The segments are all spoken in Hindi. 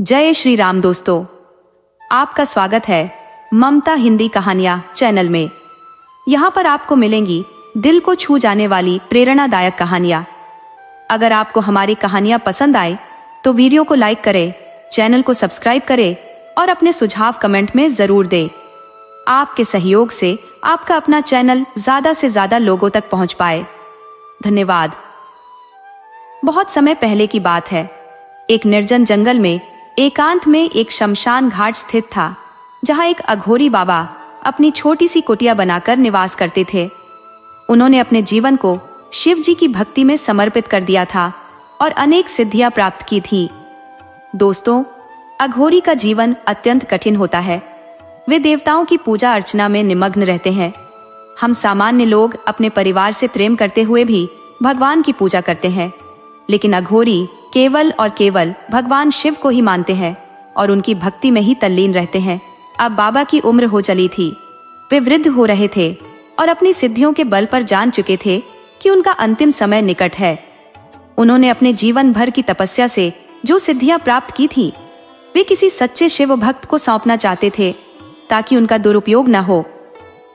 जय श्री राम दोस्तों, आपका स्वागत है ममता हिंदी कहानियां चैनल में। यहाँ पर आपको मिलेंगी दिल को छू जाने वाली प्रेरणादायक कहानियां। अगर आपको हमारी कहानियां पसंद आए तो वीडियो को लाइक करें, चैनल को सब्सक्राइब करें और अपने सुझाव कमेंट में जरूर दें। आपके सहयोग से आपका अपना चैनल ज्यादा से ज्यादा लोगों तक पहुंच पाए। धन्यवाद। बहुत समय पहले की बात है। एक निर्जन जंगल में एकांत में एक शमशान घाट स्थित था, जहां एक अघोरी बाबा अपनी छोटी सी कुटिया बनाकर निवास करते थे। उन्होंने अपने जीवन को शिव जी की भक्ति में समर्पित कर दिया था और अनेक सिद्धियां प्राप्त की थी। दोस्तों, अघोरी का जीवन अत्यंत कठिन होता है। वे देवताओं की पूजा अर्चना में निमग्न रहते हैं। हम सामान्य लोग अपने परिवार से प्रेम करते हुए भी भगवान की पूजा करते हैं, लेकिन अघोरी केवल और केवल भगवान शिव को ही मानते हैं और उनकी भक्ति में ही तल्लीन रहते हैं। अब बाबा की उम्र हो चली थी। वे वृद्ध हो रहे थे और अपनी सिद्धियों के बल पर जान चुके थे कि उनका अंतिम समय निकट है। उन्होंने अपने जीवन भर की तपस्या से जो सिद्धियां प्राप्त की थी, वे किसी सच्चे शिव भक्त को सौंपना चाहते थे ताकि उनका दुरुपयोग न हो।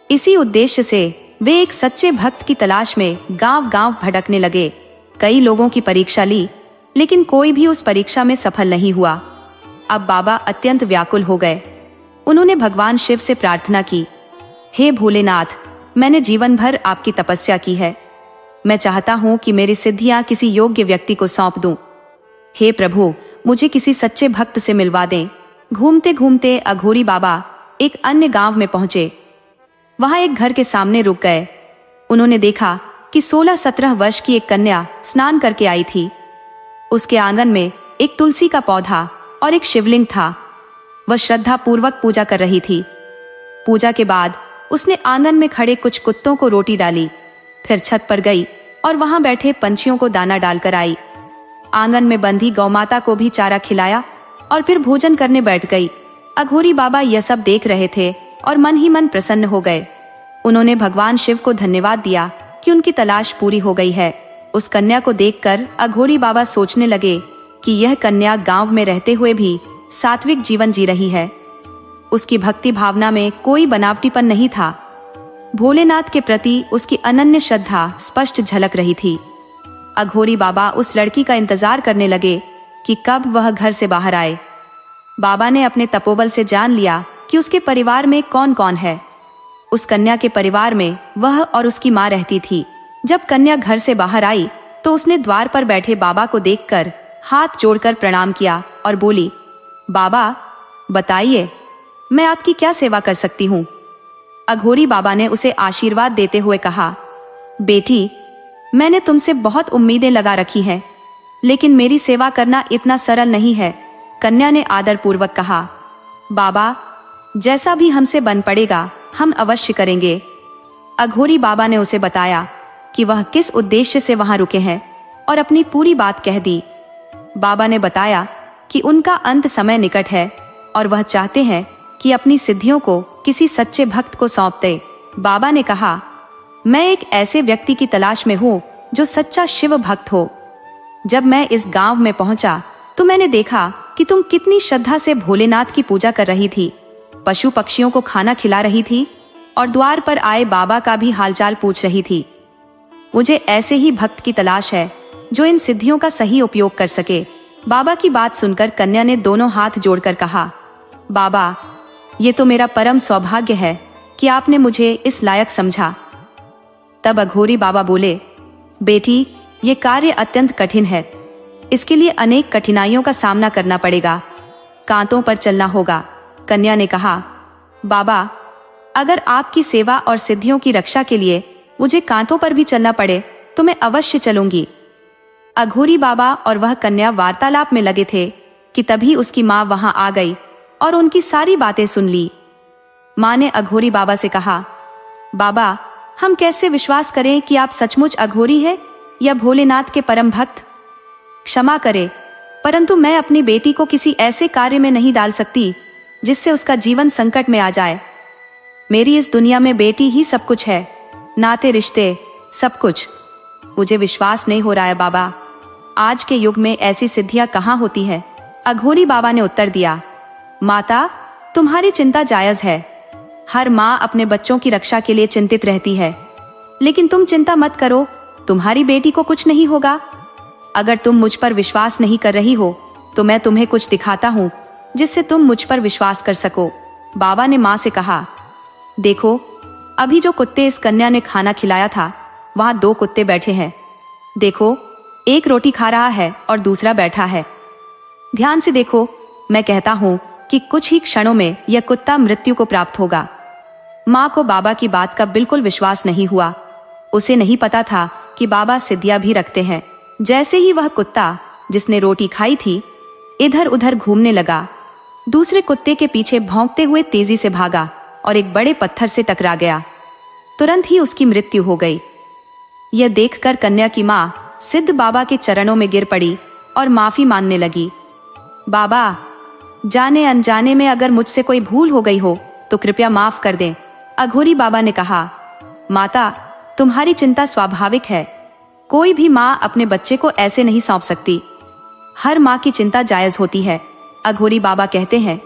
इसी उद्देश्य से वे एक सच्चे भक्त की तलाश में गांव-गांव भटकने लगे। कई लोगों की परीक्षा ली, लेकिन कोई भी उस परीक्षा में सफल नहीं हुआ। अब बाबा अत्यंत व्याकुल हो गए। उन्होंने भगवान शिव से प्रार्थना की, हे भोलेनाथ, मैंने जीवन भर आपकी तपस्या की है। मैं चाहता हूँ कि मेरी सिद्धियां किसी योग्य व्यक्ति को सौंप दूं। हे प्रभु, मुझे किसी सच्चे भक्त से मिलवा दें। घूमते घूमते अघोरी बाबा एक अन्य गांव में पहुंचे। वहां एक घर के सामने रुक गए। उन्होंने देखा कि 16-17 वर्ष की एक कन्या स्नान करके आई थी। उसके आंगन में एक तुलसी का पौधा और एक शिवलिंग था। वह श्रद्धा पूर्वक पूजा कर रही थी। पूजा के बाद उसने आंगन में खड़े कुछ कुत्तों को रोटी डाली, फिर छत पर गई और वहां बैठे पंछियों को दाना डालकर आई। आंगन में बंधी गौमाता को भी चारा खिलाया और फिर भोजन करने बैठ गई। अघोरी बाबा यह सब देख रहे थे और मन ही मन प्रसन्न हो गए। उन्होंने भगवान शिव को धन्यवाद दिया कि उनकी तलाश पूरी हो गई है। उस कन्या को देखकर अघोरी बाबा सोचने लगे कि यह कन्या गांव में रहते हुए भी सात्विक जीवन जी रही है। उसकी भक्ति भावना में कोई बनावटीपन नहीं था। भोलेनाथ के प्रति उसकी अनन्य श्रद्धा स्पष्ट झलक रही थी। अघोरी बाबा उस लड़की का इंतजार करने लगे कि कब वह घर से बाहर आए। बाबा ने अपने तपोबल से जान लिया कि उसके परिवार में कौन कौन है। उस कन्या के परिवार में वह और उसकी माँ रहती थी। जब कन्या घर से बाहर आई तो उसने द्वार पर बैठे बाबा को देखकर हाथ जोड़कर प्रणाम किया और बोली, बाबा बताइए, मैं आपकी क्या सेवा कर सकती हूँ। अघोरी बाबा ने उसे आशीर्वाद देते हुए कहा, बेटी, मैंने तुमसे बहुत उम्मीदें लगा रखी हैं, लेकिन मेरी सेवा करना इतना सरल नहीं है। कन्या ने आदर पूर्वक कहा, बाबा, जैसा भी हमसे बन पड़ेगा हम अवश्य करेंगे। अघोरी बाबा ने उसे बताया कि वह किस उद्देश्य से वहां रुके हैं और अपनी पूरी बात कह दी। बाबा ने बताया कि उनका अंत समय निकट है और वह चाहते हैं कि अपनी सिद्धियों को किसी सच्चे भक्त को सौंप दे। बाबा ने कहा, मैं एक ऐसे व्यक्ति की तलाश में हूँ जो सच्चा शिव भक्त हो। जब मैं इस गांव में पहुंचा तो मैंने देखा कि तुम कितनी श्रद्धा से भोलेनाथ की पूजा कर रही थी, पशु पक्षियों को खाना खिला रही थी और द्वार पर आए बाबा का भी हालचाल पूछ रही थी। मुझे ऐसे ही भक्त की तलाश है जो इन सिद्धियों का सही उपयोग कर सके। बाबा की बात सुनकर कन्या ने दोनों हाथ जोड़कर कहा, बाबा, ये तो मेरा परम सौभाग्य है कि आपने मुझे इस लायक समझा। तब अघोरी बाबा बोले, बेटी, ये कार्य अत्यंत कठिन है। इसके लिए अनेक कठिनाइयों का सामना करना पड़ेगा। कांटों पर चलना होगा। कन्या ने कहा, बाबा, अगर आपकी सेवा और सिद्धियों की रक्षा के लिए मुझे कांटों पर भी चलना पड़े तो मैं अवश्य चलूंगी। अघोरी बाबा और वह कन्या वार्तालाप में लगे थे कि तभी उसकी माँ वहां आ गई और उनकी सारी बातें सुन ली। माँ ने अघोरी बाबा से कहा, बाबा, हम कैसे विश्वास करें कि आप सचमुच अघोरी है या भोलेनाथ के परम भक्त। क्षमा करें, परंतु मैं अपनी बेटी को किसी ऐसे कार्य में नहीं डाल सकती जिससे उसका जीवन संकट में आ जाए। मेरी इस दुनिया में बेटी ही सब कुछ है, नाते रिश्ते सब कुछ। मुझे विश्वास नहीं हो रहा है बाबा, आज के युग में ऐसी सिद्धियां कहाँ होती है। अघोरी बाबा ने उत्तर दिया, माता, तुम्हारी चिंता जायज है। हर माँ अपने बच्चों की रक्षा के लिए चिंतित रहती है, लेकिन तुम चिंता मत करो, तुम्हारी बेटी को कुछ नहीं होगा। अगर तुम मुझ पर विश्वास नहीं कर रही हो तो मैं तुम्हें कुछ दिखाता हूँ जिससे तुम मुझ पर विश्वास कर सको। बाबा ने माँ से कहा, देखो, अभी जो कुत्ते इस कन्या ने खाना खिलाया था, वहां 2 कुत्ते बैठे हैं। देखो, एक रोटी खा रहा है और दूसरा बैठा है। ध्यान से देखो, मैं कहता हूँ कि कुछ ही क्षणों में यह कुत्ता मृत्यु को प्राप्त होगा। माँ को बाबा की बात का बिल्कुल विश्वास नहीं हुआ। उसे नहीं पता था कि बाबा सिद्धियां भी रखते हैं। जैसे ही वह कुत्ता जिसने रोटी खाई थी इधर उधर घूमने लगा, दूसरे कुत्ते के पीछे भौंकते हुए तेजी से भागा और एक बड़े पत्थर से टकरा गया। तुरंत ही उसकी मृत्यु हो गई। यह देखकर कन्या की माँ सिद्ध बाबा के चरणों में गिर पड़ी और माफी मांगने लगी। बाबा, जाने अनजाने में अगर मुझसे कोई भूल हो गई हो तो कृपया माफ कर दें। अघोरी बाबा ने कहा, माता, तुम्हारी चिंता स्वाभाविक है। कोई भी माँ अपने बच्चे को ऐसे नहीं सौंप सकती। हर माँ की चिंता जायज होती है। अघोरी बाबा कहते हैं,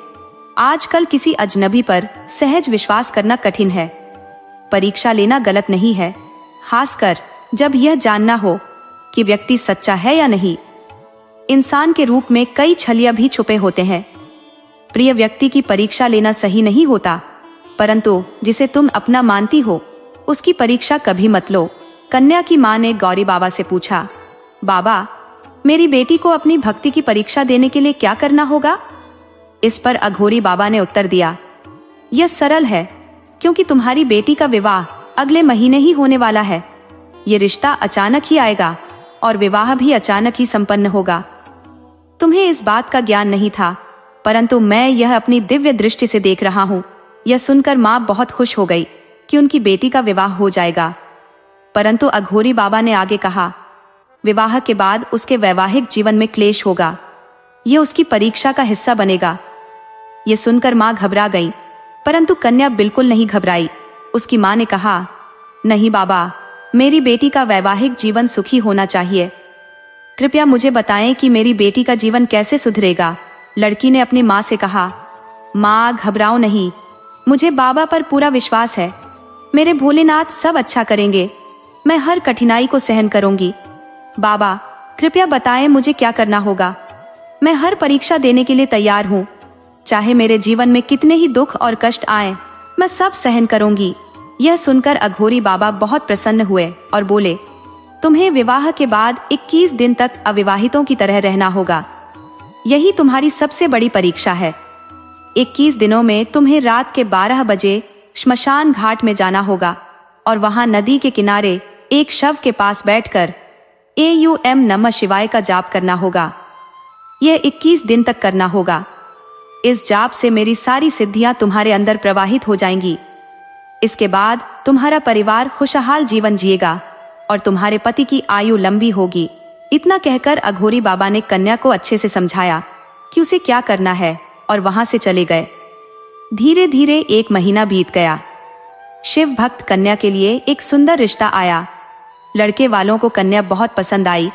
आजकल किसी अजनबी पर सहज विश्वास करना कठिन है। परीक्षा लेना गलत नहीं है, खासकर जब यह जानना हो कि व्यक्ति सच्चा है या नहीं। इंसान के रूप में कई छलिया भी छुपे होते हैं। प्रिय व्यक्ति की परीक्षा लेना सही नहीं होता, परंतु जिसे तुम अपना मानती हो उसकी परीक्षा कभी मत लो। कन्या की माँ ने गौरी बाबा से पूछा, बाबा, मेरी बेटी को अपनी भक्ति की परीक्षा देने के लिए क्या करना होगा? इस पर अघोरी बाबा ने उत्तर दिया, यह सरल है, क्योंकि तुम्हारी बेटी का विवाह अगले महीने ही होने वाला है। ये रिश्ता अचानक ही आएगा और विवाह भी अचानक ही संपन्न होगा। तुम्हें इस बात का ज्ञान नहीं था, परंतु मैं यह अपनी दिव्य दृष्टि से देख रहा हूँ। यह सुनकर माँ बहुत खुश हो गई कि उनकी बेटी का विवाह हो जाएगा। परंतु अघोरी बाबा ने आगे कहा, विवाह के बाद उसके वैवाहिक जीवन में क्लेश होगा। यह उसकी परीक्षा का हिस्सा बनेगा। यह सुनकर माँ घबरा गई, परंतु कन्या बिल्कुल नहीं घबराई। उसकी माँ ने कहा, नहीं बाबा, मेरी बेटी का वैवाहिक जीवन सुखी होना चाहिए। कृपया मुझे बताएं कि मेरी बेटी का जीवन कैसे सुधरेगा। लड़की ने अपनी माँ से कहा, माँ, घबराओ नहीं, मुझे बाबा पर पूरा विश्वास है। मेरे भोलेनाथ सब अच्छा करेंगे। मैं हर कठिनाई को सहन करूंगी। बाबा, कृपया बताएं मुझे क्या करना होगा। मैं हर परीक्षा देने के लिए तैयार हूँ। चाहे मेरे जीवन में कितने ही दुख और कष्ट आए, मैं सब सहन करूंगी। यह सुनकर अघोरी बाबा बहुत प्रसन्न हुए और बोले, तुम्हें विवाह के बाद 21 दिन तक अविवाहितों की तरह रहना होगा। यही तुम्हारी सबसे बड़ी परीक्षा है। 21 दिनों में तुम्हें रात के 12 बजे श्मशान घाट में जाना होगा और वहां नदी के किनारे एक शव के पास बैठकर AUM नमः शिवाय का जाप करना होगा। यह 21 दिन तक करना होगा। इस जाप से मेरी सारी सिद्धियां तुम्हारे अंदर प्रवाहित हो जाएंगी। इसके बाद तुम्हारा परिवार खुशहाल जीवन जिएगा और तुम्हारे पति की आयु लंबी होगी। इतना कहकर अघोरी बाबा ने कन्या को अच्छे से समझाया कि उसे क्या करना है और वहां से चले गए। धीरे धीरे 1 महीना बीत गया। शिव भक्त कन्या के लिए एक सुंदर रिश्ता आया। लड़के वालों को कन्या बहुत पसंद आई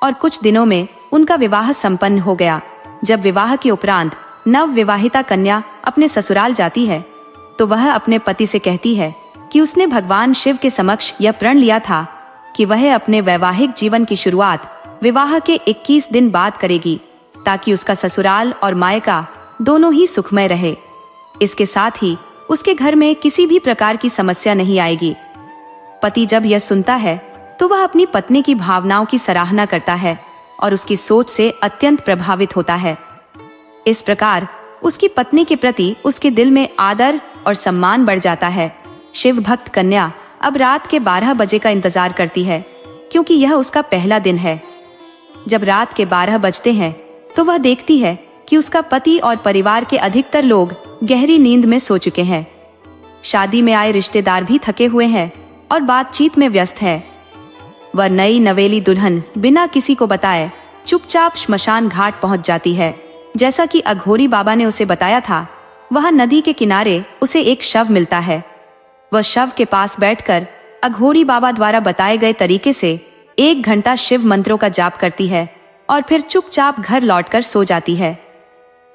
और कुछ दिनों में उनका विवाह संपन्न हो गया। जब विवाह के उपरांत नव विवाहिता कन्या अपने ससुराल जाती है तो वह अपने पति से कहती है कि उसने भगवान शिव के समक्ष यह प्रण लिया था कि वह अपने वैवाहिक जीवन की शुरुआत विवाह के 21 दिन बाद करेगी, ताकि उसका ससुराल और मायका दोनों ही सुखमय रहे। इसके साथ ही उसके घर में किसी भी प्रकार की समस्या नहीं आएगी। पति जब यह सुनता है तो वह अपनी पत्नी की भावनाओं की सराहना करता है और उसकी सोच से अत्यंत प्रभावित होता है। इस प्रकार उसकी पत्नी के प्रति उसके दिल में आदर और सम्मान बढ़ जाता है। शिव भक्त कन्या अब रात के 12 बजे का इंतजार करती है, क्योंकि यह उसका पहला दिन है। जब रात के 12 बजते हैं तो वह देखती है कि उसका पति और परिवार के अधिकतर लोग गहरी नींद में सो चुके हैं। शादी में आए रिश्तेदार भी थके हुए हैं और बातचीत में व्यस्त है। वह नई नवेली दुल्हन बिना किसी को बताए चुपचाप श्मशान घाट पहुंच जाती है। जैसा कि अघोरी बाबा ने उसे बताया था, वहां नदी के किनारे उसे एक शव मिलता है। वह शव के पास बैठकर अघोरी बाबा द्वारा बताए गए तरीके से 1 घंटा शिव मंत्रों का जाप करती है और फिर चुपचाप घर लौटकर सो जाती है।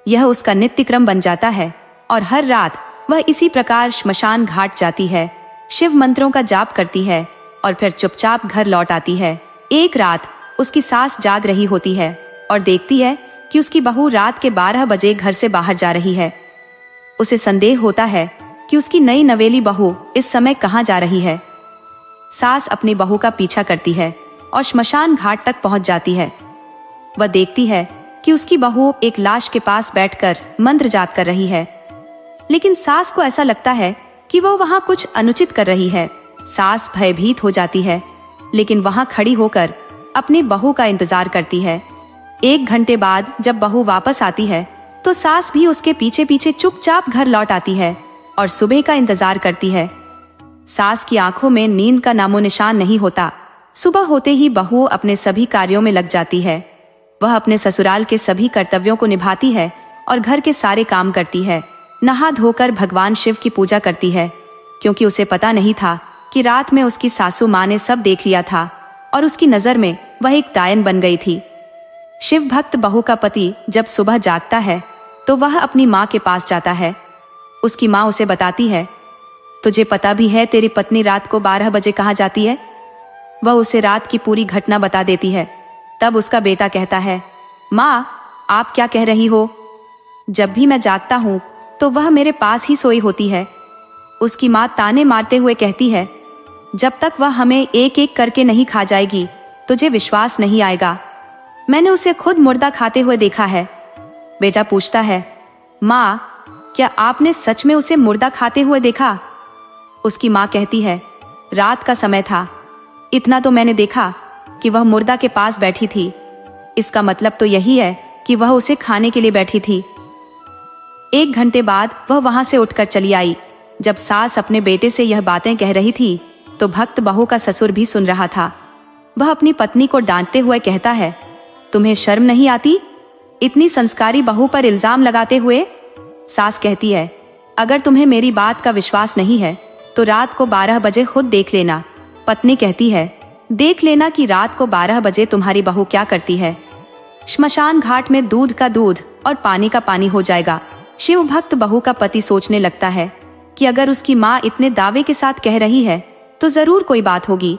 यह उसका नित्य क्रम बन जाता है और हर रात वह इसी प्रकार श्मशान घाट जाती है, शिव मंत्रों का जाप करती है और फिर चुपचाप घर लौट आती है। एक रात उसकी सास जाग रही होती है और देखती है कि उसकी बहू रात के 12 बजे घर से बाहर जा रही है। उसे संदेह होता है कि उसकी नई नवेली बहू इस समय कहाँ जा रही है। सास अपनी बहू का पीछा करती है और श्मशान घाट तक पहुंच जाती है। वह देखती है कि उसकी बहू एक लाश के पास बैठकर मंत्र जाप कर रही है, लेकिन सास को ऐसा लगता है कि वह वहां कुछ अनुचित कर रही है। सास भयभीत हो जाती है, लेकिन वहां खड़ी होकर अपनी बहू का इंतजार करती है। 1 घंटे बाद जब बहू वापस आती है तो सास भी उसके पीछे पीछे चुपचाप घर लौट आती है और सुबह का इंतजार करती है। सास की आंखों में नींद का नामो निशान नहीं होता। सुबह होते ही बहू अपने सभी कार्यों में लग जाती है। वह अपने ससुराल के सभी कर्तव्यों को निभाती है और घर के सारे काम करती है। नहा धोकर भगवान शिव की पूजा करती है, क्योंकि उसे पता नहीं था कि रात में उसकी सासू माँ ने सब देख लिया था और उसकी नजर में वह एक डायन बन गई थी। शिव भक्त बहू का पति जब सुबह जागता है तो वह अपनी माँ के पास जाता है। उसकी माँ उसे बताती है, तुझे पता भी है तेरी पत्नी रात को 12 बजे कहाँ जाती है? वह उसे रात की पूरी घटना बता देती है। तब उसका बेटा कहता है, माँ आप क्या कह रही हो? जब भी मैं जागता हूँ तो वह मेरे पास ही सोई होती है। उसकी माँ ताने मारते हुए कहती है, जब तक वह हमें एक एक करके नहीं खा जाएगी तुझे विश्वास नहीं आएगा। मैंने उसे खुद मुर्दा खाते हुए देखा है। बेटा पूछता है, माँ क्या आपने सच में उसे मुर्दा खाते हुए देखा? उसकी माँ कहती है, रात का समय था, इतना तो मैंने देखा कि वह मुर्दा के पास बैठी थी। इसका मतलब तो यही है कि वह उसे खाने के लिए बैठी थी। 1 घंटे बाद वह वहां से उठकर चली आई। जब सास अपने बेटे से यह बातें कह रही थी तो भक्त बहू का ससुर भी सुन रहा था। वह अपनी पत्नी को डांटते हुए कहता है, तुम्हें शर्म नहीं आती इतनी संस्कारी बहू पर इल्जाम लगाते हुए? सास कहती है, अगर तुम्हें मेरी बात का विश्वास नहीं है तो रात को 12 बजे खुद देख लेना। पत्नी कहती है, देख लेना कि रात को 12 बजे तुम्हारी बहू क्या करती है। श्मशान घाट में दूध का दूध और पानी का पानी हो जाएगा। शिव भक्त बहू का पति सोचने लगता है कि अगर उसकी माँ इतने दावे के साथ कह रही है तो जरूर कोई बात होगी।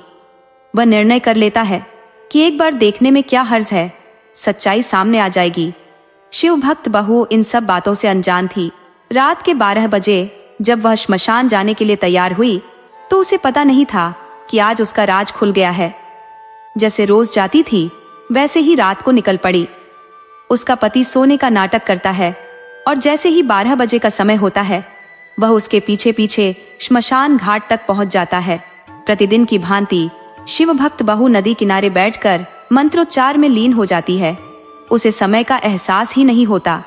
वह निर्णय कर लेता है कि एक बार देखने में क्या हर्ज है, सच्चाई सामने आ जाएगी। शिव भक्त बहू इन सब बातों से अनजान थी। रात के 12 बजे जब वह श्मशान जाने के लिए तैयार हुई तो उसे पता नहीं था कि आज उसका राज खुल गया है। जैसे रोज जाती थी वैसे ही रात को निकल पड़ी। उसका पति सोने का नाटक करता है और जैसे ही 12 बजे का समय होता है वह उसके पीछे पीछे श्मशान घाट तक पहुंच जाता है। प्रतिदिन की भांति शिव भक्त बहू नदी किनारे बैठकर मंत्रोच्चार में लीन हो जाती है। उसे समय का एहसास ही नहीं होता।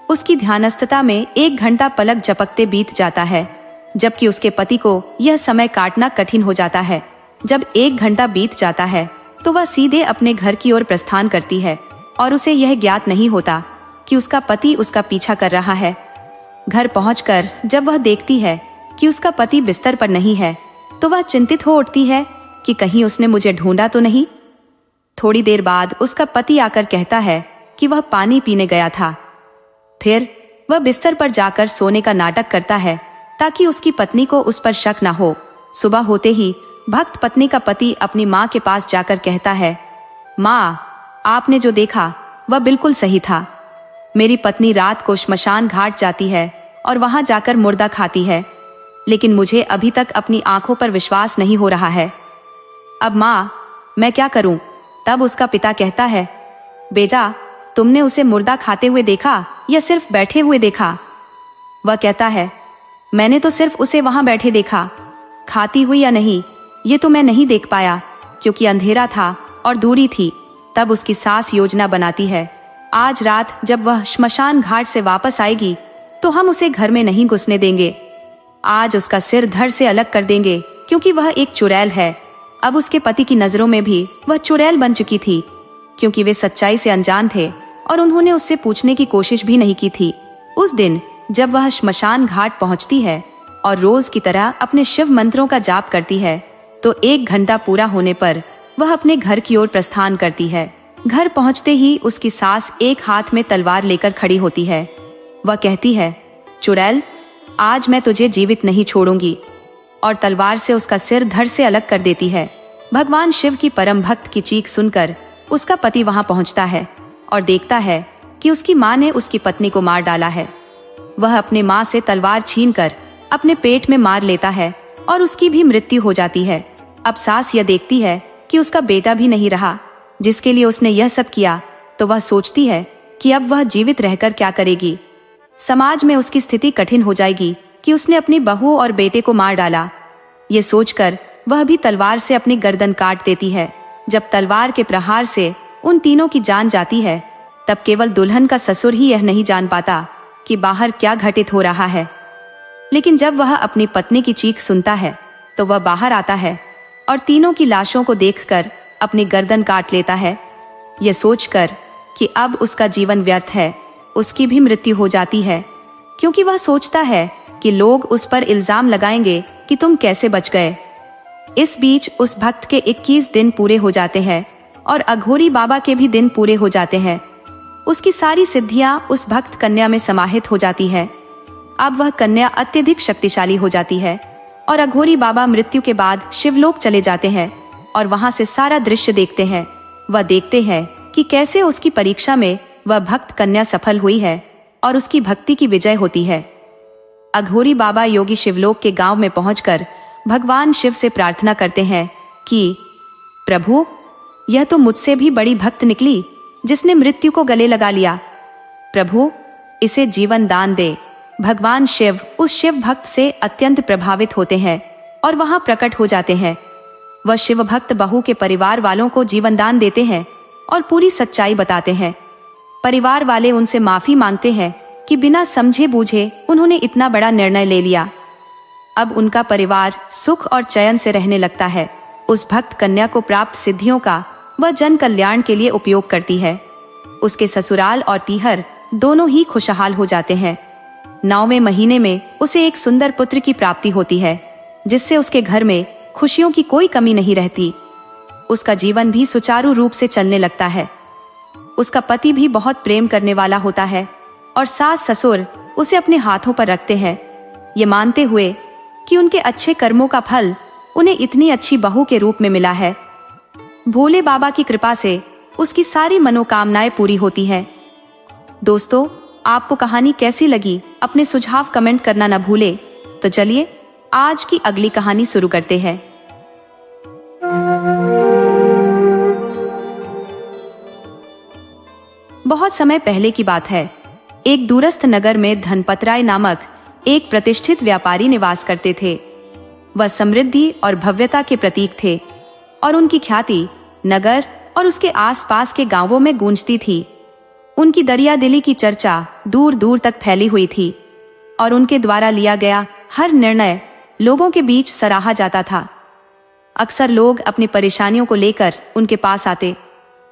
उसकी ध्यानस्थता में 1 घंटा पलक झपकते बीत जाता है, जबकि उसके पति को यह समय काटना कठिन हो जाता है। जब 1 घंटा बीत जाता है तो वह सीधे अपने घर की ओर प्रस्थान करती है और उसे यह ज्ञात नहीं होता कि उसका पति उसका पीछा कर रहा है। घर पहुंचकर जब वह देखती है कि उसका पति बिस्तर पर नहीं है तो वह चिंतित हो उठती है कि कहीं उसने मुझे ढूंढा तो नहीं। थोड़ी देर बाद उसका पति आकर कहता है कि वह पानी पीने गया था। फिर वह बिस्तर पर जाकर सोने का नाटक करता है ताकि उसकी पत्नी को उस पर शक न हो। सुबह होते ही भक्त पत्नी का पति अपनी माँ के पास जाकर कहता है, माँ आपने जो देखा वह बिल्कुल सही था। मेरी पत्नी रात को श्मशान घाट जाती है और वहां जाकर मुर्दा खाती है, लेकिन मुझे अभी तक अपनी आंखों पर विश्वास नहीं हो रहा है। अब माँ मैं क्या करूं? तब उसका पिता कहता है, बेटा तुमने उसे मुर्दा खाते हुए देखा या सिर्फ बैठे हुए देखा? वह कहता है, मैंने तो सिर्फ उसे वहां बैठे देखा, खाती हुई या नहीं ये तो मैं नहीं देख पाया क्योंकि अंधेरा था और दूरी थी। तब उसकी सास योजना बनाती है, आज रात जब वह श्मशान घाट से वापस आएगी तो हम उसे घर में नहीं घुसने देंगे। आज उसका सिर धड़ से अलग कर देंगे क्योंकि वह एक चुड़ैल है। अब उसके पति की नजरों में भी वह चुड़ैल बन चुकी थी, क्योंकि वे सच्चाई से अनजान थे और उन्होंने उससे पूछने की कोशिश भी नहीं की थी। उस दिन जब वह श्मशान घाट पहुंचती है और रोज की तरह अपने शिव मंत्रों का जाप करती है तो 1 घंटा पूरा होने पर वह अपने घर की ओर प्रस्थान करती है। घर पहुंचते ही उसकी सास एक हाथ में तलवार लेकर खड़ी होती है। वह कहती है, चुड़ैल, आज मैं तुझे जीवित नहीं छोड़ूंगी, और तलवार से उसका सिर धड़ से अलग कर देती है। भगवान शिव की परम भक्त की चीख सुनकर उसका पति वहां पहुंचता है और देखता है कि उसकी मां ने उसकी पत्नी को मार डाला है। वह अपने मां से तलवार छीनकर अपने पेट में मार लेता है और उसकी भी मृत्यु हो जाती है। अब सास यह देखती है कि उसका बेटा भी नहीं रहा जिसके लिए उसने यह सब किया, तो वह सोचती है कि अब वह जीवित रहकर क्या करेगी। समाज में उसकी स्थिति कठिन हो जाएगी कि उसने अपनी बहू और बेटे को मार डाला। ये सोचकर वह भी तलवार से अपनी गर्दन काट देती है। जब तलवार के प्रहार से उन तीनों की जान जाती है, तब केवल दुल्हन का ससुर ही यह नहीं जान पाता कि बाहर क्या घटित हो रहा है। लेकिन जब वह अपनी पत्नी की चीख सुनता है तो वह बाहर आता है और तीनों की लाशों को देखकर अपनी गर्दन काट लेता है। यह सोचकर कि अब उसका जीवन व्यर्थ है, उसकी भी मृत्यु हो जाती है, क्योंकि वह सोचता है कि लोग उस पर इल्जाम लगाएंगे कि तुम कैसे बच गए। इस बीच उस भक्त के 21 दिन पूरे हो जाते हैं और अघोरी बाबा के भी दिन पूरे हो जाते हैं। उसकी सारी सिद्धियां उस भक्त कन्या में समाहित हो जाती है। अब वह कन्या अत्यधिक शक्तिशाली हो जाती है और अघोरी बाबा मृत्यु के बाद शिवलोक चले जाते हैं और वहां से सारा दृश्य देखते हैं। वह देखते हैं कि कैसे उसकी परीक्षा में वह भक्त कन्या सफल हुई है और उसकी भक्ति की विजय होती है। अघोरी बाबा योगी शिवलोक के गांव में पहुंचकर भगवान शिव से प्रार्थना करते हैं कि प्रभु, यह तो मुझसे भी बड़ी भक्त निकली जिसने मृत्यु को गले लगा लिया। प्रभु, इसे जीवन दान दे। भगवान शिव उस शिव भक्त से अत्यंत प्रभावित होते हैं और वहां प्रकट हो जाते हैं। वह शिव भक्त बहू के परिवार वालों को जीवन दान देते हैं और पूरी सच्चाई बताते हैं। परिवार वाले उनसे माफी मांगते हैं कि बिना समझे बूझे उन्होंने इतना बड़ा निर्णय ले लिया। अब उनका परिवार सुख और चैन से रहने लगता है। उस भक्त कन्या को प्राप्त सिद्धियों का वह जन कल्याण के लिए उपयोग करती है। उसके ससुराल और पीहर दोनों ही खुशहाल हो जाते हैं। 9वें महीने में उसे एक सुंदर पुत्र की प्राप्ति होती है, जिससे उसके घर में खुशियों की कोई कमी नहीं रहती। उसका जीवन भी सुचारू रूप से चलने लगता है। उसका पति भी बहुत प्रेम करने वाला होता है और सास ससुर उसे अपने हाथों पर रखते हैं, ये मानते हुए कि उनके अच्छे कर्मों का फल उन्हें इतनी अच्छी बहू के रूप में मिला है। भोले बाबा की कृपा से उसकी सारी मनोकामनाएं पूरी होती हैं। दोस्तों, आपको कहानी कैसी लगी अपने सुझाव कमेंट करना न भूले। तो चलिए आज की अगली कहानी शुरू करते हैं। बहुत समय पहले की बात है। एक दूरस्थ नगर में धनपतराय नामक एक प्रतिष्ठित व्यापारी निवास करते थे। वह समृद्धि और भव्यता के प्रतीक थे और उनकी ख्याति नगर और उसके आसपास के गांवों में गूंजती थी। उनकी दरियादिली की चर्चा दूर दूर तक फैली हुई थी और उनके द्वारा लिया गया हर निर्णय लोगों के बीच सराहा जाता था। अक्सर लोग अपनी परेशानियों को लेकर उनके पास आते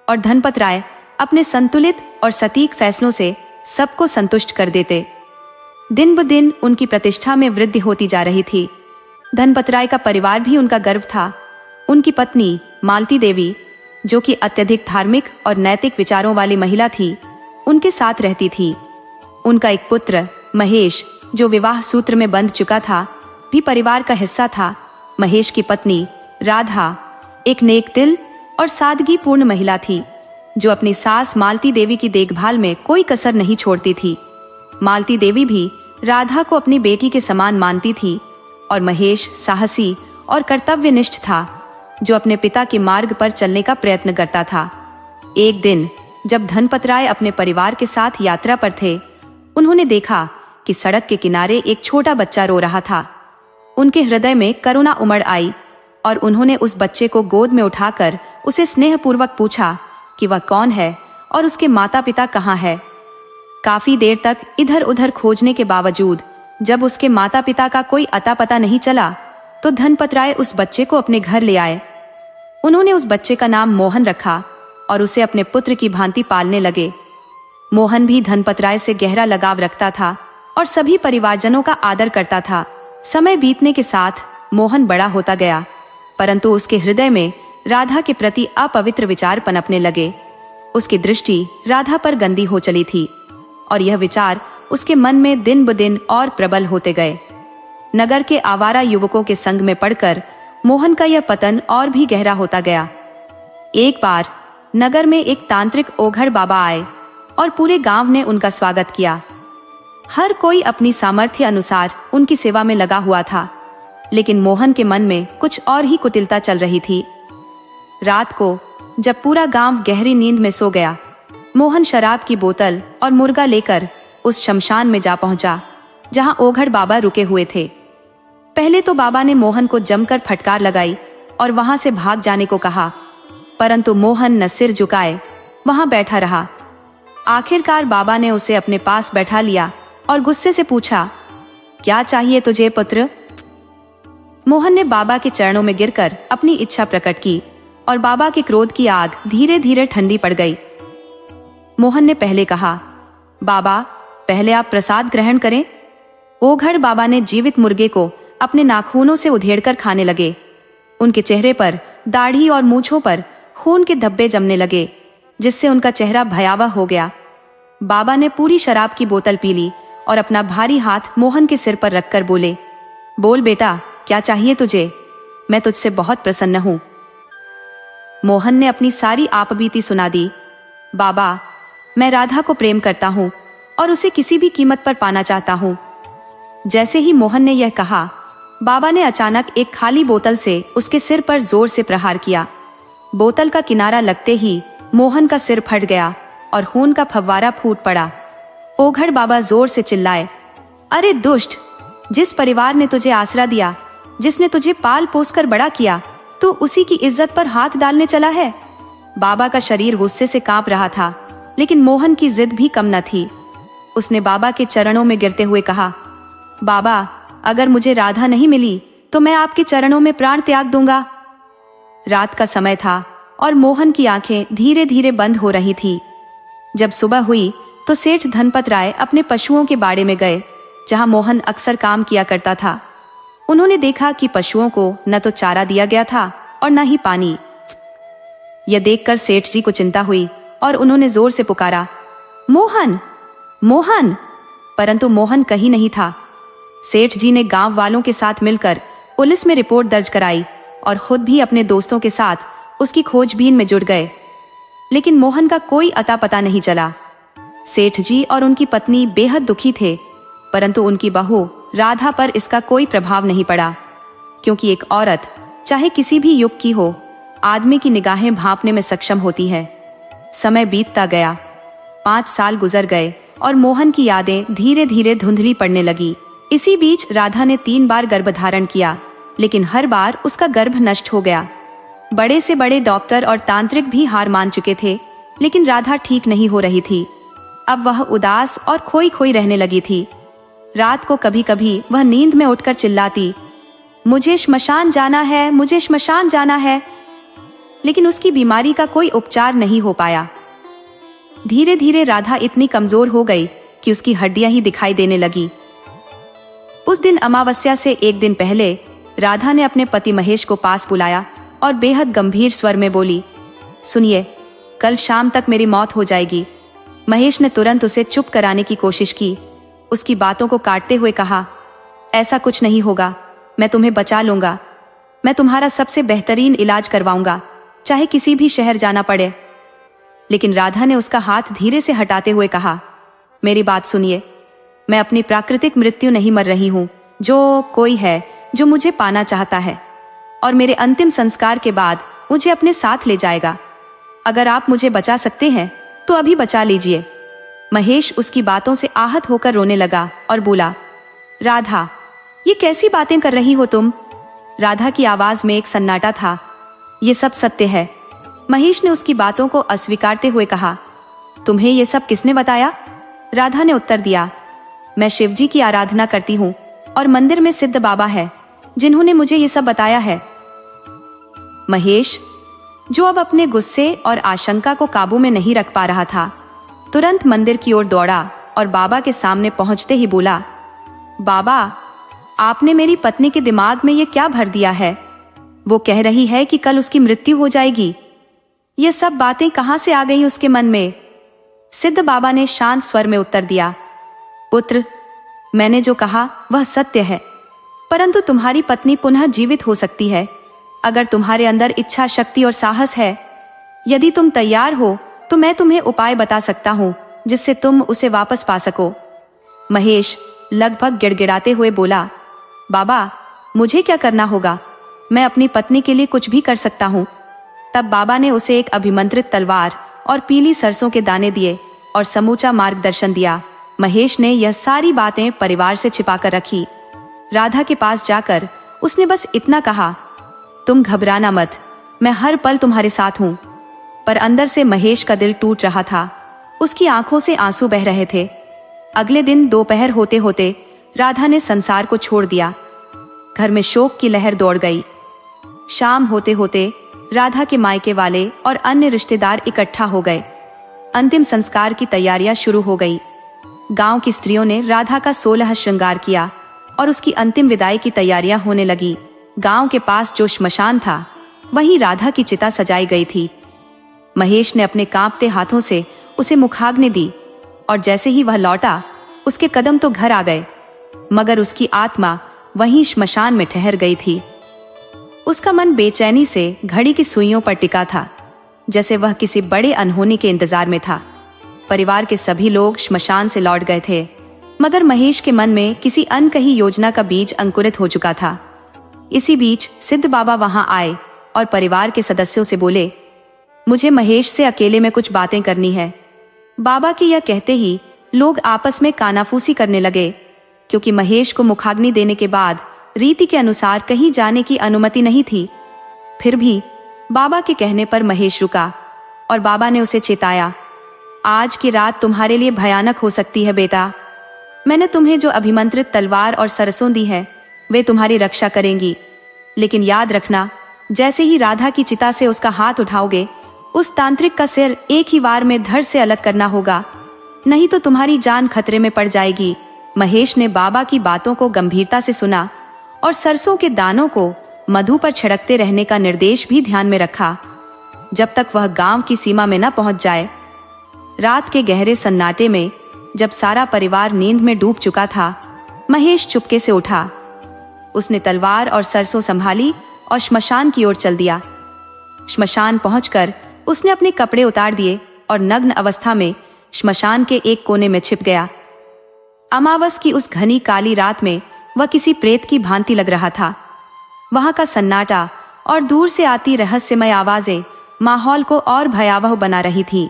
और धनपतराय अपने संतुलित और सटीक फैसलों से सबको संतुष्ट कर देते। दिन ब दिन उनकी प्रतिष्ठा में वृद्धि होती जा रही थी। धनपतराय का परिवार भी उनका गर्व था। उनकी पत्नी मालती देवी, जो कि अत्यधिक धार्मिक और नैतिक विचारों वाली महिला थी, उनके साथ रहती थी। उनका एक पुत्र महेश, जो विवाह सूत्र में बंध चुका था, भी परिवार का हिस्सा था। महेश की पत्नी राधा एक नेक दिल और सादगीपूर्ण महिला थी, जो अपनी सास मालती देवी की देखभाल में कोई कसर नहीं छोड़ती थी। मालती देवी भी राधा को अपनी बेटी के समान मानती थी और महेश साहसी और कर्तव्यनिष्ठ था, जो अपने पिता के मार्ग पर चलने का प्रयत्न करता था। एक दिन जब धनपतराय अपने परिवार के साथ यात्रा पर थे, उन्होंने देखा कि सड़क के किनारे एक छोटा बच्चा रो रहा था। उनके हृदय में करुणा उमड़ आई और उन्होंने उस बच्चे को गोद में उठाकर उसे स्नेहपूर्वक पूछा कि वह कौन है और उसके माता पिता कहाँ है। काफी देर तक इधर उधर खोजने के बावजूद जब उसके माता पिता का कोई अता पता नहीं चला, तो धनपतराय उस बच्चे को अपने घर ले आए। उन्होंने उस बच्चे का नाम मोहन रखा और उसे अपने पुत्र की भांति पालने लगे। मोहन भी धनपतराय से गहरा लगाव रखता था और सभी परिवारजनों का आदर करता था। समय बीतने के साथ मोहन बड़ा होता गया, परंतु उसके हृदय में राधा के प्रति अपवित्र विचार पनपने लगे। उसकी दृष्टि राधा पर गंदी हो चली थी और यह विचार उसके मन में दिन ब दिन और प्रबल होते गए। नगर के आवारा युवकों के संग में पड़कर मोहन का यह पतन और भी गहरा होता गया। एक बार नगर में एक तांत्रिक ओघड़ बाबा आए और पूरे गांव ने उनका स्वागत किया। हर कोई अपनी सामर्थ्य अनुसार उनकी सेवा में लगा हुआ था, लेकिन मोहन के मन में कुछ और ही कुटिलता चल रही थी। रात को जब पूरा गांव गहरी नींद में सो गया, मोहन शराब की बोतल और मुर्गा लेकर उस शमशान में जा पहुंचा जहां ओघड़ बाबा रुके हुए थे। पहले तो बाबा ने मोहन को जमकर फटकार लगाई और वहां से भाग जाने को कहा, परंतु मोहन न सिर झुकाए वहां बैठा रहा। आखिरकार बाबा ने उसे अपने पास बैठा लिया और गुस्से से पूछा, क्या चाहिए तुझे पुत्र? मोहन ने बाबा के चरणों में गिरकर अपनी इच्छा प्रकट की और बाबा के क्रोध की आग धीरे धीरे ठंडी पड़ गई। मोहन ने पहले कहा, बाबा पहले आप प्रसाद ग्रहण करें। ओघड़ बाबा ने जीवित मुर्गे को अपने नाखूनों से उधेड़कर खाने लगे। उनके चेहरे पर, दाढ़ी और मूंछों पर खून के धब्बे जमने लगे, जिससे उनका चेहरा भयावह हो गया। बाबा ने पूरी शराब की बोतल पी ली और अपना भारी हाथ मोहन के सिर पर रखकर बोले, बोल बेटा, क्या चाहिए तुझे? मैं तुझसे बहुत प्रसन्न हूं। मोहन ने अपनी सारी आपबीती सुना दी। बाबा, मैं राधा को प्रेम करता हूं और उसे किसी भी कीमत पर पाना चाहता हूं। जैसे ही मोहन ने यह कहा, बाबा ने अचानक एक खाली बोतल से उसके सिर पर जोर से प्रहार किया। बोतल का किनारा लगते ही मोहन का सिर फट गया और खून का फव्वारा फूट पड़ा। ओघड़ बाबा जोर से चिल्लाए, अरे दुष्ट, जिस परिवार ने तुझे आसरा दिया, जिसने तुझे पाल पोस कर बड़ा किया, तू उसी की इज्जत पर हाथ डालने चला है। बाबा का शरीर गुस्से से कांप रहा था, लेकिन मोहन की जिद भी कम न थी। उसने बाबा के चरणों में गिरते हुए कहा, बाबा, अगर मुझे राधा नहीं मिली तो मैं आपके चरणों में प्राण त्याग दूंगा। रात का समय था और मोहन की आंखें धीरे धीरे बंद हो रही थी। जब सुबह हुई तो सेठ धनपत राय अपने पशुओं के बाड़े में गए, जहां मोहन अक्सर काम किया करता था। उन्होंने देखा कि पशुओं को न तो चारा दिया गया था और न ही पानी। यह देखकर सेठ जी को चिंता हुई और उन्होंने जोर से पुकारा, मोहन, मोहन, परंतु मोहन कहीं नहीं था। सेठ जी ने गांव वालों के साथ मिलकर पुलिस में रिपोर्ट दर्ज कराई और खुद भी अपने दोस्तों के साथ उसकी खोजबीन में जुट गए, लेकिन मोहन का कोई अता पता नहीं चला। सेठ जी और उनकी पत्नी बेहद दुखी थे, परंतु उनकी बहू राधा पर इसका कोई प्रभाव नहीं पड़ा, क्योंकि एक औरत चाहे किसी भी युग की हो, आदमी की निगाहें भांपने में सक्षम होती है। समय बीतता गया, 5 साल गुजर गए और मोहन की यादें धीरे धीरे धुंधली पड़ने लगी। इसी बीच राधा ने 3 बार गर्भधारण किया, लेकिन हर बार उसका गर्भ नष्ट हो गया। बड़े से बड़े डॉक्टर और तांत्रिक भी हार मान चुके थे, लेकिन राधा ठीक नहीं हो रही थी। अब वह उदास और खोई खोई रहने लगी थी। रात को कभी कभी वह नींद में उठकर चिल्लाती, मुझे श्मशान जाना है, मुझे श्मशान जाना है। लेकिन उसकी बीमारी का कोई उपचार नहीं हो पाया। धीरे धीरे राधा इतनी कमजोर हो गई कि उसकी हड्डियां ही दिखाई देने लगी। उस दिन अमावस्या से एक दिन पहले राधा ने अपने पति महेश को पास बुलाया और बेहद गंभीर स्वर में बोली, सुनिए, कल शाम तक मेरी मौत हो जाएगी। महेश ने तुरंत उसे चुप कराने की कोशिश की। उसकी बातों को काटते हुए कहा, ऐसा कुछ नहीं होगा, मैं तुम्हें बचा लूंगा। मैं तुम्हारा सबसे बेहतरीन इलाज करवाऊंगा, चाहे किसी भी शहर जाना पड़े। लेकिन राधा ने उसका हाथ धीरे से हटाते हुए कहा, मेरी बात सुनिए, मैं अपनी प्राकृतिक मृत्यु नहीं मर रही हूं। जो कोई है जो मुझे पाना चाहता है और मेरे अंतिम संस्कार के बाद मुझे अपने साथ ले जाएगा। अगर आप मुझे बचा सकते हैं तो अभी बचा लीजिए। महेश उसकी बातों से आहत होकर रोने लगा और बोला, राधा, ये कैसी बातें कर रही हो तुम? राधा की आवाज में एक सन्नाटा था। ये सब सत्य है। महेश ने उसकी बातों को अस्वीकारते हुए कहा, तुम्हें ये सब किसने बताया? राधा ने उत्तर दिया, मैं शिवजी की आराधना करती हूँ और मंदिर में सिद्ध बाबा है जिन्होंने मुझे ये सब बताया है। महेश, जो अब अपने गुस्से और आशंका को काबू में नहीं रख पा रहा था, तुरंत मंदिर की ओर दौड़ा और बाबा के सामने पहुंचते ही बोला, बाबा, आपने मेरी पत्नी के दिमाग में ये क्या भर दिया है? वो कह रही है कि कल उसकी मृत्यु हो जाएगी। ये सब बातें कहां से आ गई उसके मन में? सिद्ध बाबा ने शांत स्वर में उत्तर दिया, पुत्र, मैंने जो कहा वह सत्य है, परंतु तुम्हारी पत्नी पुनः जीवित हो सकती है अगर तुम्हारे अंदर इच्छा शक्ति और साहस है। यदि तुम तैयार हो तो मैं तुम्हें उपाय बता सकता हूं जिससे तुम उसे वापस पा सको। महेश लगभग गिड़गिड़ाते हुए बोला, बाबा, मुझे क्या करना होगा? मैं अपनी पत्नी के लिए कुछ भी कर सकता हूँ। तब बाबा ने उसे एक अभिमंत्रित तलवार और पीली सरसों के दाने दिए और समूचा मार्गदर्शन दिया। महेश ने यह सारी बातें परिवार से छिपाकर रखी। राधा के पास जाकर उसने बस इतना कहा, तुम घबराना मत, मैं हर पल तुम्हारे साथ हूँ। पर अंदर से महेश का दिल टूट रहा था, उसकी आंखों से आंसू बह रहे थे। अगले दिन दोपहर होते होते राधा ने संसार को छोड़ दिया। घर में शोक की लहर दौड़ गई। शाम होते होते राधा के मायके वाले और अन्य रिश्तेदार इकट्ठा हो गए। अंतिम संस्कार की तैयारियां शुरू हो गई। गांव की स्त्रियों ने राधा का 16 श्रृंगार किया और उसकी अंतिम विदाई की तैयारियां होने लगी। गांव के पास जो श्मशान था वहीं राधा की चिता सजाई गई थी। महेश ने अपने कांपते हाथों से उसे मुखाग्नि दी और जैसे ही वह लौटा उसके कदम तो घर आ गए, मगर उसकी आत्मा वहीं श्मशान में ठहर गई थी। उसका मन बेचैनी से घड़ी की सुइयों पर टिका था, जैसे वह किसी बड़े अनहोनी के इंतजार में था। परिवार के सभी लोग श्मशान से लौट गए थे, मगर महेश के मन में किसी अनकही योजना का बीज अंकुरित हो चुका था। इसी बीच सिद्ध बाबा वहां आए और परिवार के सदस्यों से बोले, मुझे महेश से अकेले में कुछ बातें करनी है। बाबा की यह कहते ही लोग आपस में कानाफूसी करने लगे, क्योंकि महेश को मुखाग्नि देने के बाद रीति के अनुसार कहीं जाने की अनुमति नहीं थी। फिर भी बाबा के कहने पर महेश रुका और बाबा ने उसे चेताया, आज की रात तुम्हारे लिए भयानक हो सकती है बेटा। मैंने तुम्हें जो अभिमंत्रित तलवार और सरसों दी है वे तुम्हारी रक्षा करेंगी, लेकिन याद रखना, जैसे ही राधा की चिता से उसका हाथ उठाओगे उस तांत्रिक का सिर एक ही वार में धड़ से अलग करना होगा, नहीं तो तुम्हारी जान खतरे में पड़ जाएगी। महेश ने बाबा की बातों को गंभीरता से सुना और सरसों के दानों को मधु पर छिड़कते रहने का निर्देश भी ध्यान में रखा, जब तक वह गांव की सीमा में न पहुंच जाए। रात के गहरे सन्नाटे में जब सारा परिवार नींद में डूब चुका था, महेश चुपके से उठा। उसने तलवार और सरसों संभाली और श्मशान की ओर चल दिया। श्मशान पहुंचकर उसने अपने कपड़े उतार दिए और नग्न अवस्था में श्मशान के एक कोने में छिप गया। अमावस की उस घनी काली रात में वह किसी प्रेत की भांति लग रहा था। वहां का सन्नाटा और दूर से आती रहस्यमय आवाजें माहौल को और भयावह बना रही थीं।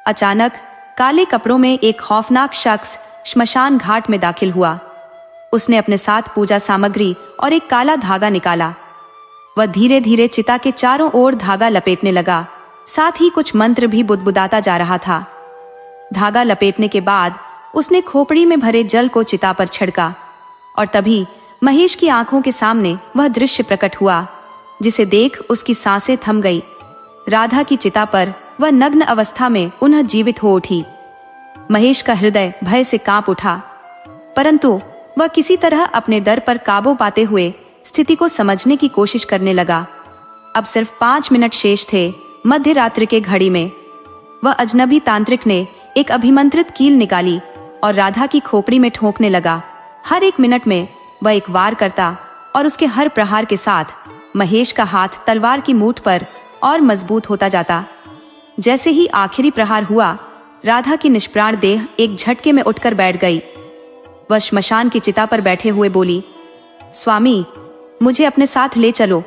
अचानक काले कपड़ों में एक खौफनाक शख्स श्मशान घाट में दाखिल हुआ। उसने अपने साथ पूजा सामग्री और एक काला धागा निकाला। वह धीरे धीरे चिता के चारों ओर धागा लपेटने लगा, साथ ही कुछ मंत्र भी बुदबुदाता जा रहा था। धागा लपेटने के बाद उसने खोपड़ी में भरे जल को चिता पर छिड़का और तभी महेश की आंखों के सामने वह दृश्य प्रकट हुआ, जिसे देख उसकी सांसें थम गई। राधा की चिता पर वह नग्न अवस्था में पुनः जीवित हो उठी। महेश का हृदय भय से कांप उठा, परंतु वह किसी तरह अपने डर पर काबू पाते हुए स्थिति को समझने की कोशिश करने लगा। अब सिर्फ 5 मिनट शेष थे मध्य रात्रि के घड़ी में। वह अजनबी तांत्रिक ने एक अभिमंत्रित कील निकाली और राधा की खोपड़ी में ठोंकने लगा। हर एक मिनट में वह एक वार करता और उसके हर प्रहार के साथ महेश का हाथ तलवार की मूठ पर और मजबूत होता जाता। जैसे ही आखिरी प्रहार हुआ, राधा की निष्प्राण देह एक झटके में उठकर बैठ गई। वह श्मशान की चिता पर बैठे हुए बोली, स्वामी, मुझे अपने साथ ले चलो,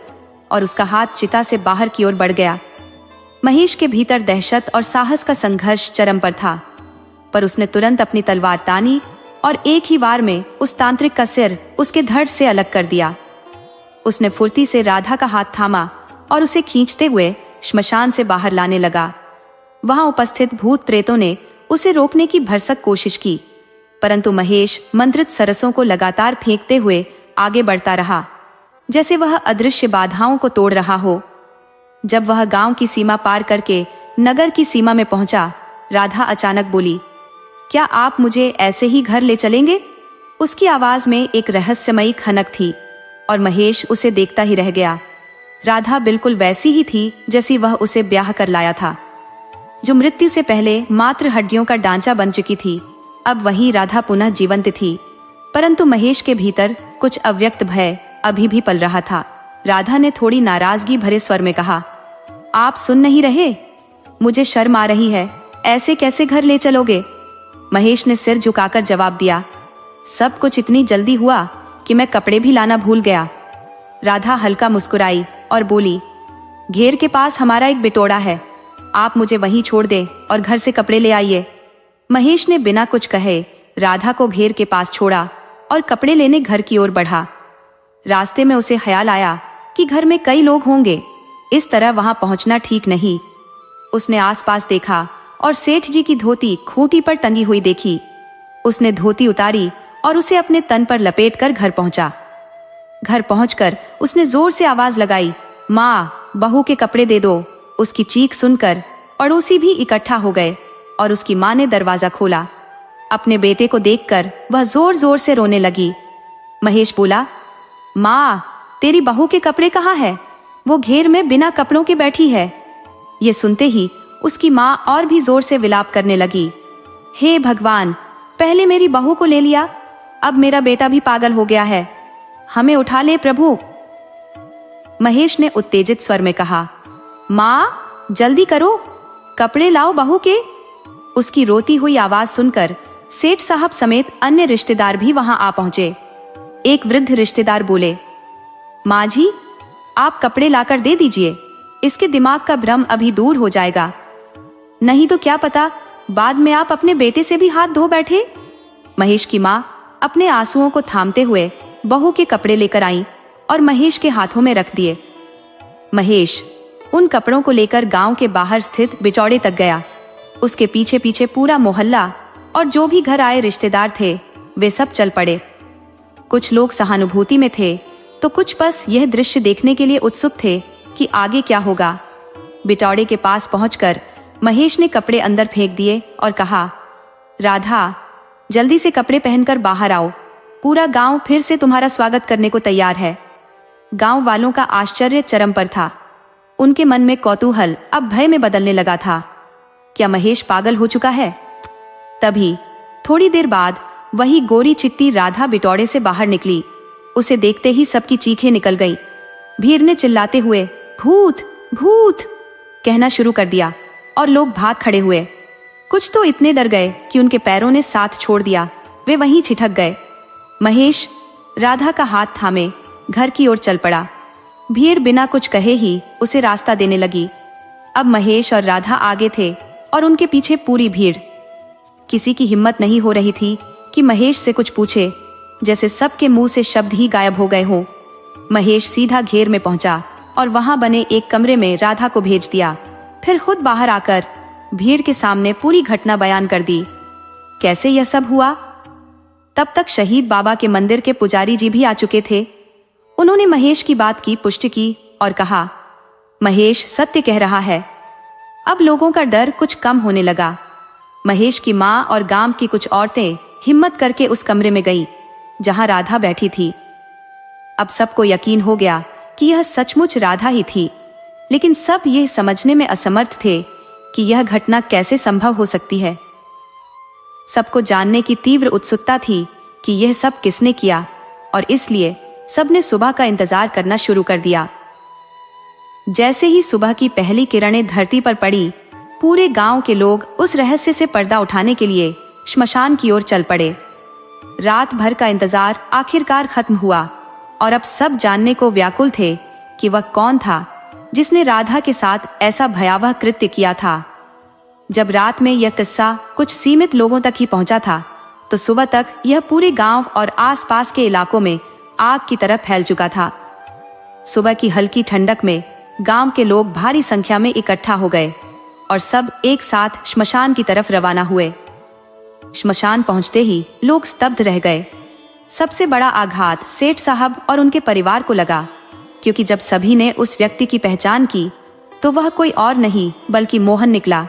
और उसका हाथ चिता से बाहर की ओर बढ़ गया। महेश के भीतर दहशत और साहस का संघर्ष चरम पर था, पर उसने तुरंत अपनी तलवार तानी और एक ही वार में उस तांत्रिक का सिर उसके धड़ से अलग कर दिया। उसने फुर्ती से राधा का हाथ थामा और उसे खींचते हुए श्मशान से बाहर लाने लगा। वहां उपस्थित भूत प्रेतों ने उसे रोकने की भरसक कोशिश की, परंतु महेश मंत्रित सरसों को लगातार फेंकते हुए आगे बढ़ता रहा, जैसे वह अदृश्य बाधाओं को तोड़ रहा हो। जब वह गांव की सीमा पार करके नगर की सीमा में पहुंचा, राधा अचानक बोली, क्या आप मुझे ऐसे ही घर ले चलेंगे? उसकी आवाज में एक रहस्यमयी खनक थी और महेश उसे देखता ही रह गया। राधा बिल्कुल वैसी ही थी जैसी वह उसे ब्याह कर लाया था। जो मृत्यु से पहले मात्र हड्डियों का ढांचा बन चुकी थी, अब वही राधा पुनः जीवंत थी। परंतु महेश के भीतर कुछ अव्यक्त भय अभी भी पल रहा था। राधा ने थोड़ी नाराजगी भरे स्वर में कहा, आप सुन नहीं रहे? मुझे शर्म आ रही है, ऐसे कैसे घर ले चलोगे? महेश ने सिर झुकाकर जवाब दिया, सब कुछ इतनी जल्दी हुआ कि मैं कपड़े भी लाना भूल गया। राधा हल्का मुस्कुराई और बोली, घेर के पास हमारा एक बिटोड़ा है, आप मुझे वहीं छोड़ दें और घर से कपड़े ले आइए। महेश ने बिना कुछ कहे राधा को घेर के पास छोड़ा और कपड़े लेने घर की ओर बढ़ा। रास्ते में उसे ख्याल आया कि घर में कई लोग होंगे, इस तरह वहां पहुंचना ठीक नहीं। उसने आसपास देखा और सेठ जी की धोती खूंटी पर टंगी हुई देखी। उसने धोती उतारी और उसे अपने तन पर लपेटकर घर पहुंचा। घर पहुंचकर उसने जोर से आवाज लगाई, माँ, बहू के कपड़े दे दो। उसकी चीख सुनकर पड़ोसी भी इकट्ठा हो गए और उसकी माँ ने दरवाजा खोला। अपने बेटे को देखकर वह जोर जोर से रोने लगी। महेश बोला, माँ, तेरी बहू के कपड़े कहाँ हैं? वो घेर में बिना कपड़ों के बैठी है। ये सुनते ही उसकी माँ और भी जोर से विलाप करने लगी, हे भगवान, पहले मेरी बहू को ले लिया, अब मेरा बेटा भी पागल हो गया है, हमें उठा ले प्रभु। महेश ने उत्तेजित स्वर में कहा, माँ, जल्दी करो, कपड़े लाओ बहू के। उसकी रोती हुई आवाज सुनकर सेठ साहब समेत अन्य रिश्तेदार भी वहां आ पहुंचे। एक वृद्ध रिश्तेदार बोले, माँ जी, आप कपड़े लाकर दे दीजिए, इसके दिमाग का भ्रम अभी दूर हो जाएगा, नहीं तो क्या पता बाद में आप अपने बेटे से भी हाथ धो बैठे। महेश की माँ अपने आंसुओं को थामते हुए बहू के कपड़े लेकर आई और महेश के हाथों में रख दिए। महेश उन कपड़ों को लेकर गांव के बाहर स्थित बिचौड़े तक गया। उसके पीछे पीछे पूरा मोहल्ला और जो भी घर आए रिश्तेदार थे, वे सब चल पड़े। कुछ लोग सहानुभूति में थे तो कुछ बस यह दृश्य देखने के लिए उत्सुक थे कि आगे क्या होगा। बिटौड़े के पास पहुंचकर महेश ने कपड़े अंदर फेंक दिए और कहा, राधा, जल्दी से कपड़े पहनकर बाहर आओ, पूरा गांव फिर से तुम्हारा स्वागत करने को तैयार है। गांव वालों का आश्चर्य चरम पर था। उनके मन में कौतूहल अब भय में बदलने लगा था। क्या महेश पागल हो चुका है? तभी थोड़ी देर बाद वही गोरी चिट्टी राधा बिटौड़े से बाहर निकली। उसे देखते ही सबकी चीखें निकल गईं। भीड़ ने चिल्लाते हुए भूत भूत कहना शुरू कर दिया और लोग भाग खड़े हुए। कुछ तो इतने डर गए कि उनके पैरों ने साथ छोड़ दिया, वे वहीं छिटक गए। महेश राधा का हाथ थामे घर की ओर चल पड़ा। भीड़ बिना कुछ कहे ही उसे रास्ता देने लगी। अब महेश और राधा आगे थे और उनके पीछे पूरी भीड़। किसी की हिम्मत नहीं हो रही थी कि महेश से कुछ पूछे, जैसे सबके मुंह से शब्द ही गायब हो गए हों। महेश सीधा घेर में पहुंचा और वहां बने एक कमरे में राधा को भेज दिया। फिर खुद बाहर आकर भीड़ के सामने पूरी घटना बयान कर दी। कैसे यह सब हुआ? तब तक शहीद बाबा के मंदिर के पुजारी जी भी आ चुके थे। उन्होंने महेश की बात की पुष्टि की और कहा, महेश सत्य कह रहा है। अब लोगों का डर कुछ कम होने लगा। महेश की माँ और गांव की कुछ औरतें हिम्मत करके उस कमरे में गईं, जहां राधा बैठी थी। अब सबको यकीन हो गया कि यह सचमुच राधा ही थी, लेकिन सब यह समझने में असमर्थ थे कि यह घटना कैसे संभव हो सकती है। सबको जानने की तीव्र उत्सुकता थी कि यह सब किसने किया, और इसलिए सबने सुबह का इंतजार करना शुरू कर दिया। जैसे ही सुबह की पहली किरणें धरती पर पड़ी, पूरे गांव के लोग उस रहस्य से पर्दा उठाने के लिए श्मशान की ओर चल पड़े। रात भर का इंतजार आखिरकार खत्म हुआ और अब सब जानने को व्याकुल थे कि वह कौन था जिसने राधा के साथ ऐसा भयावह कृत्य किया था। जब रात में यह किस्सा कुछ सीमित लोगों तक ही पहुंचा था, तो सुबह तक यह पूरे गांव और आसपास के इलाकों में आग की तरह फैल चुका था। सुबह की हल्की ठंडक में गांव के लोग भारी संख्या में इकट्ठा हो गए और सब एक साथ श्मशान की तरफ रवाना हुए। श्मशान पहुंचते ही लोग स्तब्ध रह गए। सबसे बड़ा आघात सेठ साहब और उनके परिवार को लगा, क्योंकि जब सभी ने उस व्यक्ति की पहचान की तो वह कोई और नहीं बल्कि मोहन निकला,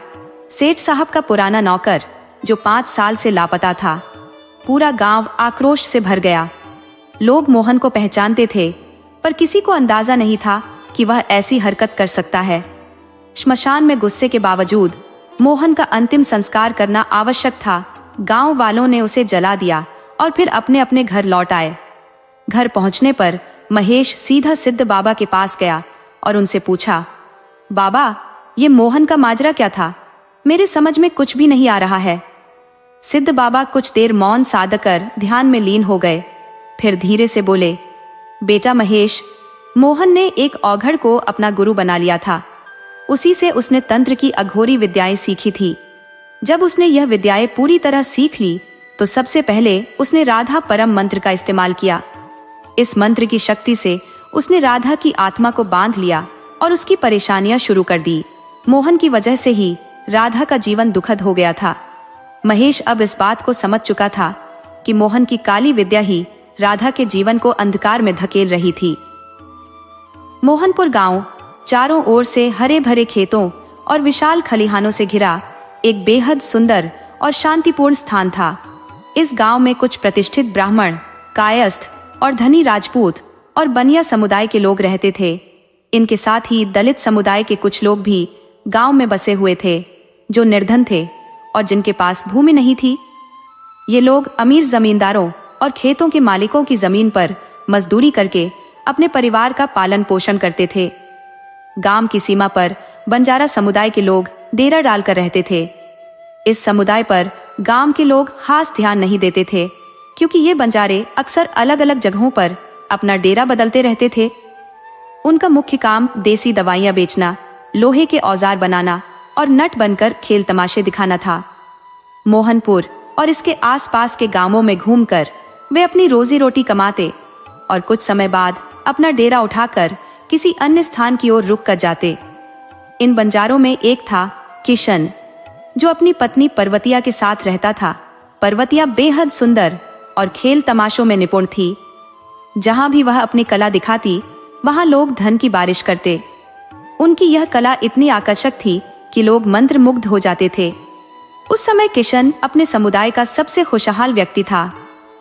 सेठ साहब का पुराना नौकर, जो 5 साल से लापता था। पूरा गांव आक्रोश से भर गया। लोग मोहन को पहचानते थे, पर किसी को अंदाजा नहीं था कि वह ऐसी हरकत कर सकता है। श्मशान में गुस्से के बावजूद मोहन का अंतिम संस्कार करना आवश्यक था। गांव वालों ने उसे जला दिया और फिर अपने अपने घर लौट आए। घर पहुंचने पर महेश सीधा सिद्ध बाबा के पास गया और उनसे पूछा, बाबा, ये मोहन का माजरा क्या था? मेरे समझ में कुछ भी नहीं आ रहा है। सिद्ध बाबा कुछ देर मौन साध कर ध्यान में लीन हो गए, फिर धीरे से बोले, बेटा महेश, मोहन ने एक औघड़ को अपना गुरु बना लिया था। उसी से उसने तंत्र की अघोरी विद्याएं सीखी थी। जब उसने यह विद्याएं पूरी तरह सीख ली तो सबसे पहले उसने राधा परम मंत्र का इस्तेमाल किया। इस मंत्र की शक्ति से उसने राधा की आत्मा को बांध लिया और उसकी परेशानियां शुरू कर दी। मोहन की वजह से ही राधा का जीवन दुखद हो गया था। महेश अब इस बात को समझ चुका था कि मोहन की काली विद्या ही राधा के जीवन को अंधकार में धकेल रही थी। मोहनपुर गांव चारों ओर से हरे भरे खेतों और विशाल खलिहानों से घिरा एक बेहद सुंदर और शांतिपूर्ण स्थान था। इस गांव में कुछ प्रतिष्ठित ब्राह्मण, कायस्थ और धनी राजपूत और बनिया समुदाय के लोग रहते थे। इनके साथ ही दलित समुदाय के कुछ लोग भी गांव में बसे हुए थे, जो निर्धन थे और जिनके पास भूमि नहीं थी। ये लोग अमीर जमींदारों और खेतों के मालिकों की जमीन पर मजदूरी करके अपने परिवार का पालन पोषण करते थे। गांव की सीमा पर बंजारा समुदाय के लोग डेरा डालकर रहते थे। इस समुदाय पर गांव के लोग खास ध्यान नहीं देते थे, क्योंकि ये बंजारे अक्सर अलग अलग जगहों पर अपना डेरा बदलते रहते थे। उनका मुख्य काम देसी दवाइयां बेचना, लोहे के औजार बनाना और नट बनकर खेल तमाशे दिखाना था। मोहनपुर और इसके आसपास के गांवों में घूमकर वे अपनी रोजी रोटी कमाते और कुछ समय बाद अपना डेरा उठाकर किसी अन्य स्थान की ओर रुक कर जाते। इन बंजारों में एक था किशन, जो अपनी पत्नी पर्वतिया के साथ रहता था। पर्वतिया बेहद सुंदर और खेल तमाशों में निपुण थी। जहां भी वह अपनी कला दिखाती, वहां लोग धन की बारिश करते। उनकी यह कला इतनी आकर्षक थी कि लोग मंत्रमुग्ध हो जाते थे। उस समय किशन अपने समुदाय का सबसे खुशहाल व्यक्ति था।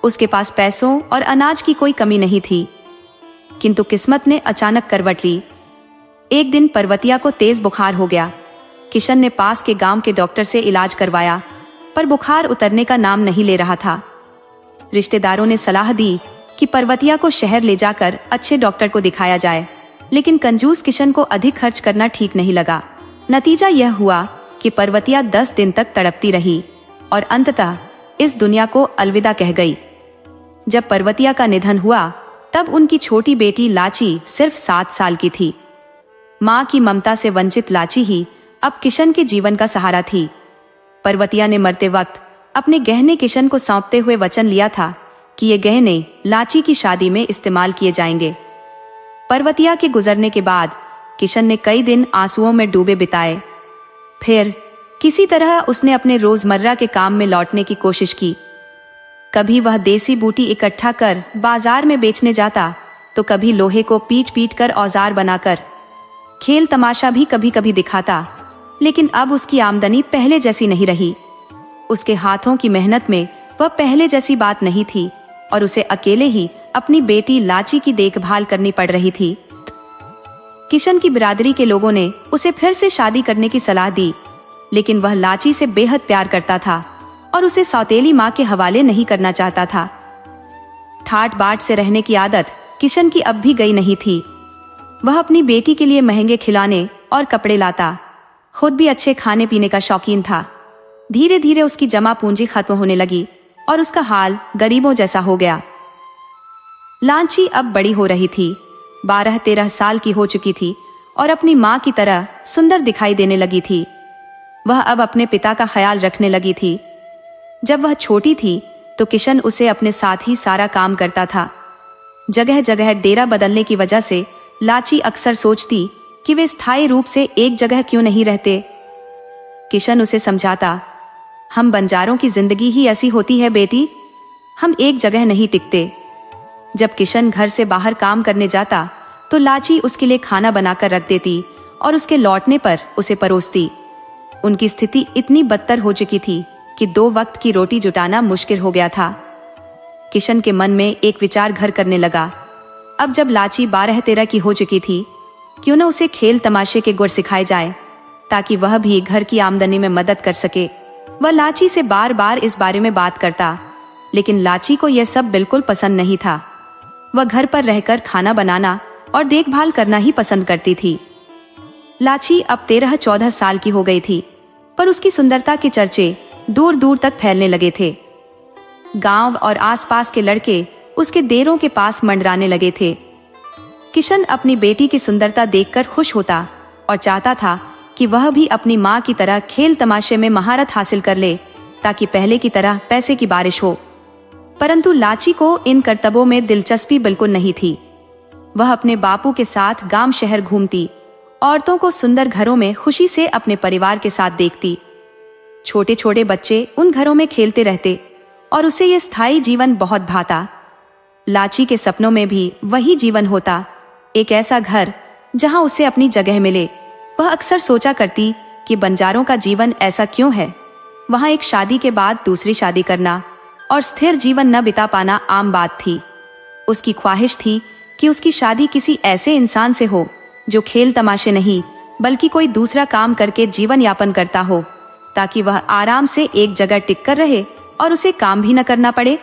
उसके पास पैसों और अनाज की कोई कमी नहीं थी। किंतु किस्मत ने अचानक करवट ली। एक दिन पर्वतिया को तेज बुखार हो गया। किशन ने पास के गांव के डॉक्टर से इलाज करवाया, पर बुखार उतरने का नाम नहीं ले रहा था। रिश्तेदारों ने सलाह दी कि पर्वतिया को शहर ले जाकर अच्छे डॉक्टर को दिखाया जाए, लेकिन कंजूस किशन को अधिक खर्च करना ठीक नहीं लगा। नतीजा यह हुआ कि पर्वतिया 10 दिन तक तड़पती रही और अंततः इस दुनिया को अलविदा कह गई। जब पर्वतिया का निधन हुआ, तब उनकी छोटी बेटी लाची सिर्फ 7 साल की थी। माँ की ममता से वंचित लाची ही अब किशन के जीवन का सहारा थी। पर्वतिया ने मरते वक्त अपने गहने किशन को सौंपते हुए वचन लिया था कि ये गहने लाची की शादी में इस्तेमाल किए जाएंगे। पर्वतिया के गुजरने के बाद किशन ने कई दिन आंसुओं में डूबे बिताए। फिर किसी तरह उसने अपने रोजमर्रा के काम में लौटने की कोशिश की। कभी वह देसी बूटी इकट्ठा कर बाजार में बेचने जाता, तो कभी लोहे को पीट पीट कर औजार बनाकर खेल तमाशा भी कभी कभी दिखाता। लेकिन अब उसकी आमदनी पहले जैसी नहीं रही। उसके हाथों की मेहनत में वह पहले जैसी बात नहीं थी और उसे अकेले ही अपनी बेटी लाची की देखभाल करनी पड़ रही थी। किशन की बिरादरी के लोगों ने उसे फिर से शादी करने की सलाह दी, लेकिन वह लाची से बेहद प्यार करता था और उसे सौतेली माँ के हवाले नहीं करना चाहता था। ठाट बाट से रहने की आदत किशन की अब भी गई नहीं थी। वह अपनी बेटी के लिए महंगे खिलौने और कपड़े लाता, खुद भी अच्छे खाने पीने का शौकीन था। धीरे धीरे उसकी जमा पूंजी खत्म होने लगी और उसका हाल गरीबों जैसा हो गया। लाची अब बड़ी हो रही थी, 12-13 साल की हो चुकी थी और अपनी माँ की तरह सुंदर दिखाई देने लगी थी। वह अब अपने पिता का ख्याल रखने लगी थी। जब वह छोटी थी तो किशन उसे अपने साथ ही सारा काम करता था। जगह जगह डेरा बदलने की वजह से लाची अक्सर सोचती कि वे स्थायी रूप से एक जगह क्यों नहीं रहते। किशन उसे समझाता, हम बंजारों की जिंदगी ही ऐसी होती है बेटी, हम एक जगह नहीं टिकते। जब किशन घर से बाहर काम करने जाता तो लाची उसके लिए खाना बनाकर रख देती और उसके लौटने पर उसे परोसती। उनकी स्थिति इतनी बदतर हो चुकी थी कि 2 वक्त की रोटी जुटाना मुश्किल हो गया था। किशन के मन में एक विचार घर करने लगा। अब जब लाची 12-13 की हो चुकी थी, क्यों न उसे खेल तमाशे के गुर सिखाए जाए, ताकि वह भी घर की आमदनी में मदद कर सके। वह लाची से बार बार इस बारे में बात करता, लेकिन लाची को यह सब बिल्कुल पसंद नहीं था। वह घर पर रहकर खाना बनाना और देखभाल करना ही पसंद करती थी। लाची अब 13-14 साल की हो गई थी, पर उसकी सुंदरता के चर्चे दूर दूर तक फैलने लगे थे। गांव और आसपास के लड़के उसके देरों के पास मंडराने लगे थे। किशन अपनी बेटी की सुंदरता देखकर खुश होता और चाहता था कि वह भी अपनी मां की तरह खेल तमाशे में महारत हासिल कर ले, ताकि पहले की तरह पैसे की बारिश हो। परंतु लाची को इन करतबों में दिलचस्पी बिल्कुल नहीं थी। वह अपने बापू के साथ गांव शहर घूमती, औरतों को सुंदर घरों में खुशी से अपने परिवार के साथ देखती। छोटे छोटे बच्चे उन घरों में खेलते रहते और उसे यह स्थायी जीवन बहुत भाता। लाची के सपनों में भी वही जीवन होता, एक ऐसा घर जहां उसे अपनी जगह मिले। वह अक्सर सोचा करती कि बंजारों का जीवन ऐसा क्यों है। वहां एक शादी के बाद दूसरी शादी करना और स्थिर जीवन न बिता पाना आम बात थी। उसकी ख्वाहिश थी कि उसकी शादी किसी ऐसे इंसान से हो जो खेल तमाशे नहीं बल्कि कोई दूसरा काम करके जीवन यापन करता हो, ताकि वह आराम से एक जगह टिक कर रहे और उसे काम भी न करना पड़े।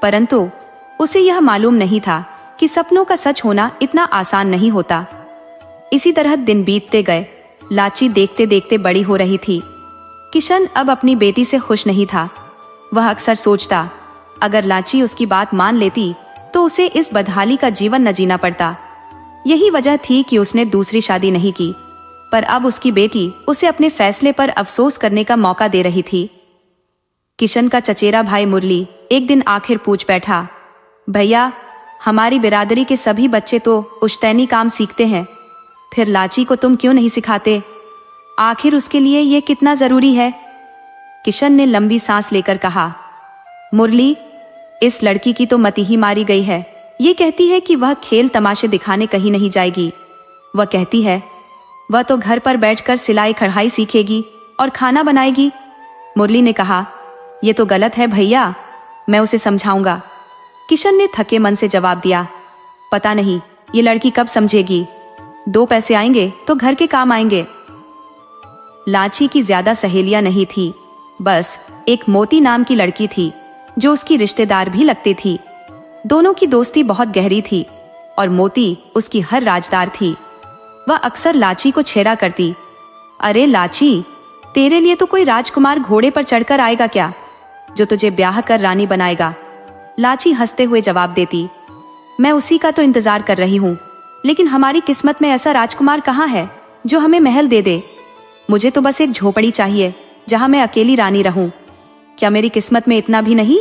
परंतु उसे यह मालूम नहीं था कि सपनों का सच होना इतना आसान नहीं होता। इसी तरह दिन बीतते गए। लाची देखते देखते बड़ी हो रही थी। किशन अब अपनी बेटी से खुश नहीं था। वह अक्सर सोचता, अगर लाची उसकी बात मान लेती तो उसे इस बदहाली का जीवन न जीना पड़ता। यही वजह थी कि उसने दूसरी शादी नहीं की, पर अब उसकी बेटी उसे अपने फैसले पर अफसोस करने का मौका दे रही थी। किशन का चचेरा भाई मुरली एक दिन आखिर पूछ बैठा, भैया, हमारी बिरादरी के सभी बच्चे तो पुश्तैनी काम सीखते हैं, फिर लाची को तुम क्यों नहीं सिखाते? आखिर उसके लिए ये कितना जरूरी है? किशन ने लंबी सांस लेकर कहा, मुरली, इस लड़की की तो मति ही मारी गई है। ये कहती है कि वह खेल तमाशे दिखाने कहीं नहीं जाएगी। वह कहती है वह तो घर पर बैठकर सिलाई कढ़ाई सीखेगी और खाना बनाएगी। मुरली ने कहा, यह तो गलत है भैया, मैं उसे समझाऊंगा। किशन ने थके मन से जवाब दिया, पता नहीं ये लड़की कब समझेगी। 2 पैसे आएंगे तो घर के काम आएंगे। लाची की ज्यादा सहेलियां नहीं थी, बस एक मोती नाम की लड़की थी जो उसकी रिश्तेदार भी लगती थी। दोनों की दोस्ती बहुत गहरी थी और मोती उसकी हर राजदार थी। वह अक्सर लाची को छेड़ा करती, अरे लाची, तेरे लिए तो कोई राजकुमार घोड़े पर चढ़कर आएगा क्या, जो तुझे ब्याह कर रानी बनाएगा। लाची हंसते हुए जवाब देती, मैं उसी का तो इंतजार कर रही हूँ, लेकिन हमारी किस्मत में ऐसा राजकुमार कहाँ है जो हमें महल दे दे। मुझे तो बस एक झोपड़ी चाहिए जहां मैं अकेली रानी रहूं। क्या मेरी किस्मत में इतना भी नहीं?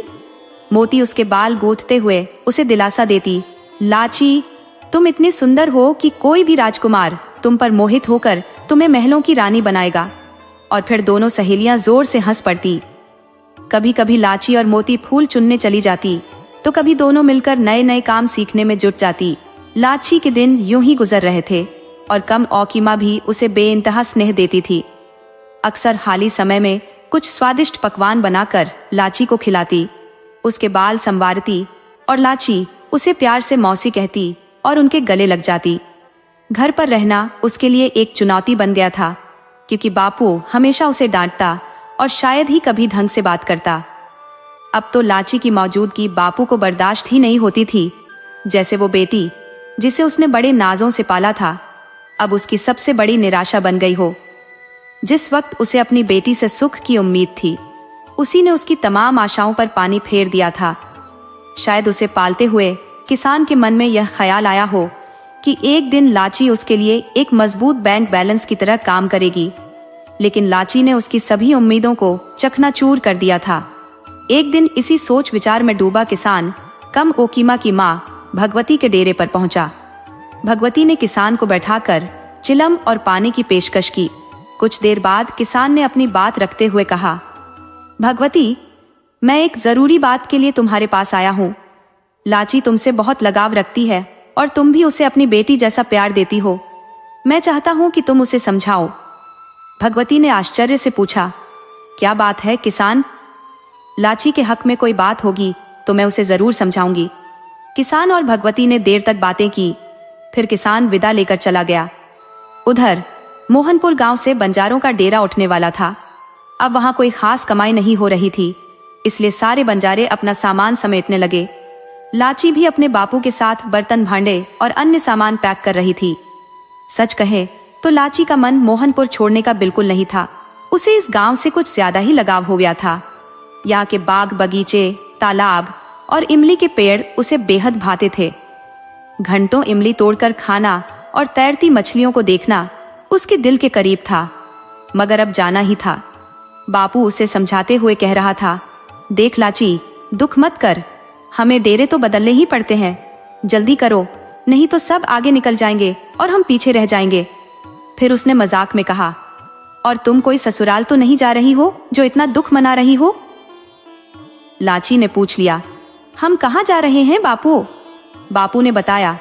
मोती उसके बाल गूंथते हुए उसे दिलासा देती, लाची, तुम इतनी सुंदर हो कि कोई भी राजकुमार तुम पर मोहित होकर तुम्हें महलों की रानी बनाएगा। और फिर दोनों सहेलियां जोर से हंस पड़ती। कभी कभी लाची और मोती फूल चुनने चली जाती, तो कभी दोनों मिलकर नए नए काम सीखने में जुट जाती। लाची के दिन यूं ही गुजर रहे थे और कम औकीमा भी उसे बेइंतहा स्नेह देती थी। अक्सर खाली समय में कुछ स्वादिष्ट पकवान बनाकर लाची को खिलाती, उसके बाल संवारती और लाची उसे प्यार से मौसी कहती और उनके गले लग जाती। घर पर रहना उसके लिए एक चुनौती बन गया था, क्योंकि बापू हमेशा उसे डांटता और शायद ही कभी ढंग से बात करता। अब तो लाची की मौजूदगी बापू को बर्दाश्त ही नहीं होती थी। जैसे वो बेटी जिसे उसने बड़े नाजों से पाला था, अब उसकी सबसे बड़ी निराशा बन गई हो। जिस वक्त उसे अपनी बेटी से सुख की उम्मीद थी, उसी ने उसकी तमाम आशाओं पर पानी फेर दिया था। शायद उसे पालते हुए किसान के मन में यह ख्याल आया हो कि एक दिन लाची उसके लिए एक मजबूत बैंक बैलेंस की तरह काम करेगी, लेकिन लाची ने उसकी सभी उम्मीदों को चकनाचूर कर दिया था। एक दिन इसी सोच विचार में डूबा किसान कम ओकीमा की माँ भगवती के डेरे पर पहुंचा। भगवती ने किसान को बैठाकर चिलम और पानी की पेशकश की। कुछ देर बाद किसान ने अपनी बात रखते हुए कहा, भगवती, मैं एक जरूरी बात के लिए तुम्हारे पास आया हूँ। लाची तुमसे बहुत लगाव रखती है और तुम भी उसे अपनी बेटी जैसा प्यार देती हो। मैं चाहता हूँ कि तुम उसे समझाओ। भगवती ने आश्चर्य से पूछा, क्या बात है किसान? लाची के हक में कोई बात होगी तो मैं उसे जरूर समझाऊंगी। किसान और भगवती ने देर तक बातें की। फिर किसान विदा लेकर चला गया। उधर मोहनपुर गांव से बंजारों का डेरा उठने वाला था। अब वहां कोई खास कमाई नहीं हो रही थी, इसलिए सारे बंजारे अपना सामान समेटने लगे। लाची भी अपने बापू के साथ बर्तन भांडे और अन्य सामान पैक कर रही थी। सच कहे तो लाची का मन मोहनपुर छोड़ने का बिल्कुल नहीं था। उसे इस गांव से कुछ ज्यादा ही लगाव हो गया था। यहाँ के बाग बगीचे, तालाब और इमली के पेड़ उसे बेहद भाते थे। घंटों इमली तोड़कर खाना और तैरती मछलियों को देखना उसके दिल के करीब था, मगर अब जाना ही था। बापू उसे समझाते हुए कह रहा था, देख लाची, दुख मत कर, हमें डेरे तो बदलने ही पड़ते हैं, जल्दी करो, नहीं तो सब आगे निकल जाएंगे और हम पीछे रह जाएंगे। फिर उसने मजाक में कहा, और तुम कोई ससुराल तो नहीं जा रही हो जो इतना दुख मना रही हो? लाची ने पूछ लिया। हम कहाँ जा रहे हैं बापू? बापू ने बताया,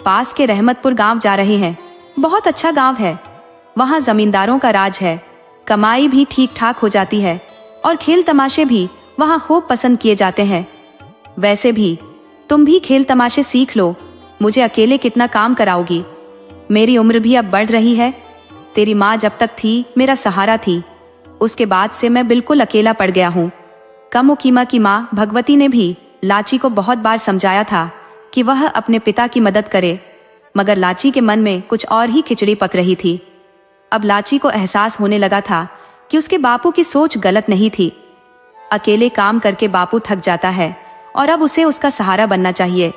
पास के रहमतपुर गांव जा रहे हैं। बहुत अच्छा गांव है, वहां जमींदारों का राज है, कमाई भी ठीक ठाक हो जाती है और खेल तमाशे भी वहां खूब पसंद किए जाते हैं। वैसे भी तुम भी खेल तमाशे सीख लो, मुझे अकेले कितना काम कराओगी? मेरी उम्र भी अब बढ़ रही है। तेरी माँ जब तक थी मेरा सहारा थी, उसके बाद से मैं बिल्कुल अकेला पड़ गया हूँ। कमो कीमा की माँ भगवती ने भी लाची को बहुत बार समझाया था कि वह अपने पिता की मदद करे, मगर लाची के मन में कुछ और ही खिचड़ी पक रही थी। अब लाची को एहसास होने लगा था कि उसके बापू की सोच गलत नहीं थी। अकेले काम करके बापू थक जाता है और अब उसे उसका सहारा बनना चाहिए।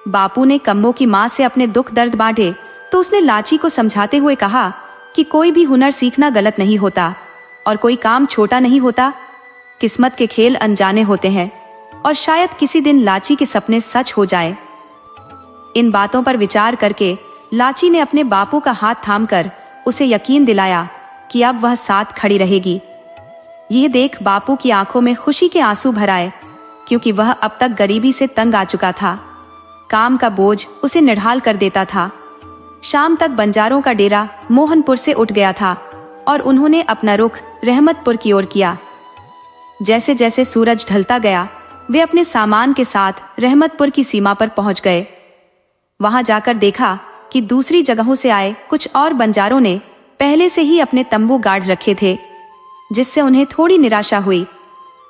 बापू ने कम्मो की माँ से अपने दुख दर्द बांटे तो उसने लाची को समझाते हुए कहा कि कोई भी हुनर सीखना गलत नहीं होता और कोई काम छोटा नहीं होता। किस्मत के खेल अनजाने होते हैं और शायद किसी दिन लाची के सपने सच हो जाए। इन बातों पर विचार करके लाची ने अपने बापू का हाथ थामकर उसे यकीन दिलाया कि अब वह साथ खड़ी रहेगी। ये देख बापू की आंखों में खुशी के आंसू भर आए, क्योंकि वह अब तक गरीबी से तंग आ चुका था। काम का बोझ उसे निढाल कर देता था। शाम तक बंजारों का डेरा मोहनपुर से उठ गया था और उन्होंने अपना रुख रहमतपुर की ओर किया। जैसे जैसे सूरज ढलता गया, वे अपने सामान के साथ रहमतपुर की सीमा पर पहुंच गए। वहां जाकर देखा कि दूसरी जगहों से आए कुछ और बंजारों ने पहले से ही अपने तंबू गाड़ रखे थे, जिससे उन्हें थोड़ी निराशा हुई।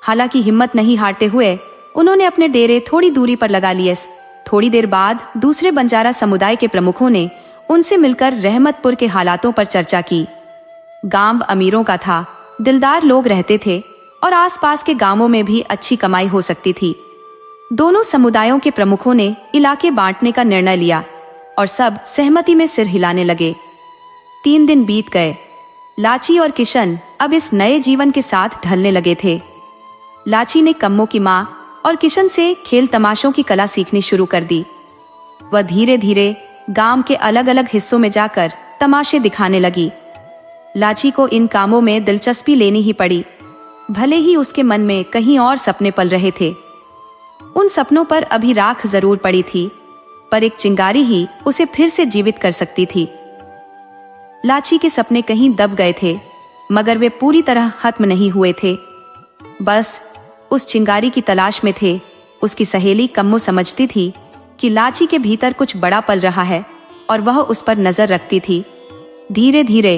हालांकि हिम्मत नहीं हारते हुए उन्होंने अपने डेरे थोड़ी दूरी पर लगा लिए। थोड़ी देर बाद दूसरे बंजारा समुदाय के प्रमुखों ने उनसे मिलकर रहमतपुर के हालातों पर चर्चा की। गांव अमीरों का था, दिलदार लोग रहते थे और आसपास के गांवों में भी अच्छी कमाई हो सकती थी। दोनों समुदायों के प्रमुखों ने इलाके बांटने का निर्णय लिया और सब सहमति में सिर हिलाने लगे। 3 दिन बीत गए। लाची और किशन अब इस नए जीवन के साथ ढलने लगे थे। लाची ने कम्मो की माँ और किशन से खेल तमाशों की कला सीखनी शुरू कर दी। वह धीरे धीरे गांव के अलग अलग हिस्सों में जाकर तमाशे दिखाने लगी। लाची को इन कामों में दिलचस्पी लेनी ही पड़ी, भले ही उसके मन में कहीं और सपने पल रहे थे। उन सपनों पर अभी राख जरूर पड़ी थी, पर एक चिंगारी ही उसे फिर से जीवित कर सकती थी। लाची के सपने कहीं दब गए थे, मगर वे पूरी तरह खत्म नहीं हुए थे। बस उस चिंगारी की तलाश में थे। उसकी सहेली कम्मो समझती थी कि लाची के भीतर कुछ बड़ा पल रहा है और वह उस पर नजर रखती थी। धीरे धीरे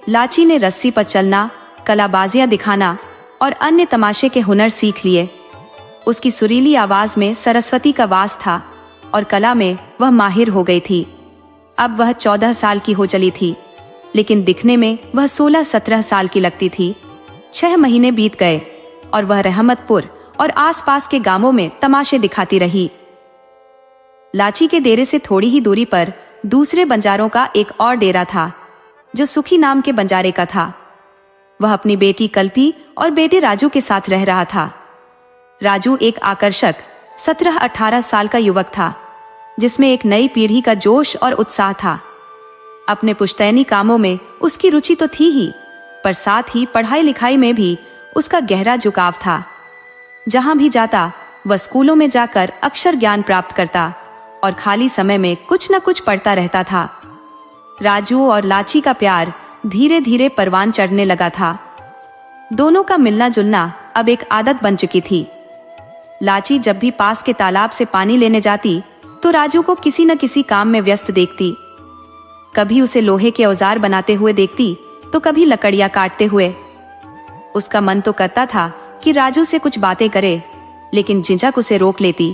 लाची ने रस्सी पर चलना, कलाबाजियां दिखाना और अन्य तमाशे के हुनर सीख लिए। उसकी सुरीली आवाज में सरस्वती का वास था और कला में वह माहिर हो गई थी। अब वह 14 साल की हो चली थी, लेकिन दिखने में वह 16-17 साल की लगती थी। 6 महीने बीत गए और वह रहमतपुर और आसपास के गांवों में तमाशे दिखाती रही। लाची के डेरे से थोड़ी ही दूरी पर दूसरे बंजारों का एक और डेरा था, जो सुखी नाम के बंजारे का था। वह अपनी बेटी कल्पी और बेटे राजू के साथ रह रहा था। राजू एक आकर्षक 17-18 साल का युवक था, जिसमें एक नई पीढ़ी का जोश और उत्साह था। अपने पुश्तैनी कामों में उसकी रुचि तो थी ही, पर साथ ही पढ़ाई लिखाई में भी उसका गहरा झुकाव था। जहां भी जाता वह स्कूलों में जाकर अक्षर ज्ञान प्राप्त करता और खाली समय में कुछ न कुछ पढ़ता रहता था। राजू और लाची का प्यार धीरे धीरे परवान चढ़ने लगा था। दोनों का मिलना जुलना अब एक आदत बन चुकी थी। लाची जब भी पास के तालाब से पानी लेने जाती तो राजू को किसी न किसी काम में व्यस्त देखती। कभी उसे लोहे के औजार बनाते हुए देखती तो कभी लकड़ियां काटते हुए। उसका मन तो करता था कि राजू से कुछ बातें करे, लेकिन झिझक उसे रोक लेती।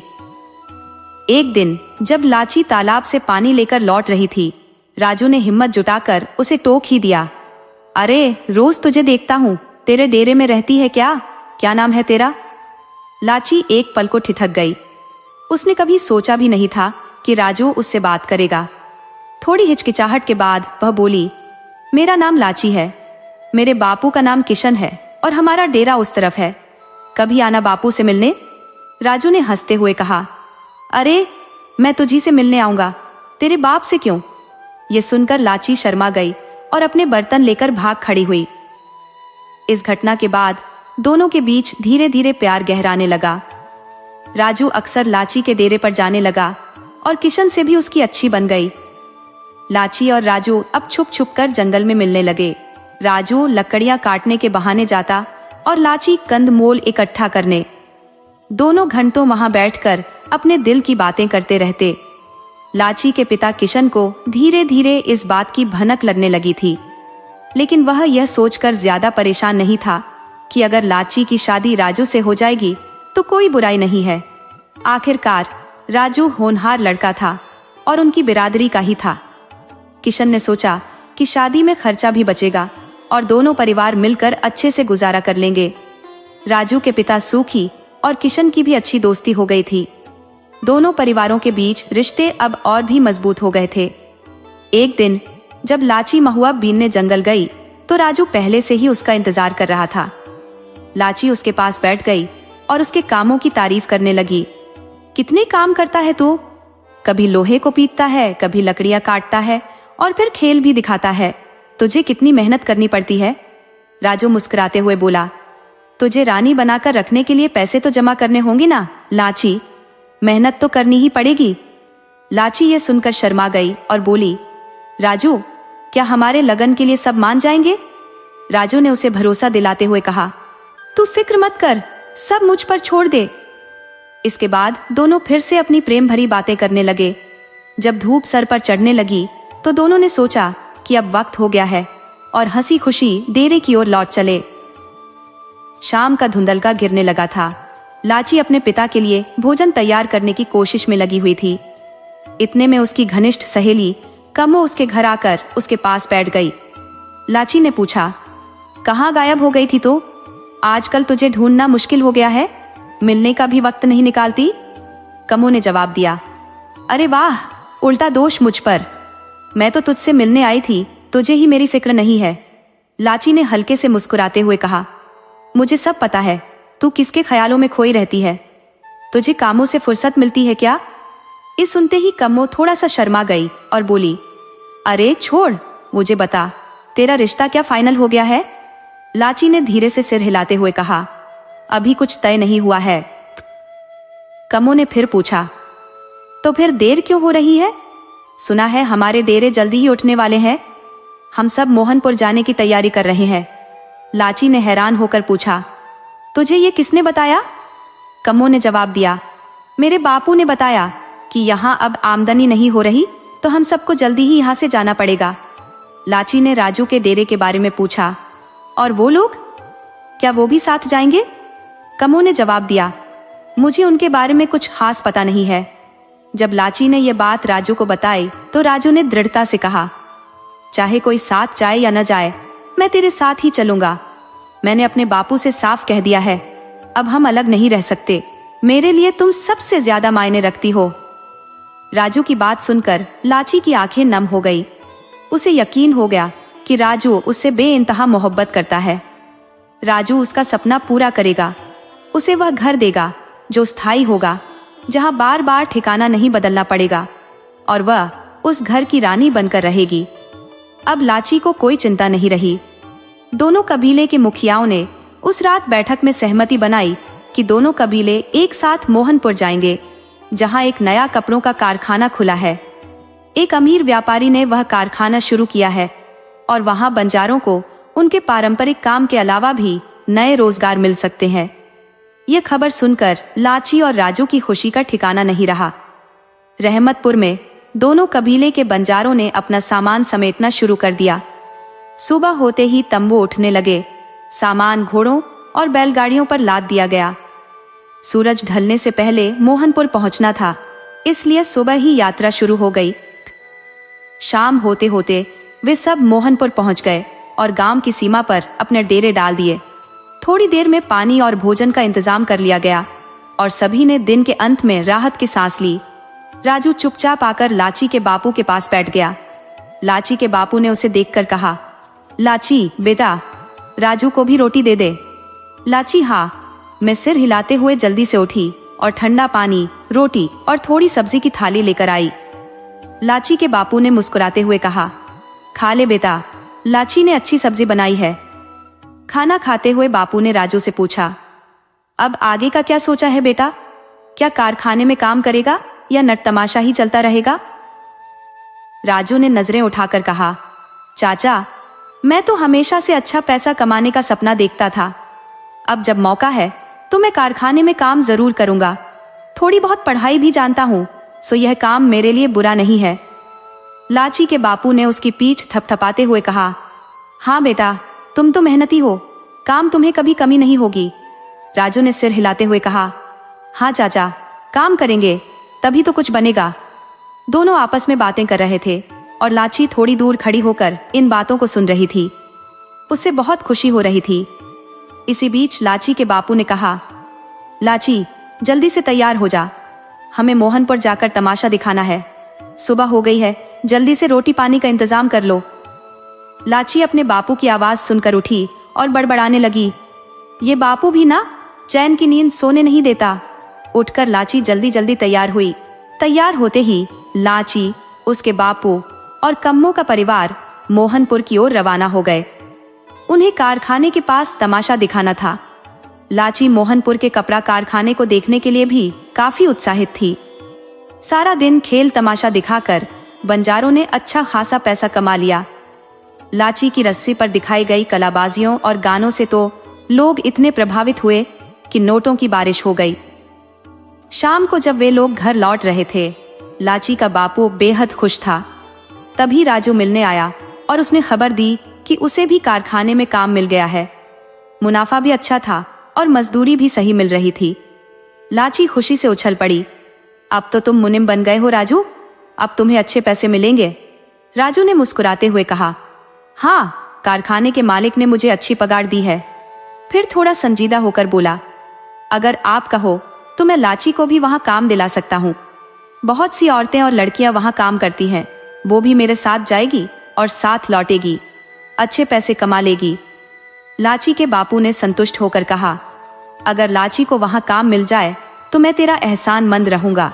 एक दिन जब लाची तालाब से पानी लेकर लौट रही थी, राजू ने हिम्मत जुटाकर उसे टोक ही दिया। अरे, रोज तुझे देखता हूँ, तेरे डेरे में रहती है क्या? क्या नाम है तेरा? लाची एक पल को ठिठक गई। उसने कभी सोचा भी नहीं था कि राजू उससे बात करेगा। थोड़ी हिचकिचाहट के बाद वह बोली, मेरा नाम लाची है, मेरे बापू का नाम किशन है और हमारा डेरा उस तरफ है। कभी आना बापू से मिलने। राजू ने हंसते हुए कहा, अरे, मैं तुझी से मिलने आऊंगा, तेरे बाप से क्यों? ये सुनकर लाची शर्मा गई और अपने बर्तन लेकर भाग खड़ी हुई। इस घटना के बाद दोनों के बीच धीरे धीरे प्यार गहराने लगा। राजू अक्सर लाची के डेरे पर जाने लगा और किशन से भी उसकी अच्छी बन गई। लाची और राजू अब छुप छुप कर जंगल में मिलने लगे। राजू लकड़ियां काटने के बहाने जाता और लाची कंदमूल इकट्ठा करने। दोनों घंटों वहां बैठकर अपने दिल की बातें करते रहते। लाची के पिता किशन को धीरे धीरे इस बात की भनक लगने लगी थी, लेकिन वह यह सोचकर ज्यादा परेशान नहीं था कि अगर लाची की शादी राजू से हो जाएगी तो कोई बुराई नहीं है। आखिरकार राजू होनहार लड़का था और उनकी बिरादरी का ही था। किशन ने सोचा कि शादी में खर्चा भी बचेगा और दोनों परिवार मिलकर अच्छे से गुजारा कर लेंगे। राजू के पिता सूखी और किशन की भी अच्छी दोस्ती हो गई थी। दोनों परिवारों के बीच रिश्ते अब और भी मजबूत हो गए थे। एक दिन जब लाची महुआ बीनने जंगल गई तो राजू पहले से ही उसका इंतजार कर रहा था। लाची उसके पास बैठ गई और उसके कामों की तारीफ करने लगी। कितने काम करता है तू? कभी लोहे को पीटता है, कभी लकड़ियां काटता है और फिर खेल भी दिखाता है। तुझे कितनी मेहनत करनी पड़ती है। राजू मुस्कुराते हुए बोला, तुझे रानी बनाकर रखने के लिए पैसे तो जमा करने होंगे ना लाची, मेहनत तो करनी ही पड़ेगी। लाची ये सुनकर शर्मा गई और बोली, राजू, क्या हमारे लगन के लिए सब मान जाएंगे? राजू ने उसे भरोसा दिलाते हुए कहा, तू फिक्र मत कर, सब मुझ पर छोड़ दे। इसके बाद दोनों फिर से अपनी प्रेम भरी बातें करने लगे। जब धूप सर पर चढ़ने लगी तो दोनों ने सोचा कि अब वक्त हो गया है और हंसी खुशी डेरे की ओर लौट चले। शाम का धुंधलका गिरने लगा था। लाची अपने पिता के लिए भोजन तैयार करने की कोशिश में लगी हुई थी। इतने में उसकी घनिष्ठ सहेली कमो उसके घर आकर उसके पास बैठ गई। लाची ने पूछा, कहाँ गायब हो गई थी तो? आजकल तुझे ढूंढना मुश्किल हो गया है, मिलने का भी वक्त नहीं निकालती। कमो ने जवाब दिया, अरे वाह, उल्टा दोष मुझ पर। मैं तो तुझसे मिलने आई थी, तुझे ही मेरी फिक्र नहीं है। लाची ने हल्के से मुस्कुराते हुए कहा, मुझे सब पता है, तू किसके ख्यालों में खोई रहती है। तुझे कामों से फुर्सत मिलती है क्या? इस सुनते ही कमो थोड़ा सा शर्मा गई और बोली, अरे छोड़, मुझे बता, तेरा रिश्ता क्या फाइनल हो गया है? लाची ने धीरे से सिर हिलाते हुए कहा, अभी कुछ तय नहीं हुआ है। कमो ने फिर पूछा, तो फिर देर क्यों हो रही है? सुना है हमारे डेरे जल्दी ही उठने वाले हैं। हम सब मोहनपुर जाने की तैयारी कर रहे हैं। लाची ने हैरान होकर पूछा, तुझे ये किसने बताया? कमो ने जवाब दिया, मेरे बापू ने बताया कि यहाँ अब आमदनी नहीं हो रही तो हम सबको जल्दी ही यहाँ से जाना पड़ेगा। लाची ने राजू के डेरे के बारे में पूछा, और वो लोग, क्या वो भी साथ जाएंगे? कमो ने जवाब दिया, मुझे उनके बारे में कुछ खास पता नहीं है। जब लाची ने यह बात राजू को बताई तो राजू ने दृढ़ता से कहा, चाहे कोई साथ जाए या न जाए, मैं तेरे साथ ही चलूंगा। मैंने अपने बापू से साफ कह दिया है, अब हम अलग नहीं रह सकते। मेरे लिए तुम सबसे ज्यादा मायने रखती हो। राजू की बात सुनकर लाची की आंखें नम हो गई। उसे यकीन हो गया कि राजू उससे बेइंतहा मोहब्बत करता है। राजू उसका सपना पूरा करेगा, उसे वह घर देगा जो स्थायी होगा, जहां बार बार ठिकाना नहीं बदलना पड़ेगा, और वह उस घर की रानी बनकर रहेगी। अब लाची को कोई चिंता नहीं रही। दोनों कबीले के मुखियाओं ने उस रात बैठक में सहमति बनाई कि दोनों कबीले एक साथ मोहनपुर जाएंगे, जहां एक नया कपड़ों का कारखाना खुला है। एक अमीर व्यापारी ने वह कारखाना शुरू किया है और वहां बंजारों को उनके पारंपरिक काम के अलावा भी नए रोजगार मिल सकते हैं। यह खबर सुनकर लाची और राजू की खुशी का ठिकाना नहीं रहा। रहमतपुर में दोनों कबीले के बंजारों ने अपना सामान समेटना शुरू कर दिया। सुबह होते ही तंबू उठने लगे, सामान घोड़ों और बैलगाड़ियों पर लाद दिया गया। सूरज ढलने से पहले मोहनपुर पहुंचना था, इसलिए सुबह ही यात्रा शुरू हो गई। शाम होते होते वे सब मोहनपुर पहुंच गए और गांव की सीमा पर अपने डेरे डाल दिए। थोड़ी देर में पानी और भोजन का इंतजाम कर लिया गया और सभी ने दिन के अंत में राहत की सांस ली। राजू चुपचाप आकर लाची के बापू के पास बैठ गया। लाची के बापू ने उसे देखकर कहा, लाची बेटा, राजू को भी रोटी दे दे। लाची हाँ। मैं सिर हिलाते हुए जल्दी से उठी और ठंडा पानी, रोटी और थोड़ी सब्जी की थाली लेकर आई। लाची के बापू ने मुस्कुराते हुए कहा, खा ले बेटा, लाची ने अच्छी सब्जी बनाई है। खाना खाते हुए बापू ने राजू से पूछा, अब आगे का क्या सोचा है बेटा? क्या कारखाने में काम करेगा या नट तमाशा ही चलता रहेगा? राजू ने नजरें उठाकर कहा, चाचा, मैं तो हमेशा से अच्छा पैसा कमाने का सपना देखता था। अब जब मौका है तो मैं कारखाने में काम जरूर करूंगा। थोड़ी बहुत पढ़ाई भी जानता हूं, सो यह काम मेरे लिए बुरा नहीं है। लाची के बापू ने उसकी पीठ थपथपाते हुए कहा, हाँ बेटा, तुम तो मेहनती हो, काम तुम्हें कभी कमी नहीं होगी। राजू ने सिर हिलाते हुए कहा, हाँ चाचा, काम करेंगे तभी तो कुछ बनेगा। दोनों आपस में बातें कर रहे थे और लाची थोड़ी दूर खड़ी होकर इन बातों को सुन रही थी। उससे बहुत खुशी हो रही थी। इसी बीच लाची के बापू ने कहा, लाची, जल्दी से तैयार हो जा, हमें मोहनपुर जाकर तमाशा दिखाना है। सुबह हो गई है, जल्दी से रोटी पानी का इंतजाम कर लो। लाची अपने बापू की आवाज सुनकर उठी और बड़बड़ाने लगी, ये बापू भी ना चैन की नींद सोने नहीं देता। उठकर लाची जल्दी जल्दी तैयार हुई। तैयार होते ही लाची, उसके बापू और कम्मों का परिवार मोहनपुर की ओर रवाना हो गए। उन्हें कारखाने के पास तमाशा दिखाना था। लाची मोहनपुर के कपड़ा कारखाने को देखने के लिए भी काफी उत्साहित थी। सारा दिन खेल तमाशा दिखाकर बंजारों ने अच्छा खासा पैसा कमा लिया। लाची की रस्सी पर दिखाई गई कलाबाजियों और गानों से तो लोग इतने प्रभावित हुए कि नोटों की बारिश हो गई। शाम को जब वे लोग घर लौट रहे थे, लाची का बापू बेहद खुश था। तभी राजू मिलने आया और उसने खबर दी कि उसे भी कारखाने में काम मिल गया है। मुनाफा भी अच्छा था और मजदूरी भी सही मिल रही थी। लाची खुशी से उछल पड़ी, अब तो तुम मुनिम बन गए हो राजू, अब तुम्हें अच्छे पैसे मिलेंगे। राजू ने मुस्कुराते हुए कहा, हाँ, कारखाने के मालिक ने मुझे अच्छी पगार दी है। फिर थोड़ा संजीदा होकर बोला, अगर आप कहो तो मैं लाची को भी वहां काम दिला सकता हूँ। बहुत सी औरतें और लड़कियां वहां काम करती हैं, वो भी मेरे साथ जाएगी और साथ लौटेगी, अच्छे पैसे कमा लेगी। लाची के बापू ने संतुष्ट होकर कहा, अगर लाची को वहां काम मिल जाए तो मैं तेरा एहसानमंद रहूंगा।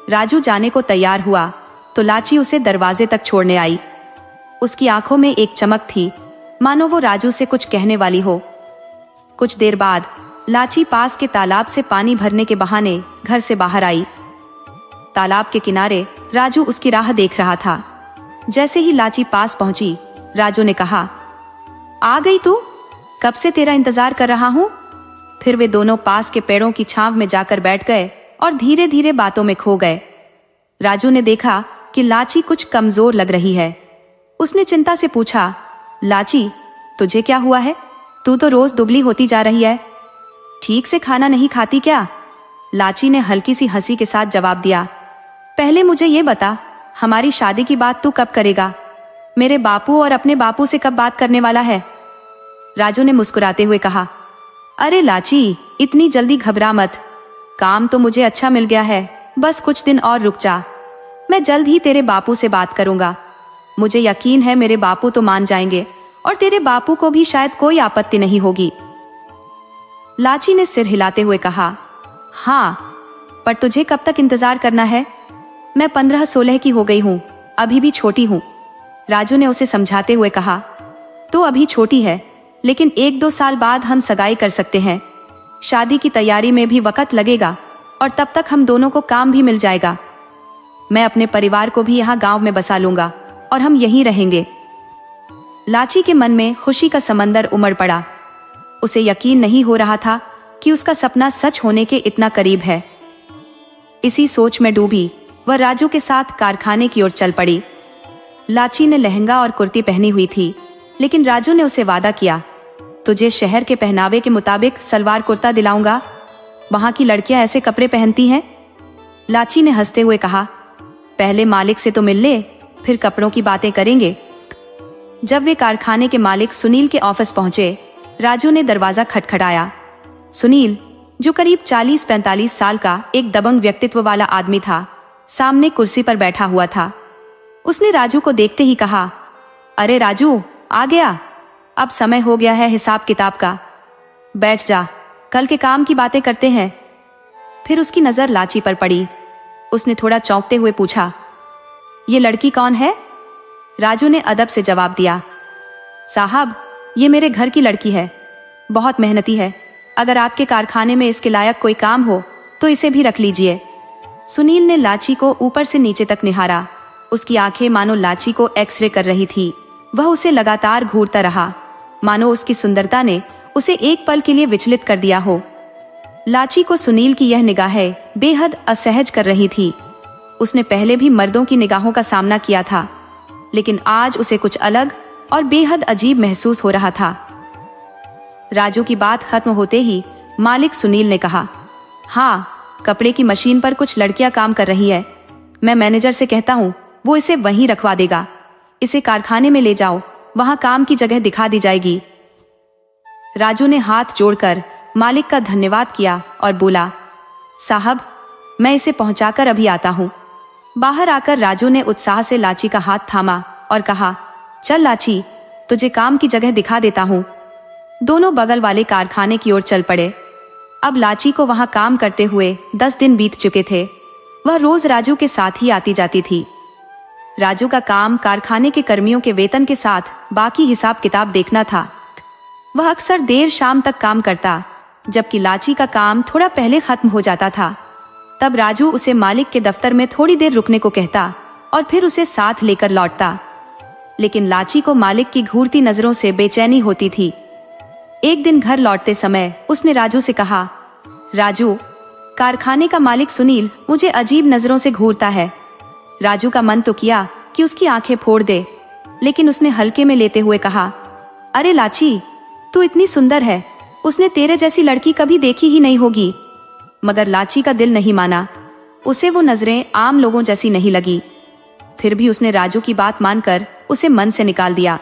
राजू जाने को तैयार हुआ तो लाची उसे दरवाजे तक छोड़ने आई। उसकी आंखों में एक चमक थी, मानो वो राजू से कुछ कहने वाली हो। कुछ देर बाद लाची पास के तालाब से पानी भरने के बहाने घर से बाहर आई। तालाब के किनारे राजू उसकी राह देख रहा था। जैसे ही लाची पास पहुंची, राजू ने कहा, आ गई तू, कब से तेरा इंतजार कर रहा हूं। फिर वे दोनों पास के पेड़ों की छांव में जाकर बैठ गए और धीरे धीरे बातों में खो गए। राजू ने देखा कि लाची कुछ कमजोर लग रही है। उसने चिंता से पूछा, लाची, तुझे क्या हुआ है? तू तो रोज दुबली होती जा रही है, ठीक से खाना नहीं खाती क्या? लाची ने हल्की सी हंसी के साथ जवाब दिया, पहले मुझे ये बता, हमारी शादी की बात तू कब करेगा? मेरे बापू और अपने बापू से कब बात करने वाला है? राजू ने मुस्कुराते हुए कहा, अरे लाची, इतनी जल्दी घबरा मत, काम तो मुझे अच्छा मिल गया है, बस कुछ दिन और रुक जा, मैं जल्द ही तेरे बापू से बात करूंगा। मुझे यकीन है मेरे बापू तो मान जाएंगे और तेरे बापू को भी शायद कोई आपत्ति नहीं होगी। लाची ने सिर हिलाते हुए कहा, हाँ, पर तुझे कब तक इंतजार करना है? मैं 15-16 की हो गई हूँ, अभी भी छोटी हूँ। राजू ने उसे समझाते हुए कहा, तो अभी छोटी है, लेकिन 1-2 साल बाद हम सगाई कर सकते हैं। शादी की तैयारी में भी वक्त लगेगा और तब तक हम दोनों को काम भी मिल जाएगा। मैं अपने परिवार को भी यहाँ गांव में बसा लूंगा और हम यहीं रहेंगे। लाची के मन में खुशी का समंदर उमड़ पड़ा। उसे यकीन नहीं हो रहा था कि उसका सपना सच होने के इतना करीब है। इसी सोच में डूबी वह राजू के साथ कारखाने की ओर चल पड़ी। लाची ने लहंगा और कुर्ती पहनी हुई थी, लेकिन राजू ने उसे वादा किया, तुझे शहर के पहनावे के मुताबिक सलवार कुर्ता दिलाऊंगा, वहां की लड़कियां ऐसे कपड़े पहनती हैं। लाची ने हंसते हुए कहा, पहले मालिक से तो मिल ले, फिर कपड़ों की बातें करेंगे। जब वे कारखाने के मालिक सुनील के ऑफिस पहुंचे, राजू ने दरवाजा खटखटाया। सुनील, जो करीब 40-45 साल का एक दबंग व्यक्तित्व वाला आदमी था, सामने कुर्सी पर बैठा हुआ था। उसने राजू को देखते ही कहा, अरे राजू, आ गया, अब समय हो गया है हिसाब किताब का, बैठ जा, कल के काम की बातें करते हैं। फिर उसकी नजर लाची पर पड़ी। उसने थोड़ा चौंकते हुए पूछा, ये लड़की कौन है? राजू ने अदब से जवाब दिया, साहब, ये मेरे घर की लड़की है, बहुत मेहनती है, अगर आपके कारखाने में इसके लायक कोई काम हो तो इसे भी रख लीजिए। सुनील ने लाची को ऊपर से नीचे तक निहारा। उसकी आंखें मानो लाची को एक्सरे कर रही थी। वह उसे लगातार घूरता रहा, मानो उसकी सुंदरता ने उसे एक पल के लिए विचलित कर दिया हो। लाची को सुनील की यह निगाहें बेहद असहज कर रही थी। उसने पहले भी मर्दों की निगाहों का सामना किया था, लेकिन आज उसे कुछ अलग और बेहद अजीब महसूस हो रहा था। राजू की बात खत्म होते ही मालिक सुनील ने कहा, हाँ, कपड़े की मशीन पर कुछ लड़कियां काम कर रही है, मैं मैनेजर से कहता हूँ, वो इसे वहीं रखवा देगा। इसे कारखाने में ले जाओ, वहां काम की जगह दिखा दी जाएगी। राजू ने हाथ जोड़कर मालिक का धन्यवाद किया और बोला, साहब, मैं इसे पहुंचाकर अभी आता हूँ। बाहर आकर राजू ने उत्साह से लाची का हाथ थामा और कहा, चल लाची, तुझे काम की जगह दिखा देता हूँ। दोनों बगल वाले कारखाने की ओर चल पड़े। अब लाची को वहां काम करते हुए 10 दिन बीत चुके थे। वह रोज राजू के साथ ही आती जाती थी। राजू का काम कारखाने के कर्मियों के वेतन के साथ बाकी हिसाब किताब देखना था। वह अक्सर देर शाम तक काम करता, जबकि लाची का काम थोड़ा पहले खत्म हो जाता था। तब राजू उसे मालिक के दफ्तर में थोड़ी देर रुकने को कहता और फिर उसे साथ लेकर लौटता। लेकिन लाची को मालिक की घूरती नजरों से बेचैनी होती थी। एक दिन घर लौटते समय उसने राजू से कहा, राजू, कारखाने का मालिक सुनील मुझे अजीब नजरों से घूरता है। राजू का मन तो किया कि उसकी आंखें फोड़ दे, लेकिन उसने हल्के में लेते हुए कहा, अरे लाची, तू इतनी सुंदर है, उसने तेरे जैसी लड़की कभी देखी ही नहीं होगी। मगर लाची का दिल नहीं माना। उसे वो नजरें आम लोगों जैसी नहीं लगी। फिर भी उसने राजू की बात मानकर उसे मन से निकाल दिया।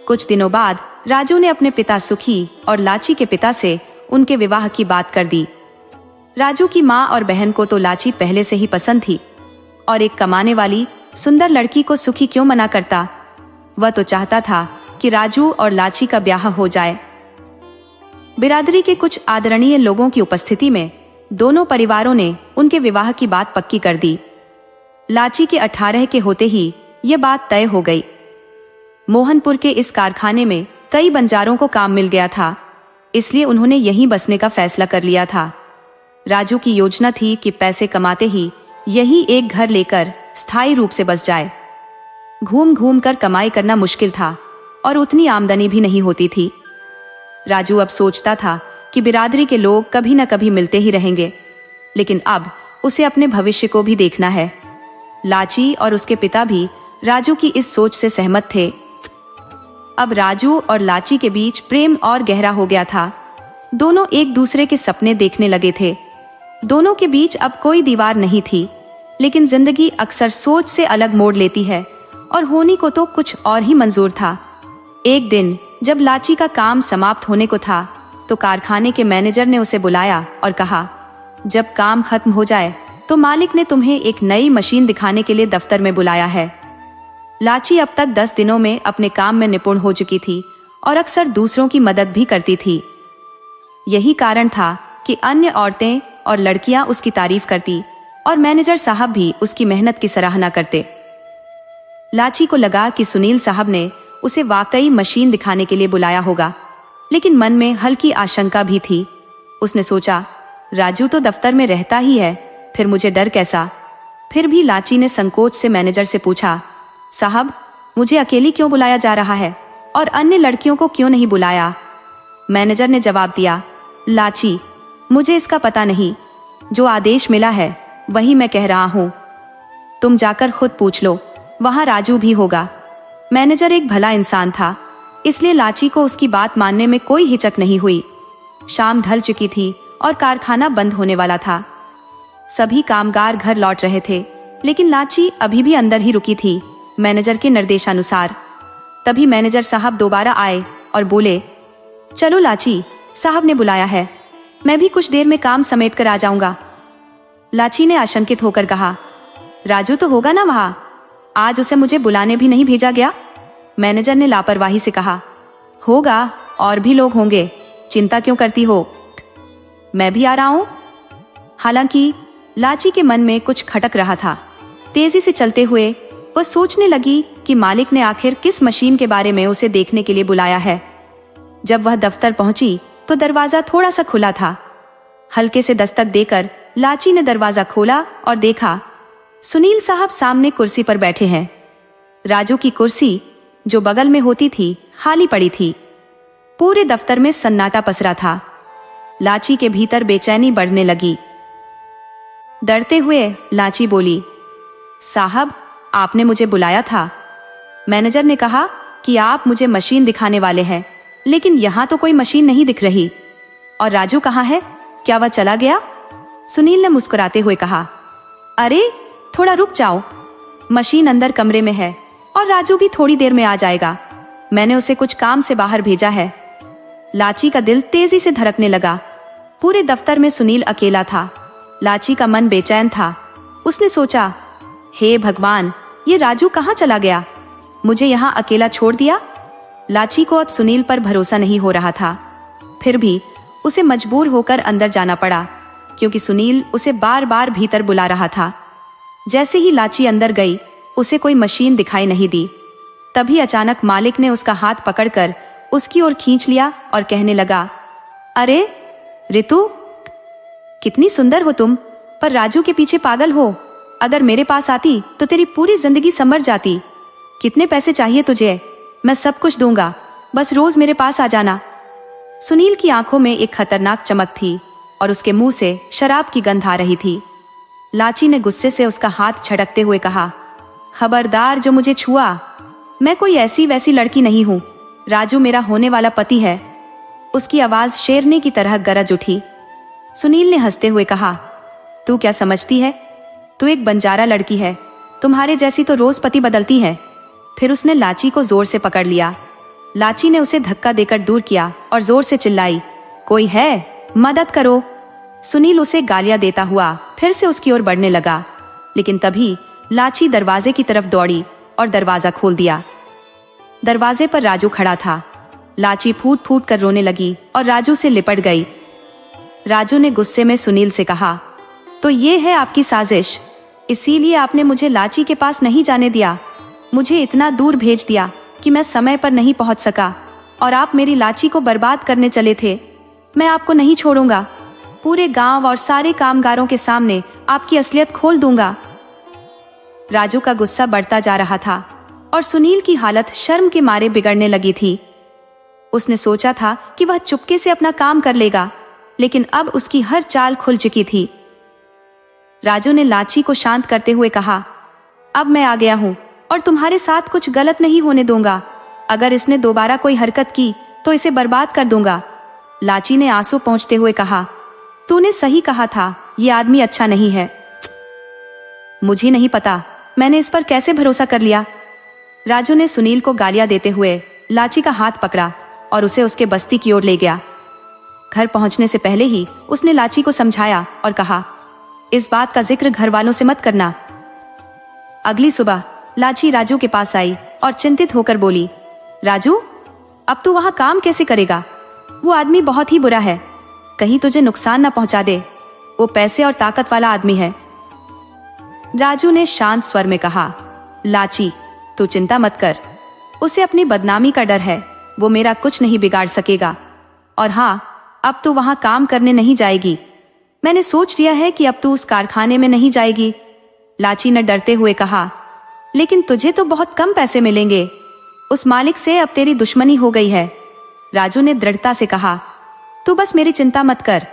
कुछ दिनों बाद राजू ने अपने पिता सुखी और लाची के पिता से उनके विवाह की बात कर दी। राजू की माँ और बहन को तो लाची पहले से ही पसंद थी, और एक कमाने वाली सुंदर लड़की को सुखी क्यों मना करता। वह तो चाहता था कि राजू और लाची का ब्याह हो जाए। बिरादरी के कुछ आदरणीय लोगों की उपस्थिति में दोनों परिवारों ने उनके विवाह की बात पक्की कर दी। लाची के 18 के होते ही ये बात तय हो गई। मोहनपुर के इस कारखाने में कई बंजारों को काम मिल गया था, इसलिए उन्होंने यहीं बसने का फैसला कर लिया था। राजू की योजना थी कि पैसे कमाते ही यही एक घर लेकर स्थायी रूप से बस जाए। घूम घूम कर कमाई करना मुश्किल था और उतनी आमदनी भी नहीं होती थी। राजू अब सोचता था कि बिरादरी के लोग कभी न कभी मिलते ही रहेंगे, लेकिन अब उसे अपने भविष्य को भी देखना है। लाची और उसके पिता भी राजू की इस सोच से सहमत थे। अब राजू और लाची के बीच प्रेम और गहरा हो गया था। दोनों एक दूसरे के सपने देखने लगे थे। दोनों के बीच अब कोई दीवार नहीं थी, लेकिन जिंदगी अक्सर सोच से अलग मोड़ लेती है और होनी को तो कुछ और ही मंजूर था। एक दिन जब लाची का काम समाप्त होने को था, तो कारखाने के मैनेजर ने उसे बुलाया और कहा, जब काम खत्म हो जाए तो मालिक ने तुम्हें एक नई मशीन दिखाने के लिए दफ्तर में बुलाया है। लाची अब तक 10 दिनों में अपने काम में निपुण हो चुकी थी और अक्सर दूसरों की मदद भी करती थी। यही कारण था कि अन्य औरतें और लड़कियां उसकी तारीफ करती और मैनेजर साहब भी उसकी मेहनत की सराहना करते। लाची को लगा कि सुनील साहब ने उसे वाकई मशीन दिखाने के लिए बुलाया होगा, लेकिन मन में हल्की आशंका भी थी। उसने सोचा, राजू तो दफ्तर में रहता ही है, फिर मुझे डर कैसा। फिर भी लाची ने संकोच से मैनेजर से पूछा, साहब, मुझे अकेली क्यों बुलाया जा रहा है और अन्य लड़कियों को क्यों नहीं बुलाया? मैनेजर ने जवाब दिया, लाची, मुझे इसका पता नहीं, जो आदेश मिला है वही मैं कह रहा हूँ, तुम जाकर खुद पूछ लो, वहां राजू भी होगा। मैनेजर एक भला इंसान था, इसलिए लाची को उसकी बात मानने में कोई हिचक नहीं हुई। शाम ढल चुकी थी और कारखाना बंद होने वाला था। सभी कामगार घर लौट रहे थे, लेकिन लाची अभी भी अंदर ही रुकी थी, मैनेजर के निर्देशानुसार। तभी मैनेजर साहब दोबारा आए और बोले, चलो लाची, साहब ने बुलाया है, मैं भी कुछ देर में काम समेट कर आ जाऊंगा। लाची ने आशंकित होकर कहा, राजू तो होगा ना वहां, आज उसे मुझे बुलाने भी नहीं भेजा गया। मैनेजर ने लापरवाही से कहा, होगा, और भी लोग होंगे, चिंता क्यों करती हो, मैं भी आ रहा हूं। हालांकि लाची के मन में कुछ खटक रहा था। तेजी से चलते हुए वह सोचने लगी कि मालिक ने आखिर किस मशीन के बारे में उसे देखने के लिए बुलाया है। जब वह दफ्तर पहुंची तो दरवाजा थोड़ा सा खुला था। हल्के से दस्तक देकर लाची ने दरवाजा खोला और देखा, सुनील साहब सामने कुर्सी पर बैठे हैं। राजू की कुर्सी, जो बगल में होती थी, खाली पड़ी थी। पूरे दफ्तर में सन्नाटा पसरा था। लाची के भीतर बेचैनी बढ़ने लगी। डरते हुए लाची बोली, साहब, आपने मुझे बुलाया था। मैनेजर ने कहा कि आप मुझे मशीन दिखाने वाले हैं, लेकिन यहां तो कोई मशीन नहीं दिख रही। और राजू कहाँ है, क्या वह चला गया? सुनील ने मुस्कुराते हुए कहा, अरे थोड़ा रुक जाओ, मशीन अंदर कमरे में है और राजू भी थोड़ी देर में आ जाएगा। मैंने उसे कुछ काम से बाहर भेजा है। लाची का दिल तेजी से धड़कने लगा। पूरे दफ्तर में सुनील अकेला था। लाची का मन बेचैन था। उसने सोचा, हे भगवान, ये राजू कहाँ चला गया, मुझे यहाँ अकेला छोड़ दिया। लाची को अब सुनील पर भरोसा नहीं हो रहा था। फिर भी उसे मजबूर होकर अंदर जाना पड़ा, क्योंकि सुनील उसे बार बार भीतर बुला रहा था। जैसे ही लाची अंदर गई, उसे कोई मशीन दिखाई नहीं दी। तभी अचानक मालिक ने उसका हाथ पकड़कर उसकी ओर खींच लिया और कहने लगा, अरे रितु, कितनी सुंदर हो तुम, पर राजू के पीछे पागल हो। अगर मेरे पास आती तो तेरी पूरी जिंदगी संवर जाती। कितने पैसे चाहिए तुझे, मैं सब कुछ दूंगा, बस रोज मेरे पास आ जाना। सुनील की आंखों में एक खतरनाक चमक थी और उसके मुंह से शराब की गंध आ रही थी। लाची ने गुस्से से उसका हाथ झटकते हुए कहा, खबरदार जो मुझे छुआ, मैं कोई ऐसी वैसी लड़की नहीं हूं। राजू मेरा होने वाला पति है। उसकी आवाज शेरनी की तरह गरज उठी। सुनील ने हंसते हुए कहा, तू क्या समझती है, तू एक बंजारा लड़की है, तुम्हारे जैसी तो रोज पति बदलती है। फिर उसने लाची को जोर से पकड़ लिया। लाची ने उसे धक्का देकर दूर किया और जोर से चिल्लाई, कोई है, मदद करो। सुनील उसे गालियां देता हुआ फिर से उसकी ओर बढ़ने लगा, लेकिन तभी लाची दरवाजे की तरफ दौड़ी और दरवाजा खोल दिया। दरवाजे पर राजू खड़ा था। लाची फूट फूट कर रोने लगी और राजू से लिपट गई। राजू ने गुस्से में सुनील से कहा, तो ये है आपकी साजिश, इसीलिए आपने मुझे लाची के पास नहीं जाने दिया, मुझे इतना दूर भेज दिया कि मैं समय पर नहीं पहुंच सका, और आप मेरी लाची को बर्बाद करने चले थे। मैं आपको नहीं छोड़ूंगा, पूरे गांव और सारे कामगारों के सामने आपकी असलियत खोल दूंगा। राजू का गुस्सा बढ़ता जा रहा था और सुनील की हालत शर्म के मारे बिगड़ने लगी थी। उसने सोचा था कि वह चुपके से अपना काम कर लेगा, लेकिन अब उसकी हर चाल खुल चुकी थी। राजू ने लाची को शांत करते हुए कहा, अब मैं आ गया हूं और तुम्हारे साथ कुछ गलत नहीं होने दूंगा। अगर इसने दोबारा कोई हरकत की तो इसे बर्बाद कर दूंगा। लाची ने आंसू पोंछते हुए कहा, तूने सही कहा था, ये आदमी अच्छा नहीं है। मुझे नहीं पता मैंने इस पर कैसे भरोसा कर लिया। राजू ने सुनील को गालियां देते हुए लाची का हाथ पकड़ा और उसे उसके बस्ती की ओर ले गया। घर पहुंचने से पहले ही उसने लाची को समझाया और कहा, इस बात का जिक्र घर वालों से मत करना। अगली सुबह लाची राजू के पास आई और चिंतित होकर बोली, राजू, अब तू वहां काम कैसे करेगा? वो आदमी बहुत ही बुरा है, कहीं तुझे नुकसान ना पहुंचा दे। वो पैसे और ताकत वाला आदमी है। राजू ने शांत स्वर में कहा, लाची, तू चिंता मत कर, उसे अपनी बदनामी का डर है, वो मेरा कुछ नहीं बिगाड़ सकेगा। और हाँ, अब तू वहां काम करने नहीं जाएगी। मैंने सोच लिया है कि अब तू उस कारखाने में नहीं जाएगी। लाची ने डरते हुए कहा, लेकिन तुझे तो बहुत कम पैसे मिलेंगे, उस मालिक से अब तेरी दुश्मनी हो गई है। राजू ने दृढ़ता से कहा, तू बस मेरी चिंता मत कर,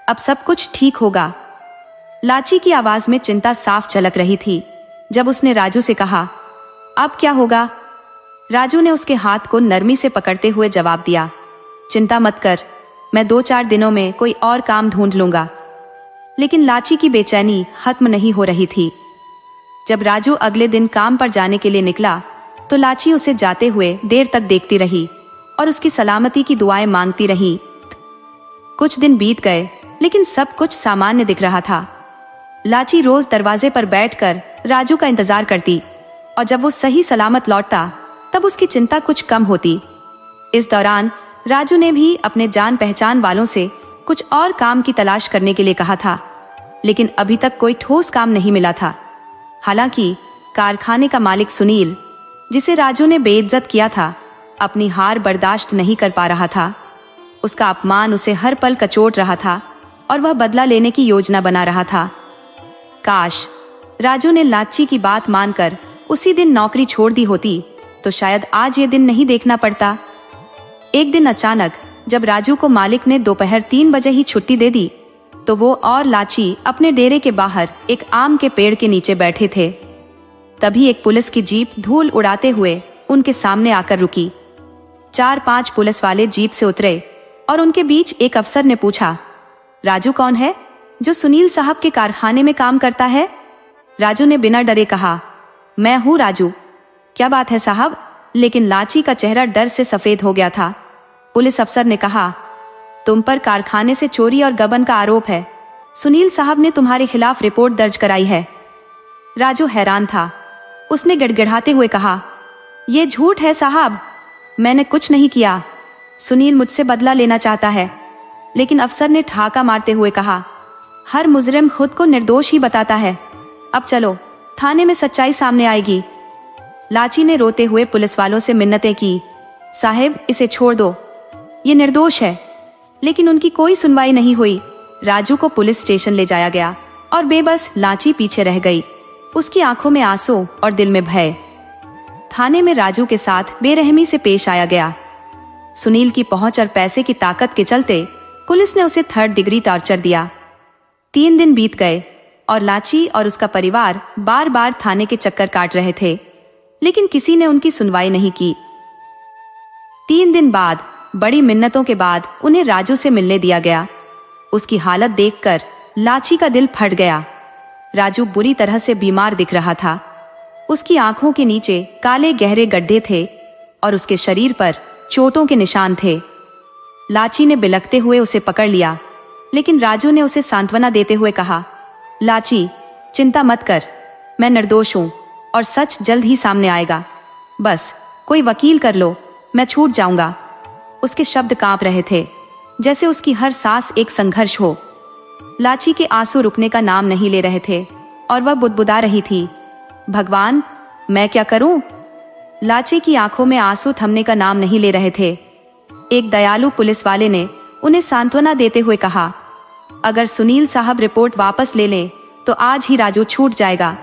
अब सब कुछ ठीक होगा। लाची की आवाज में चिंता साफ झलक रही थी। जब उसने राजू से कहा, अब क्या होगा? राजू ने उसके हाथ को नरमी से पकड़ते हुए जवाब दिया, चिंता मत कर, मैं 2-4 दिनों में कोई और काम ढूंढ लूंगा। लेकिन लाची की बेचैनी खत्म नहीं हो रही थी। जब राजू अगले दिन काम पर जाने के लिए निकला तो लाची उसे जाते हुए देर तक देखती रही और उसकी सलामती की दुआएं मांगती रही। कुछ दिन बीत गए, लेकिन सब कुछ सामान्य दिख रहा था। लाची रोज दरवाजे पर बैठकर राजू का इंतजार करती और जब वो सही सलामत लौटता तब उसकी चिंता कुछ कम होती। इस दौरान राजू ने भी अपने जान पहचान वालों से कुछ और काम की तलाश करने के लिए कहा था, लेकिन अभी तक कोई ठोस काम नहीं मिला था। हालांकि कारखाने का मालिक सुनील, जिसे राजू ने बेइज्जत किया था, अपनी हार बर्दाश्त नहीं कर पा रहा था। उसका अपमान उसे हर पल कचोट रहा था और वह बदला लेने की योजना बना रहा था। काश राजू ने लाची की बात मानकर उसी दिन नौकरी छोड़ दी होती तो शायद आज ये दिन नहीं देखना पड़ता। एक दिन अचानक जब राजू को मालिक ने दोपहर 3 बजे ही छुट्टी दे दी तो वो और लाची अपने डेरे के बाहर एक आम के पेड़ के नीचे बैठे थे। तभी एक पुलिस की जीप धूल उड़ाते हुए उनके सामने आकर रुकी। 4-5 पुलिस वाले जीप से उतरे और उनके बीच एक अफसर ने पूछा, राजू कौन है जो सुनील साहब के कारखाने में काम करता है? राजू ने बिना डरे कहा, मैं हूँ राजू। क्या बात है साहब? लेकिन लाची का चेहरा डर से सफेद हो गया था। पुलिस अफसर ने कहा, तुम पर कारखाने से चोरी और गबन का आरोप है। सुनील साहब ने तुम्हारे खिलाफ रिपोर्ट दर्ज कराई है। राजू हैरान था। उसने गिड़गिड़ाते हुए कहा, यह झूठ है साहब, मैंने कुछ नहीं किया। सुनील मुझसे बदला लेना चाहता है। लेकिन अफसर ने ठहाका मारते हुए कहा, हर मुजरिम खुद को निर्दोष ही बताता है। अब चलो, थाने में सच्चाई सामने आएगी। लाची ने रोते हुए पुलिस वालों से मिन्नतें की, साहब इसे छोड़ दो, ये निर्दोष है। लेकिन उनकी कोई सुनवाई नहीं हुई। राजू को पुलिस स्टेशन ले जाया गया और बेबस लाची पीछे रह गई, उसकी आंखों में आंसू और दिल में भय। थाने में राजू के साथ बेरहमी से पेश आया गया। सुनील की पहुंच और पैसे की ताकत के चलते पुलिस ने उसे 3rd डिग्री टॉर्चर दिया। 3 दिन बीत गए और लाची और उसका परिवार बार बार थाने के चक्कर काट रहे थे, लेकिन किसी ने उनकी सुनवाई नहीं की। 3 दिन बाद बड़ी मिन्नतों के बाद उन्हें राजू से मिलने दिया गया। उसकी हालत देखकर लाची का दिल फट गया। राजू बुरी तरह से बीमार दिख रहा था। उसकी आंखों के नीचे काले गहरे गड्ढे थे और उसके शरीर पर चोटों के निशान थे। लाची ने बिलखते हुए उसे पकड़ लिया, लेकिन राजू ने उसे सांत्वना देते हुए कहा, लाची चिंता मत कर, मैं निर्दोष हूं और सच जल्द ही सामने आएगा। बस कोई वकील कर लो, मैं छूट जाऊंगा। उसके शब्द कांप रहे थे, जैसे उसकी हर सांस एक संघर्ष हो। लाची के आंसू रुकने का नाम नहीं ले रहे थे और वह बुदबुदा रही थी, भगवान मैं क्या करूं? लाची की आंखों में आंसू थमने का नाम नहीं ले रहे थे। एक दयालु पुलिस वाले ने उन्हें सांत्वना देते हुए कहा, अगर सुनील साहब रिपोर्ट वापस ले लें तो आज ही राजू छूट जाएगा।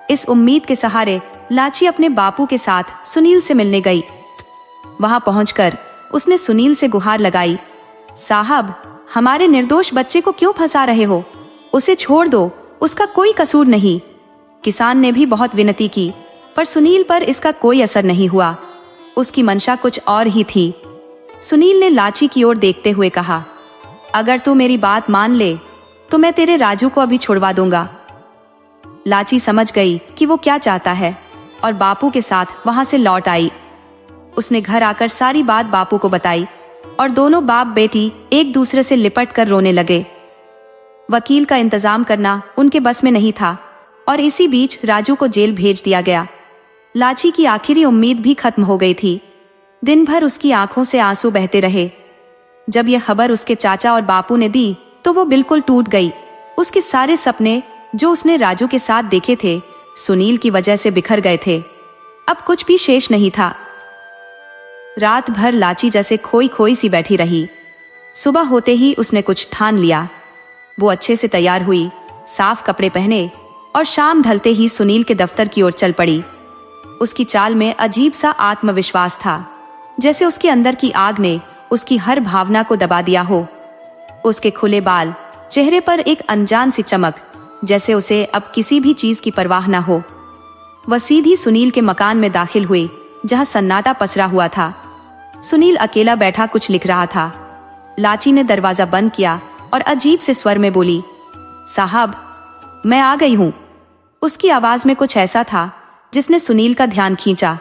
इस उम्मीद के सहारे लाची अपने बापू के साथ सुनील से मिलने गई। वहां पहुंचकर उसने सुनील से गुहार लगाई, साहब हमारे निर्दोष बच्चे को क्यों फंसा रहे हो? उसे छोड़ दो, उसका कोई कसूर नहीं। किसान ने भी बहुत विनती की, पर सुनील पर इसका कोई असर नहीं हुआ। उसकी मंशा कुछ और ही थी। सुनील ने लाची की ओर देखते हुए कहा, अगर तू मेरी बात मान ले तो मैं तेरे राजू को अभी छुड़वा दूंगा। लाची समझ गई कि वो क्या चाहता है और बापू के साथ वहां से लौट आई। उसने घर आकर सारी बात बापू को बताई और दोनों बाप बेटी एक दूसरे से लिपट कर रोने लगे। वकील का इंतजाम करना उनके बस में नहीं था और इसी बीच राजू को जेल भेज दिया गया। लाची की आखिरी उम्मीद भी खत्म हो गई थी। दिन भर उसकी आंखों से आंसू बहते रहे। जब यह खबर उसके चाचा और बापू ने दी तो वो बिल्कुल टूट गई। उसके सारे सपने जो उसने राजू के साथ देखे थे सुनील की वजह से बिखर गए थे। अब कुछ भी शेष नहीं था। रात भर लाची जैसे खोई खोई सी बैठी रही। सुबह होते ही उसने कुछ ठान लिया। वो अच्छे से तैयार हुई, साफ कपड़े पहने और शाम ढलते ही सुनील के दफ्तर की ओर चल पड़ी। उसकी चाल में अजीब सा आत्मविश्वास था, जैसे उसके अंदर की आग ने उसकी हर भावना को दबा दिया हो। उसके खुले बाल, चेहरे पर एक अनजान सी चमक, जैसे उसे अब किसी भी चीज की परवाह न हो। वह सीधी सुनील के मकान में दाखिल हुई, जहां सन्नाटा पसरा हुआ था। सुनील अकेला बैठा कुछ लिख रहा था। लाची ने दरवाजा बंद किया और अजीब से स्वर में बोली, साहब, मैं आ गई हूं। उसकी आवाज में कुछ ऐसा था जिसने सुनील का ध्यान खींचा।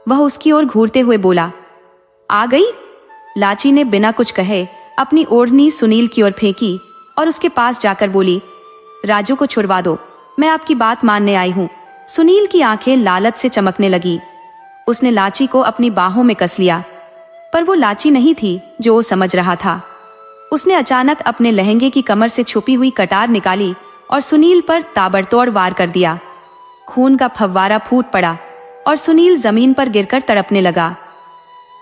वह उसकी ओर घूरते हुए बोला, आ गई? लाची ने बिना कुछ कहे अपनी ओढ़नी सुनील की ओर फेंकी और उसके पास जाकर बोली, राजू को छुड़वा दो, मैं आपकी बात मानने आई हूं। सुनील की आंखें लालच से चमकने लगी। उसने लाची को अपनी बाहों में कस लिया, पर वो लाची नहीं थी जो वो समझ रहा था। उसने अचानक अपने लहंगे की कमर से छुपी हुई कटार निकाली और सुनील पर ताबड़तोड़ वार कर दिया। खून का फव्वारा फूट पड़ा और सुनील जमीन पर गिरकर तड़पने लगा।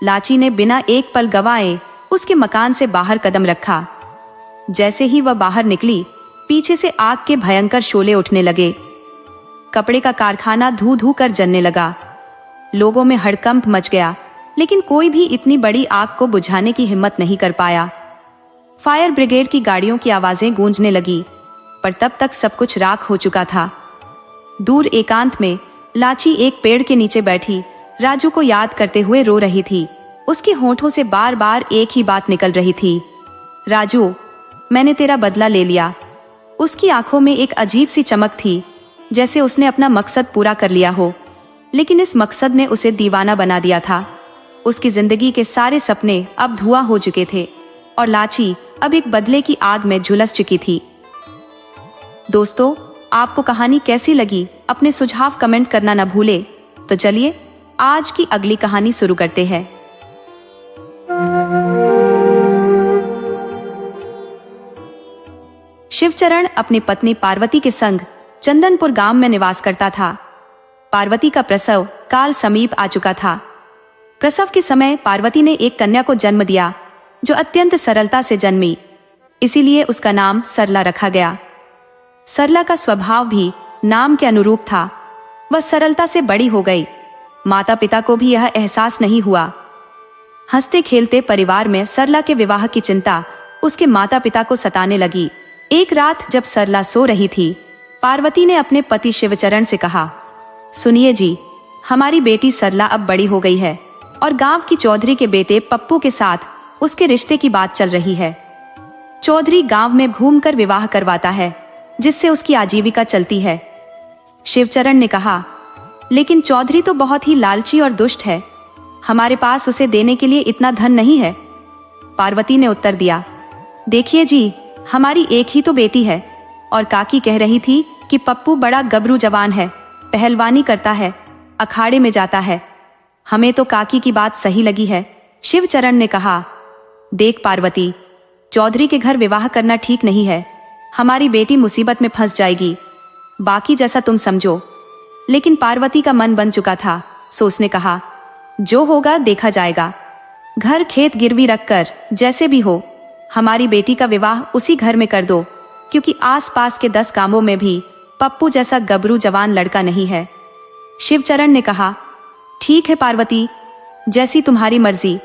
लाची ने बिना एक पल गवाए उसके मकान से बाहर कदम रखा। जैसे ही वह बाहर निकली, पीछे से आग के भयंकर शोले उठने लगे। कपड़े का कारखाना धू धू कर जलने लगा। लोगों में हड़कंप मच गया, लेकिन कोई भी इतनी बड़ी आग को बुझाने की हिम्मत नहीं कर पाया। फायर ब्रिगेड की गाड़ियों की आवाजें गूंजने लगी, पर तब तक सब कुछ राख हो चुका था। दूर एकांत में लाची एक पेड़ के नीचे बैठी राजू को याद करते हुए रो रही थी। उसके होंठों से बार बार एक ही बात निकल रही थी, राजू, मैंने तेरा बदला ले लिया। उसकी आंखों में एक अजीब सी चमक थी, जैसे उसने अपना मकसद पूरा कर लिया हो। लेकिन इस मकसद ने उसे दीवाना बना दिया था। उसकी जिंदगी के सारे सपने अब धुआं हो चुके थे और लाची अब एक बदले की आग में झुलस चुकी थी। दोस्तों, आपको कहानी कैसी लगी? अपने सुझाव कमेंट करना न भूले। तो चलिए आज की अगली कहानी शुरू करते हैं। शिवचरण अपनी पत्नी पार्वती के संग चंदनपुर गांव में निवास करता था। पार्वती का प्रसव काल समीप आ चुका था। प्रसव के समय पार्वती ने एक कन्या को जन्म दिया, जो अत्यंत सरलता से जन्मी, इसीलिए उसका नाम सरला रखा गया। सरला का स्वभाव भी नाम के अनुरूप था। वह सरलता से बड़ी हो गई। माता पिता को भी यह एहसास नहीं हुआ। हंसते खेलते परिवार में सरला के विवाह की चिंता उसके माता पिता को सताने लगी। एक रात जब सरला सो रही थी, पार्वती ने अपने पति शिवचरण से कहा, सुनिए जी, हमारी बेटी सरला अब बड़ी हो गई है और गांव की चौधरी के बेटे पप्पू के साथ उसके रिश्ते की बात चल रही है। चौधरी गांव में घूमकर विवाह करवाता है, जिससे उसकी आजीविका चलती है। शिवचरण ने कहा, लेकिन चौधरी तो बहुत ही लालची और दुष्ट है, हमारे पास उसे देने के लिए इतना धन नहीं है। पार्वती ने उत्तर दिया, देखिए जी, हमारी एक ही तो बेटी है और काकी कह रही थी कि पप्पू बड़ा गबरू जवान है, पहलवानी करता है, अखाड़े में जाता है। हमें तो काकी की बात सही लगी है। शिवचरण ने कहा, देख पार्वती, चौधरी के घर विवाह करना ठीक नहीं है। हमारी बेटी मुसीबत में फंस जाएगी। बाकी जैसा तुम समझो। लेकिन पार्वती का मन बन चुका था, सो उसने कहा, जो होगा देखा जाएगा। घर खेत गिरवी रखकर जैसे भी हो हमारी बेटी का विवाह उसी घर में कर दो, क्योंकि आसपास के 10 गांवों में भी पप्पू जैसा गबरू जवान लड़का नहीं है। शिवचरण ने कहा, ठीक है पार्वती, जैसी तुम्हारी मर्जी।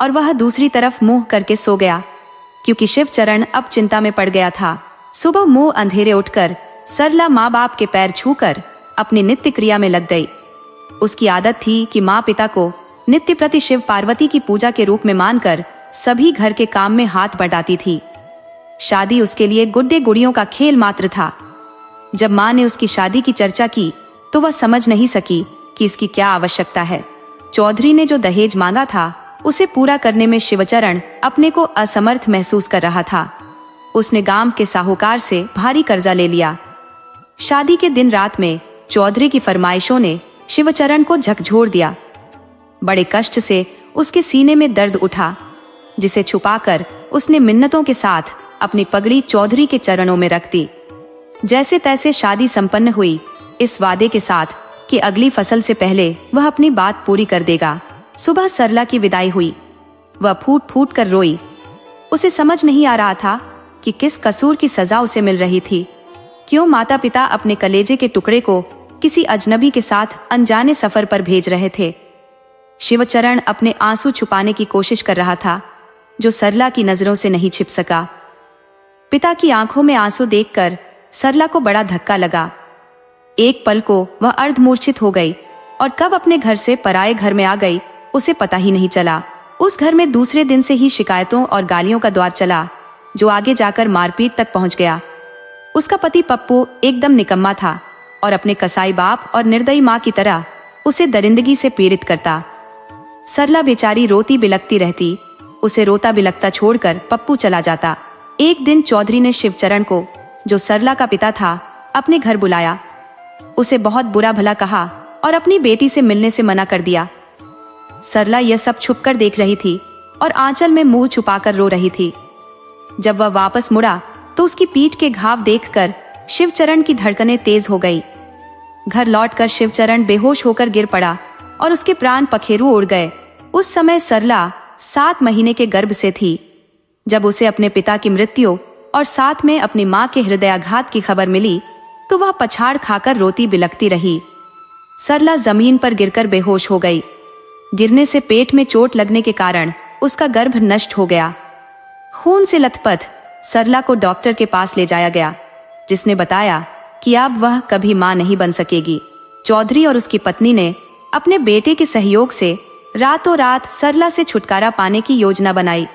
और वह दूसरी तरफ मुंह करके सो गया, क्योंकि शिवचरण अब चिंता में पड़ गया था। सुबह मुंह अंधेरे उठकर सरला माँ बाप के पैर छूकर अपनी नित्य क्रिया में लग गई। उसकी आदत थी कि माँ पिता को नित्य प्रति शिव पार्वती की पूजा के रूप में मानकर सभी घर के काम में हाथ बढ़ाती थी। शादी उसके लिए गुड्डे गुड़ियों का खेल मात्र था। जब माँ ने उसकी शादी की चर्चा की तो वह समझ नहीं सकी कि इसकी क्या आवश्यकता है। चौधरी ने जो दहेज मांगा था उसे पूरा करने में शिवचरण अपने को असमर्थ महसूस कर रहा था। उसने गांव के साहूकार से भारी कर्जा ले लिया। शादी के दिन रात में चौधरी की फरमाइशों ने शिवचरण को झकझोर दिया। बड़े कष्ट से उसके सीने में दर्द उठा, जिसे छुपाकर उसने मिन्नतों के साथ अपनी पगड़ी चौधरी के चरणों में रख दी। जैसे तैसे शादी संपन्न हुई, इस वादे के साथ कि अगली फसल से पहले वह अपनी बात पूरी कर देगा। सुबह सरला की विदाई हुई। वह फूट फूट कर रोई। उसे समझ नहीं आ रहा था कि किस कसूर की सजा उसे मिल रही थी। क्यों माता पिता अपने कलेजे के टुकड़े को किसी अजनबी के साथ अनजाने सफर पर भेज रहे थे। शिवचरण अपने आंसू छुपाने की कोशिश कर रहा था, जो सरला की नजरों से नहीं छिप सका। पिता की आंखों में आंसू देखकर सरला को बड़ा धक्का लगा। एक पल को वह अर्धमूर्छित हो गई और कब अपने घर से पराये घर में आ गई उसे पता ही नहीं चला। उस घर में दूसरे दिन से ही शिकायतों और गालियों का दौर चला, जो आगे जाकर मारपीट तक पहुंच गया। उसका पति पप्पू एकदम निकम्मा था और अपने कसाई बाप और निर्दयी माँ की तरह उसे दरिंदगी से पीड़ित करता। सरला बेचारी रोती बिलखती रहती। उसे रोता बिलखता छोड़कर पप्पू चला जाता। एक दिन चौधरी ने शिवचरण को, जो सरला का पिता था, अपने घर बुलाया। उसे बहुत बुरा भला कहा और अपनी बेटी से मिलने से मना कर दिया। सरला यह सब छुपकर देख रही थी और आंचल में मुंह छुपाकर रो रही थी। जब वह वापस मुड़ा तो उसकी पीठ के घाव देखकर शिवचरण की धड़कनें तेज हो गई। घर लौटकर शिवचरण बेहोश होकर गिर पड़ा और उसके प्राण पखेरु उड़ गए। उस समय सरला 7 महीने के गर्भ से थी। जब उसे अपने पिता की मृत्यु और साथ में अपनी मां के हृदयाघात की खबर मिली तो वह पछाड़ खाकर रोती बिलखती रही। सरला जमीन पर गिरकर बेहोश हो गई। गिरने से पेट में चोट लगने के कारण उसका गर्भ नष्ट हो गया। खून से लथपथ सरला को डॉक्टर के पास ले जाया गया, जिसने बताया कि अब वह कभी मां नहीं बन सकेगी। चौधरी और उसकी पत्नी ने अपने बेटे के सहयोग से रातों रात सरला से छुटकारा पाने की योजना बनाई।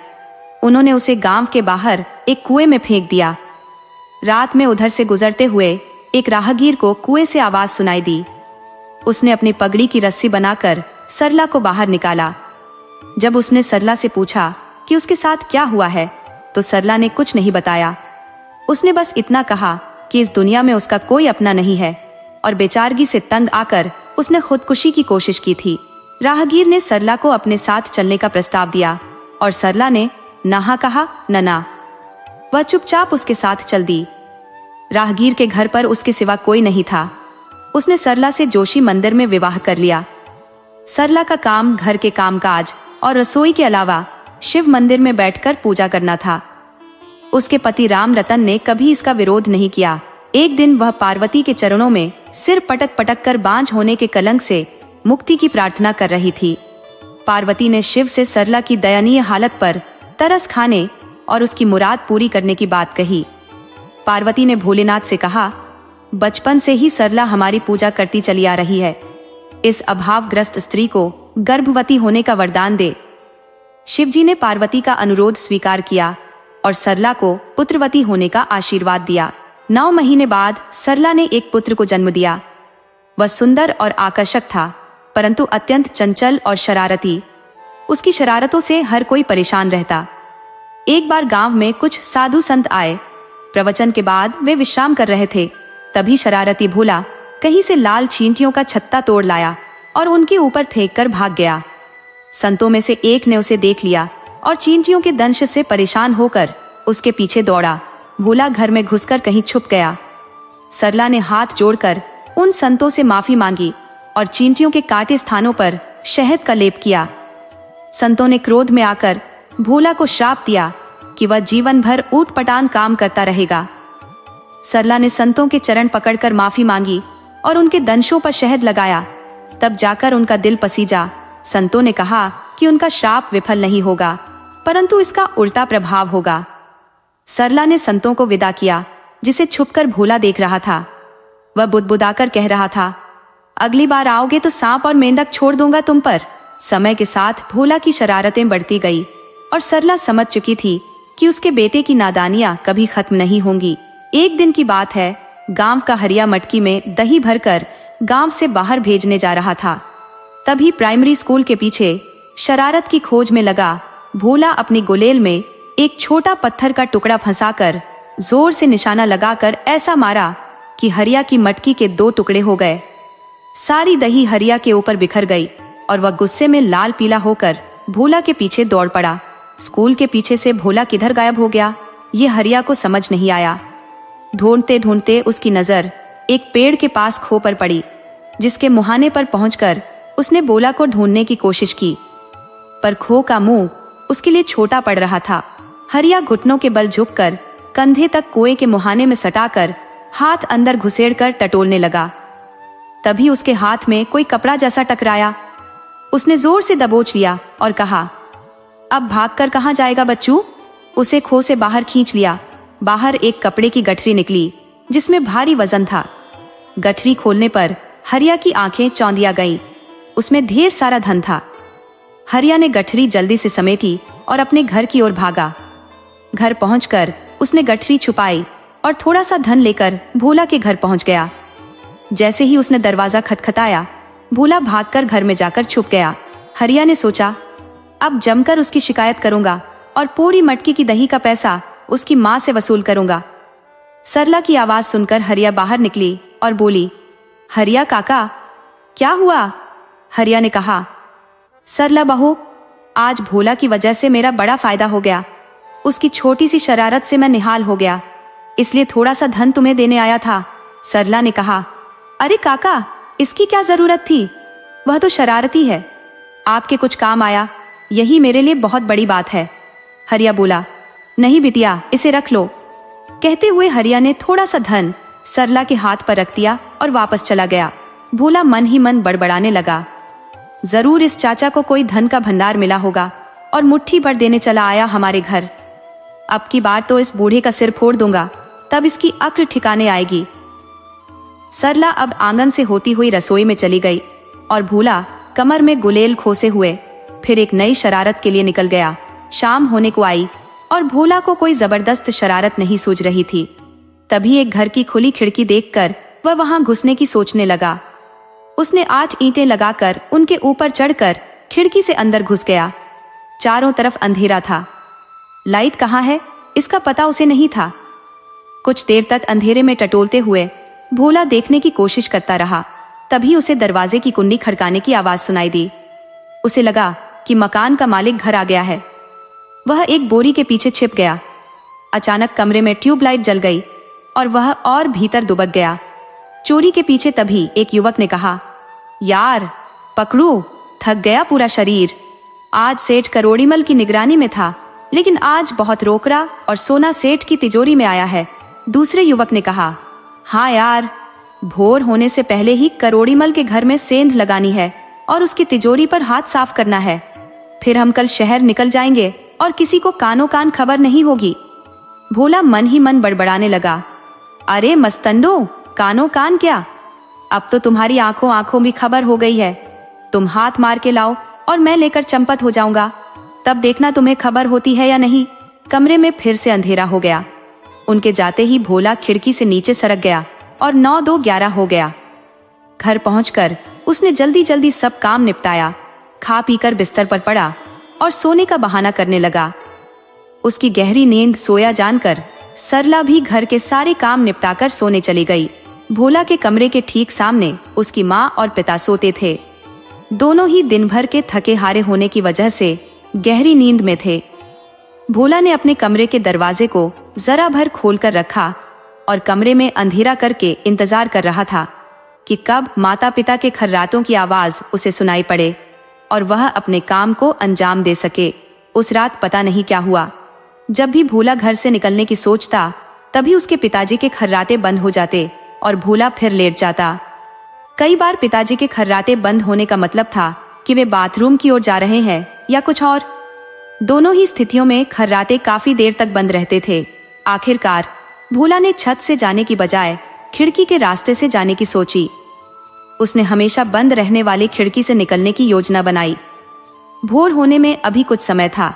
उन्होंने उसे गांव के बाहर एक कुएं में फेंक दिया। रात में उधर से गुजरते हुए एक राहगीर को कुएं से आवाज सुनाई दी। उसने अपनी पगड़ी की रस्सी बनाकर सरला को बाहर निकाला। जब उसने सरला से पूछा कि उसके साथ क्या हुआ है, तो सरला ने कुछ नहीं बताया। उसने बस इतना कहा कि इस दुनिया में उसका कोई अपना नहीं है और बेचारगी से तंग आकर उसने खुदकुशी की कोशिश की थी। राहगीर ने सरला को अपने साथ चलने का प्रस्ताव दिया और सरला ने ना कहा ना। वह चुपचाप उसके साथ चल दी। राहगीर के घर पर उसके सिवा कोई नहीं था। उसने सरला से जोशी मंदिर में विवाह कर लिया। सरला का काम घर के कामकाज और रसोई के अलावा शिव मंदिर में बैठकर पूजा करना था। उसके पति राम रतन ने कभी इसका विरोध नहीं किया। एक दिन वह पार्वती के चरणों में सिर पटक पटक कर बांझ होने के कलंक से मुक्ति की प्रार्थना कर रही थी। पार्वती ने शिव से सरला की दयनीय हालत पर तरस खाने और उसकी मुराद पूरी करने की बात कही। पार्वती ने भोलेनाथ से कहा, बचपन से ही सरला हमारी पूजा करती चली आ रही है। इस अभावग्रस्त स्त्री को गर्भवती होने का वरदान दे। शिवजी ने पार्वती का अनुरोध स्वीकार किया और सरला को पुत्रवती होने का आशीर्वाद दिया। 9 महीने बाद सरला ने एक पुत्र को जन्म दिया। वह सुंदर और आकर्षक था, परंतु अत्यंत चंचल और शरारती। उसकी शरारतों से हर कोई परेशान रहता। एक बार गांव में कुछ साधु संत आए। प्रवचन के बाद वे विश्राम कर रहे थे। तभी शरारती भोला कहीं से लाल चींटियों का छत्ता तोड़ लाया और उनके ऊपर फेंककर भाग गया। संतों में से एक ने उसे देख लिया और चींटियों के दंश से परेशान होकर उसके पीछे दौड़ा। भोला घर में घुसकर कहीं छुप गया। सरला ने हाथ जोड़कर उन संतों से माफी मांगी और चींटियों के काटे स्थानों पर शहद का लेप किया। संतों ने क्रोध में आकर भोला को श्राप दिया कि वह जीवन भर ऊटपटांग काम करता रहेगा। सरला ने संतों के चरण पकड़कर माफी मांगी और उनके दंशों पर शहद लगाया। तब जाकर उनका दिल पसीजा। संतों ने कहा कि उनका श्राप विफल नहीं होगा, परंतु इसका उल्टा प्रभाव होगा। सरला ने संतों को विदा किया, जिसे छुपकर भोला देख रहा था। वह बुदबुदाकर कह रहा था, अगली बार आओगे तो सांप और मेंढक छोड़ दूंगा तुम पर। समय के साथ भोला की शरारतें बढ़ती गई और सरला समझ चुकी थी कि उसके बेटे की नादानियां कभी खत्म नहीं होंगी। एक दिन की बात है, गांव का हरिया मटकी में दही भरकर गांव से बाहर भेजने जा रहा था। तभी प्राइमरी स्कूल के पीछे शरारत की खोज में लगा भोला अपनी गुलेल में एक छोटा पत्थर का टुकड़ा फंसाकर जोर से निशाना लगाकर ऐसा मारा कि हरिया की मटकी के 2 टुकड़े हो गए। सारी दही हरिया के ऊपर बिखर गई और वह गुस्से में लाल पीला होकर भोला के पीछे दौड़ पड़ा। स्कूल के पीछे से भोला किधर गायब हो गया, ये हरिया को समझ नहीं आया। ढूंढते ढूंढते उसकी नजर एक पेड़ के पास खो पर पड़ी, जिसके मुहाने पर पहुंचकर उसने भोला को ढूंढने की कोशिश की, पर खो का मुंह उसके लिए छोटा पड़ रहा था। हरिया घुटनों के बल झुककर कंधे तक कुएं के मुहाने में सटाकर हाथ अंदर घुसेड़कर टटोलने लगा। तभी उसके हाथ में कोई कपड़ा जैसा टकराया। उसने जोर से दबोच लिया और कहा, अब भागकर कहां जाएगा बच्चू। उसे खो से बाहर खींच लिया। बाहर एक कपड़े की गठरी निकली जिसमें भारी वजन था। गठरी खोलने पर हरिया की आंखें चौंधिया गईं। उसमें ढेर सारा धन था। हरिया ने गठरी जल्दी से समेटी और अपने घर की ओर भागा। घर पहुंचकर उसने गठरी छुपाई और थोड़ा सा धन लेकर भोला के घर पहुंच गया। जैसे ही उसने दरवाजा खटखटाया, भोला भागकर घर में जाकर छुप गया। हरिया ने सोचा, अब जमकर उसकी शिकायत करूंगा और पूरी मटकी की दही का पैसा उसकी माँ से वसूल करूंगा। सरला की आवाज सुनकर हरिया बाहर निकली और बोली, हरिया काका, क्या हुआ? हरिया ने कहा, सरला बहू, आज भोला की वजह से मेरा बड़ा फायदा हो गया। उसकी छोटी सी शरारत से मैं निहाल हो गया, इसलिए थोड़ा सा धन तुम्हें देने आया था। सरला ने कहा, अरे काका, इसकी क्या जरूरत थी? वह तो शरारती है। आपके कुछ काम आया, यही मेरे लिए बहुत बड़ी बात है। हरिया बोला, नहीं बिटिया, इसे रख लो। कहते हुए हरिया ने थोड़ा सा धन सरला के हाथ पर रख दिया और वापस चला गया। भोला मन ही मन बड़बड़ाने लगा, जरूर इस चाचा को कोई धन का भंडार मिला होगा और मुट्ठी भर देने चला आया हमारे घर। अब की बार तो इस बूढ़े का सिर फोड़ दूंगा, तब इसकी अक्ल ठिकाने आएगी। सरला अब आंगन से होती हुई रसोई में चली गई और भोला कमर में गुलेल खोसे हुए फिर एक नई शरारत के लिए निकल गया। शाम होने को आई और भोला को कोई जबरदस्त शरारत नहीं सूझ रही थी। तभी एक घर की खुली खिड़की देखकर वह वहां घुसने की सोचने लगा। उसने 8 ईंटें लगाकर उनके ऊपर चढ़कर खिड़की से अंदर घुस गया। चारों तरफ अंधेरा था। लाइट कहाँ है, इसका पता उसे नहीं था। कुछ देर तक अंधेरे में टटोलते हुए भोला देखने की कोशिश करता रहा। तभी उसे दरवाजे की कुंडी खड़काने की आवाज सुनाई दी। उसे लगा कि मकान का मालिक घर आ गया है। वह एक बोरी के पीछे छिप गया। अचानक कमरे में ट्यूबलाइट जल गई और वह और भीतर दुबक गया। चोरी के पीछे तभी एक युवक ने कहा, यार पकड़ू, थक गया पूरा शरीर। आज सेठ करोड़ीमल की निगरानी में था, लेकिन आज बहुत रोकड़ा और सोना सेठ की तिजोरी में आया है। दूसरे युवक ने कहा, हाँ यार, भोर होने से पहले ही करोड़ीमल के घर में सेंध लगानी है और उसकी तिजोरी पर हाथ साफ करना है। फिर हम कल शहर निकल जाएंगे और किसी को कानो कान खबर नहीं होगी। भोला मन ही मन बड़बड़ाने लगा, अरे मस्तंडो, कानो कान क्या? अब तो तुम्हारी आंखों आंखों भी खबर हो गई है। तुम हाथ मार के लाओ और मैं लेकर चंपत हो जाऊंगा, तब देखना तुम्हें खबर होती है या नहीं। कमरे में फिर से अंधेरा हो गया। उनके जाते ही भोला खिड़की से नीचे सरक गया और 9-2-11 हो गया। घर पहुंचकर उसने जल्दी जल्दी सब काम निपटाया, खा पीकर बिस्तर पर पड़ा और सोने का बहाना करने लगा। उसकी गहरी नींद सोया जानकर सरला भी घर के सारे काम निपटाकर सोने चली गई। भोला के कमरे के ठीक सामने उसकी माँ और पिता सोते थे। दोनों ही दिन भर के थके हारे होने की वजह से गहरी नींद में थे। भोला ने अपने कमरे के दरवाजे को जरा भर खोलकर रखा और कमरे में अंधेरा करके इंतजार कर रहा था कि कब माता पिता के खर्रातों की आवाज उसे सुनाई पड़े और वह अपने काम को अंजाम दे सके। उस रात पता नहीं क्या हुआ, जब भी भोला घर से निकलने की सोचता, तभी उसके पिताजी के खर्राते बंद हो जाते और भोला फिर लेट जाता। कई बार पिताजी के खर्राते बंद होने का मतलब था कि वे बाथरूम की ओर जा रहे हैं या कुछ और। दोनों ही स्थितियों में खर्राते काफी देर तक बंद रहते थे। आखिरकार भोला ने छत से जाने की बजाय खिड़की के रास्ते से जाने की सोची। उसने हमेशा बंद रहने वाली खिड़की से निकलने की योजना बनाई। भोर होने में अभी कुछ समय था।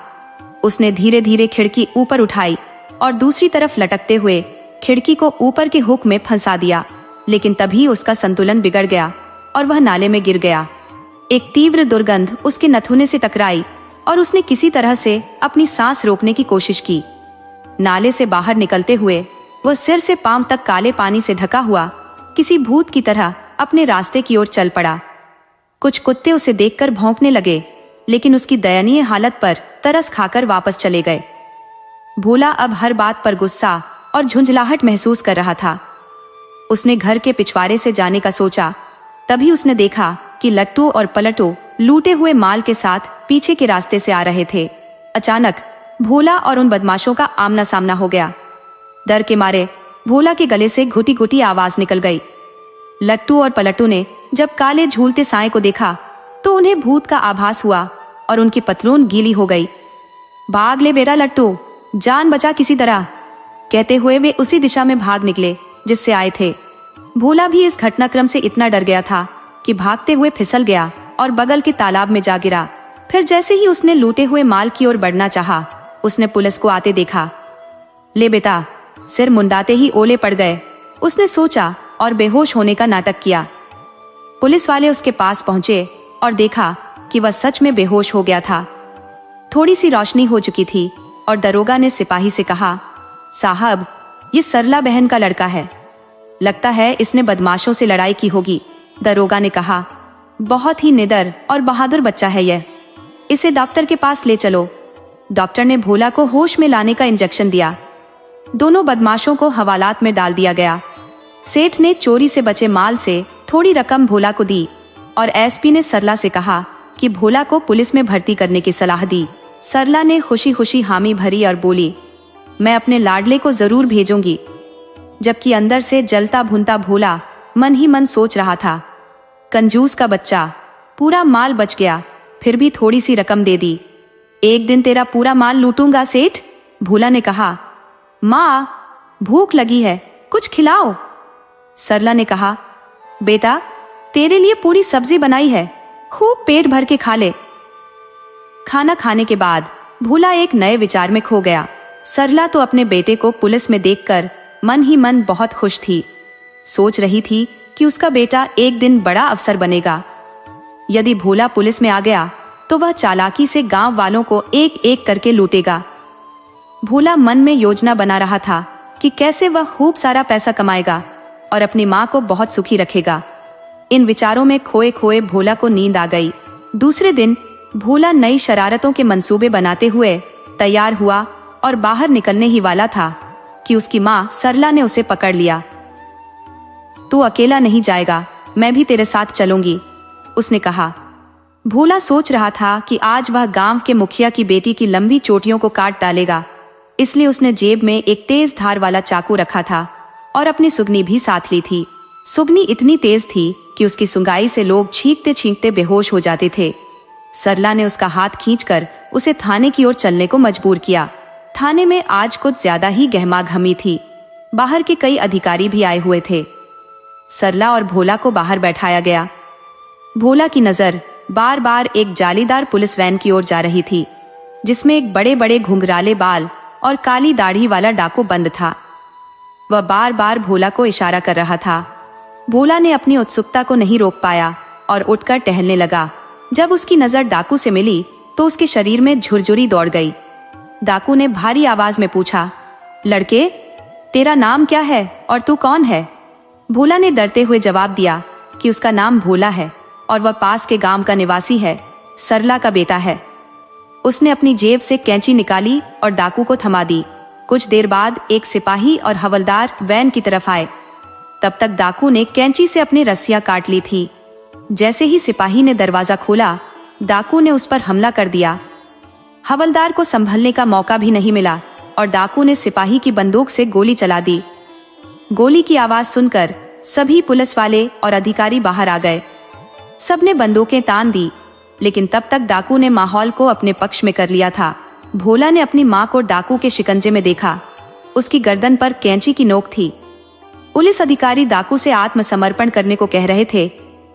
उसने धीरे धीरे खिड़की ऊपर उठाई और दूसरी तरफ लटकते हुए खिड़की को ऊपर के हुक में फंसा दिया, लेकिन तभी उसका संतुलन बिगड़ गया और वह नाले में गिर गया। एक तीव्र दुर्गंध उसके नथुने से टकराई और उसने किसी तरह से अपनी सांस रोकने की कोशिश की। नाले से बाहर निकलते हुए वह सिर से पांव तक काले पानी से ढका हुआ किसी भूत की तरह अपने रास्ते की ओर चल पड़ा। कुछ कुत्ते उसे देखकर भौंकने लगे, लेकिन उसकी दयनीय हालत पर तरस खाकर वापस चले गए। भोला अब हर बात पर गुस्सा और झुंझलाहट महसूस कर रहा था। उसने घर के पिछवाड़े से जाने का सोचा, तभी उसने देखा कि लट्टू और पलटू लूटे हुए माल के साथ पीछे के रास्ते से आ रहे थे। अचानक भोला और उन बदमाशों का आमना सामना हो गया। डर के मारे भोला के गले से घुटी घुटी आवाज निकल गई। लट्टू और पलटू ने जब काले झूलते साए को देखा तो उन्हें भूत का आभास हुआ और उनकी पतलून गीली हो गई। भाग ले बेरा लट्टू, जान बचा किसी तरह, कहते हुए वे उसी दिशा में भाग निकले। जिससे आए थे। भोला भी इस घटनाक्रम से इतना डर गया था कि भागते हुए फिसल गया और बगल के तालाब में जा गिरा। फिर जैसे ही उसने लूटे हुए माल की ओर बढ़ना चाहा, उसने पुलिस को आते देखा। ले बेटा, सिर मुंडाते ही ओले पड़ गए, उसने सोचा और बेहोश होने का नाटक किया। पुलिस वाले उसके पास पहुंचे और देखा कि वह सच में बेहोश हो गया था। थोड़ी सी रोशनी हो चुकी थी और दरोगा ने सिपाही से कहा, साहब, ये सरला बहन का लड़का है, लगता है इसने बदमाशों से लड़ाई की होगी। दरोगा ने कहा, बहुत ही निडर और बहादुर बच्चा है यह, इसे डॉक्टर के पास ले चलो। डॉक्टर ने भोला को होश में लाने का इंजेक्शन दिया। दोनों बदमाशों को हवालात में डाल दिया गया। सेठ ने चोरी से बचे माल से थोड़ी रकम भोला को दी और एसपी ने सरला से कहा कि भोला को पुलिस में भर्ती करने की सलाह दी। सरला ने खुशी खुशी हामी भरी और बोली, मैं अपने लाडले को जरूर भेजूंगी। जबकि अंदर से जलता भुनता भोला मन ही मन सोच रहा था, कंजूस का बच्चा, पूरा माल बच गया, फिर भी थोड़ी सी रकम दे दी। एक दिन तेरा पूरा माल लूटूंगा सेठ। भोला ने कहा, माँ, भूख लगी है, कुछ खिलाओ। सरला ने कहा, बेटा, तेरे लिए पूरी सब्जी बनाई है, खूब पेट भर के खा ले। खाना खाने के बाद भोला एक नए विचार में खो गया। सरला तो अपने बेटे को पुलिस में देखकर मन ही मन बहुत खुश थी। सोच रही थी कि उसका बेटा एक दिन बड़ा अफसर बनेगा। यदि भोला पुलिस में आ गया तो वह चालाकी से गांव वालों को एक एक करके लूटेगा। भोला मन में योजना बना रहा था कि कैसे वह खूब सारा पैसा कमाएगा और अपनी माँ को बहुत सुखी रखेगा। इन विचारों में खोए खोए भोला को नींद आ गई। दूसरे दिन भोला नई शरारतों के मंसूबे बनाते हुए तैयार हुआ और बाहर निकलने ही वाला था कि उसकी माँ सरला ने उसे पकड़ लिया। तू अकेला नहीं जाएगा, मैं भी तेरे साथ चलूंगी, उसने कहा। भोला सोच रहा था कि आज वह गांव के मुखिया की बेटी की लंबी चोटियों को काट डालेगा, इसलिए उसने जेब में एक तेज धार वाला चाकू रखा था और अपनी सुगनी भी साथ ली थी। सुगनी इतनी तेज थी कि उसकी सुंगाई से लोग छींकते छींकते बेहोश हो जाते थे। सरला ने उसका हाथ खींचकर उसे थाने की ओर चलने को मजबूर किया। थाने में आज कुछ ज्यादा ही गहमागहमी थी। बाहर के कई अधिकारी भी आए हुए थे। सरला और भोला को बाहर बैठाया गया। भोला की नजर बार बार एक जालीदार पुलिस वैन की ओर जा रही थी, जिसमें एक बड़े बड़े घुंघराले बाल और काली दाढ़ी वाला डाकू बंद था। वह बार बार भोला को इशारा कर रहा था। भोला ने अपनी उत्सुकता को नहीं रोक पाया और उठकर टहलने लगा। जब उसकी नजर डाकू से मिली तो उसके शरीर में झुरझुरी दौड़ गई। डाकू ने भारी आवाज में पूछा, लड़के, तेरा नाम क्या है और तू कौन है? भोला ने डरते हुए जवाब दिया कि उसका नाम भोला है और वह पास के गांव का निवासी है, सरला का बेटा है। उसने अपनी जेब से कैंची निकाली और डाकू को थमा दी। कुछ देर बाद एक सिपाही और हवलदार वैन की तरफ आए। तब तक डाकू ने कैंची से अपनी रस्सियां काट ली थी। जैसे ही सिपाही ने दरवाजा खोला, डाकू ने उस पर हमला कर दिया। हवलदार को संभलने का मौका भी नहीं मिला और डाकू ने सिपाही की बंदूक से गोली चला दी। गोली की आवाज सुनकर सभी पुलिस वाले और अधिकारी बाहर आ गए। सबने बंदूकें तान दी, लेकिन तब तक डाकू ने माहौल को अपने पक्ष में कर लिया था। भोला ने अपनी माँ को डाकू के शिकंजे में देखा। उसकी गर्दन पर कैंची की नोक थी। पुलिस अधिकारी डाकू से आत्मसमर्पण करने को कह रहे थे,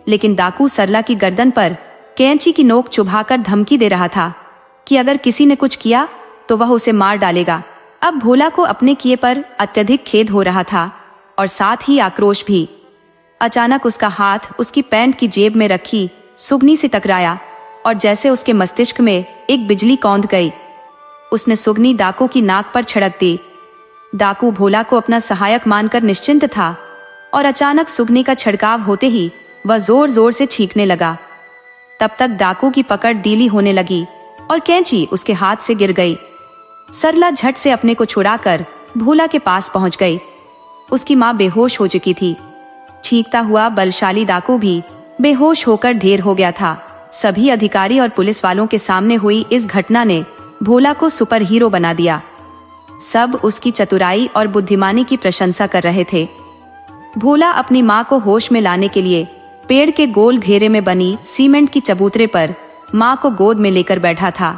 लेकिन डाकू सरला की गर्दन पर कैंची की नोक चुभाकर धमकी दे रहा था कि अगर किसी ने कुछ किया तो वह उसे मार डालेगा। अब भोला को अपने किए पर अत्यधिक खेद हो रहा था और साथ ही आक्रोश भी। अचानक उसका हाथ उसकी पैंट की जेब में रखी सुगनी से टकराया और जैसे उसके मस्तिष्क में एक बिजली कौंध गई। उसने सुगनी डाकू की नाक पर छिड़क दी। डाकू भोला को अपना सहायक मानकर निश्चिंत था और अचानक सुगनी का छिड़काव होते ही वह जोर जोर से छींकने लगा। तब तक डाकू की पकड़ ढीली होने लगी और कैंची उसके हाथ से गिर गई। सरला झट से अपने को छुड़ाकर भोला के पास पहुंच गई। उसकी माँ बेहोश हो चुकी थी। छींकता हुआ बलशाली डाकू भी बेहोश होकर ढेर हो गया था। सभी अधिकारी और पुलिस वालों के सामने हुई इस घटना ने भोला को सुपर हीरो बना दिया। सब उसकी चतुराई और बुद्धिमानी की प्रशंसा कर रहे थे। भोला अपनी माँ को होश में लाने के लिए पेड़ के गोल घेरे में बनी सीमेंट की चबूतरे पर माँ को गोद में लेकर बैठा था।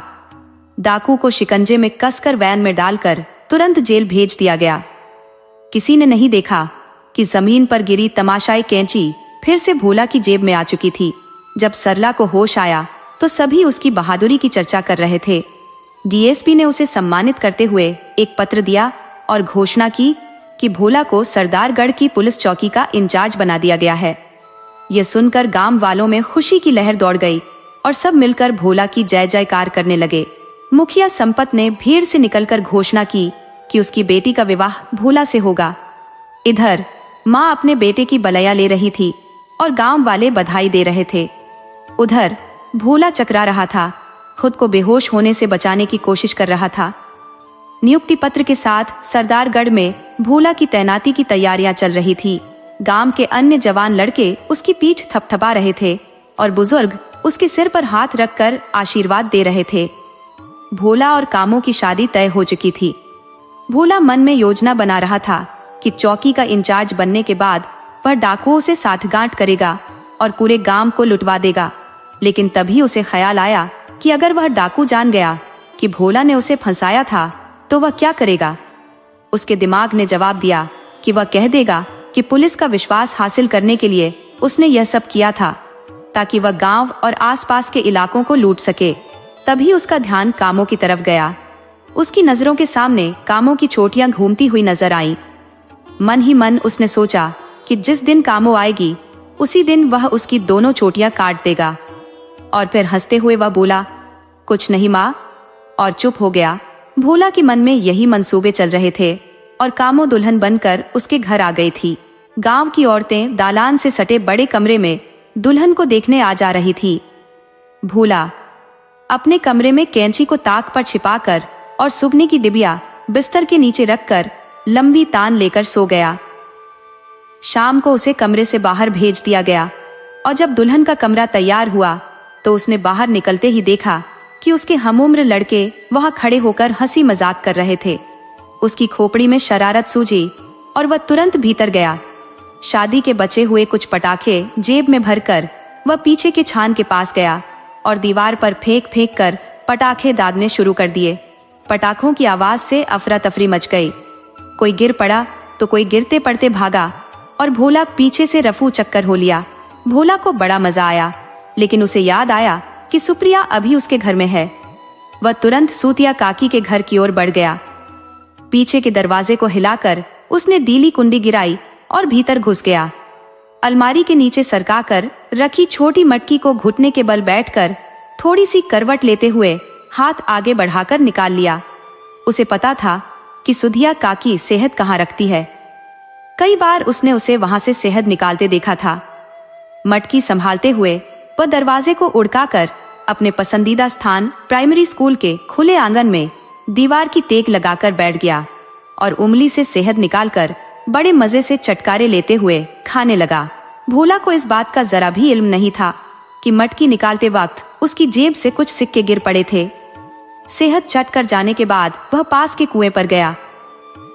डाकू को शिकंजे में कसकर वैन में डालकर तुरंत जेल भेज दिया गया। किसी ने नहीं देखा कि जमीन पर गिरी तमाशाई कैंची फिर से भोला की जेब में आ चुकी थी। जब सरला को होश आया तो सभी उसकी बहादुरी की चर्चा कर रहे थे। डीएसपी ने उसे सम्मानित करते हुए एक पत्र दिया और घोषणा की कि भोला को सरदारगढ़ की पुलिस चौकी का इंचार्ज बना दिया गया है। यह सुनकर गांव वालों में खुशी की लहर दौड़ गई और सब मिलकर भोला की जय जयकार करने लगे। मुखिया संपत ने भीड़ से निकलकर घोषणा की कि उसकी बेटी का विवाह भोला से होगा। इधर माँ अपने बेटे की बलैया ले रही थी और गांव वाले बधाई दे रहे थे। उधर भोला चकरा रहा था, खुद को बेहोश होने से बचाने की कोशिश कर रहा था। नियुक्ति पत्र के साथ सरदारगढ़ में भोला की तैनाती की तैयारियां चल रही थी। गांव के अन्य जवान लड़के उसकी पीठ थपथपा रहे थे और बुजुर्ग उसके सिर पर हाथ रखकर आशीर्वाद दे रहे थे। भोला और कामों की शादी तय हो चुकी थी। भोला मन में योजना बना रहा था कि चौकी का इंचार्ज बनने के बाद वह डाकुओं से साठगांठ करेगा और पूरे गांव को लुटवा देगा। लेकिन तभी उसे ख्याल आया कि अगर वह डाकू जान गया कि भोला ने उसे फंसाया था तो वह क्या करेगा। उसके दिमाग ने जवाब दिया कि वह कह देगा कि पुलिस का विश्वास हासिल करने के लिए उसने यह सब किया था, ताकि वह गांव और आसपास के इलाकों को लूट सके। तभी उसका ध्यान कामों की तरफ गया। उसकी नजरों के सामने कामों की चोटियां घूमती हुई नजर आईं। मन ही मन उसने सोचा कि जिस दिन कामों आएगी उसी दिन वह उसकी दोनों चोटियां काट देगा। और फिर हंसते हुए वह बोला, कुछ नहीं माँ, और चुप हो गया। भोला के मन में यही मंसूबे चल रहे थे और कामों दुल्हन बनकर उसके घर आ गई थी। गांव की औरतें दालान से सटे बड़े कमरे में दुल्हन को देखने आ जा रही थी। भोला अपने कमरे में कैंची को ताक पर छिपाकर और सुगनी की डिबिया बिस्तर के नीचे रखकर लंबी तान लेकर सो गया। शाम को उसे कमरे से बाहर भेज दिया गया और जब दुल्हन का कमरा तैयार हुआ तो उसने बाहर निकलते ही देखा कि उसके हमउम्र लड़के वहां खड़े होकर हंसी मजाक कर रहे थे। उसकी खोपड़ी में शरारत सूझी और वह तुरंत भीतर गया। शादी के बचे हुए कुछ पटाखे जेब में भरकर वह पीछे के छान के पास गया और दीवार पर फेंक फेंक कर पटाखे दागने शुरू कर दिए। पटाखों की आवाज से अफरा तफरी मच गई। कोई गिर पड़ा तो कोई गिरते पड़ते भागा और भोला पीछे से रफू चक्कर हो लिया। भोला को बड़ा मजा आया, लेकिन उसे याद आया कि सुप्रिया अभी उसके घर में है। वह तुरंत सूतिया काकी के घर की ओर बढ़ गया। पीछे के दरवाजे को हिलाकर उसने दीली कुंडी गिराई और भीतर घुस गया। अलमारी के नीचे सरकाकर रखी छोटी मटकी को घुटने के बल बैठकर थोड़ी सी करवट लेते हुए हाथ आगे बढ़ाकर निकाल लिया। उसे पता था कि सुधिया काकी सेहत कहाँ रखती है। कई बार उसने उसे वहां से सेहत निकालते देखा था। मटकी संभालते हुए वह दरवाजे को उड़काकर अपने पसंदीदा स्थान प्राइमरी स्कूल के खुले आंगन में दीवार की टेक लगाकर बैठ गया और उंगली से सेहत निकालकर बड़े मजे से चटकारे लेते हुए खाने लगा। भोला को इस बात का जरा भी इल्म नहीं था कि मटकी निकालते वक्त उसकी जेब से कुछ सिक्के गिर पड़े थे। सेहत चट कर जाने के बाद वह पास के कुएं पर गया।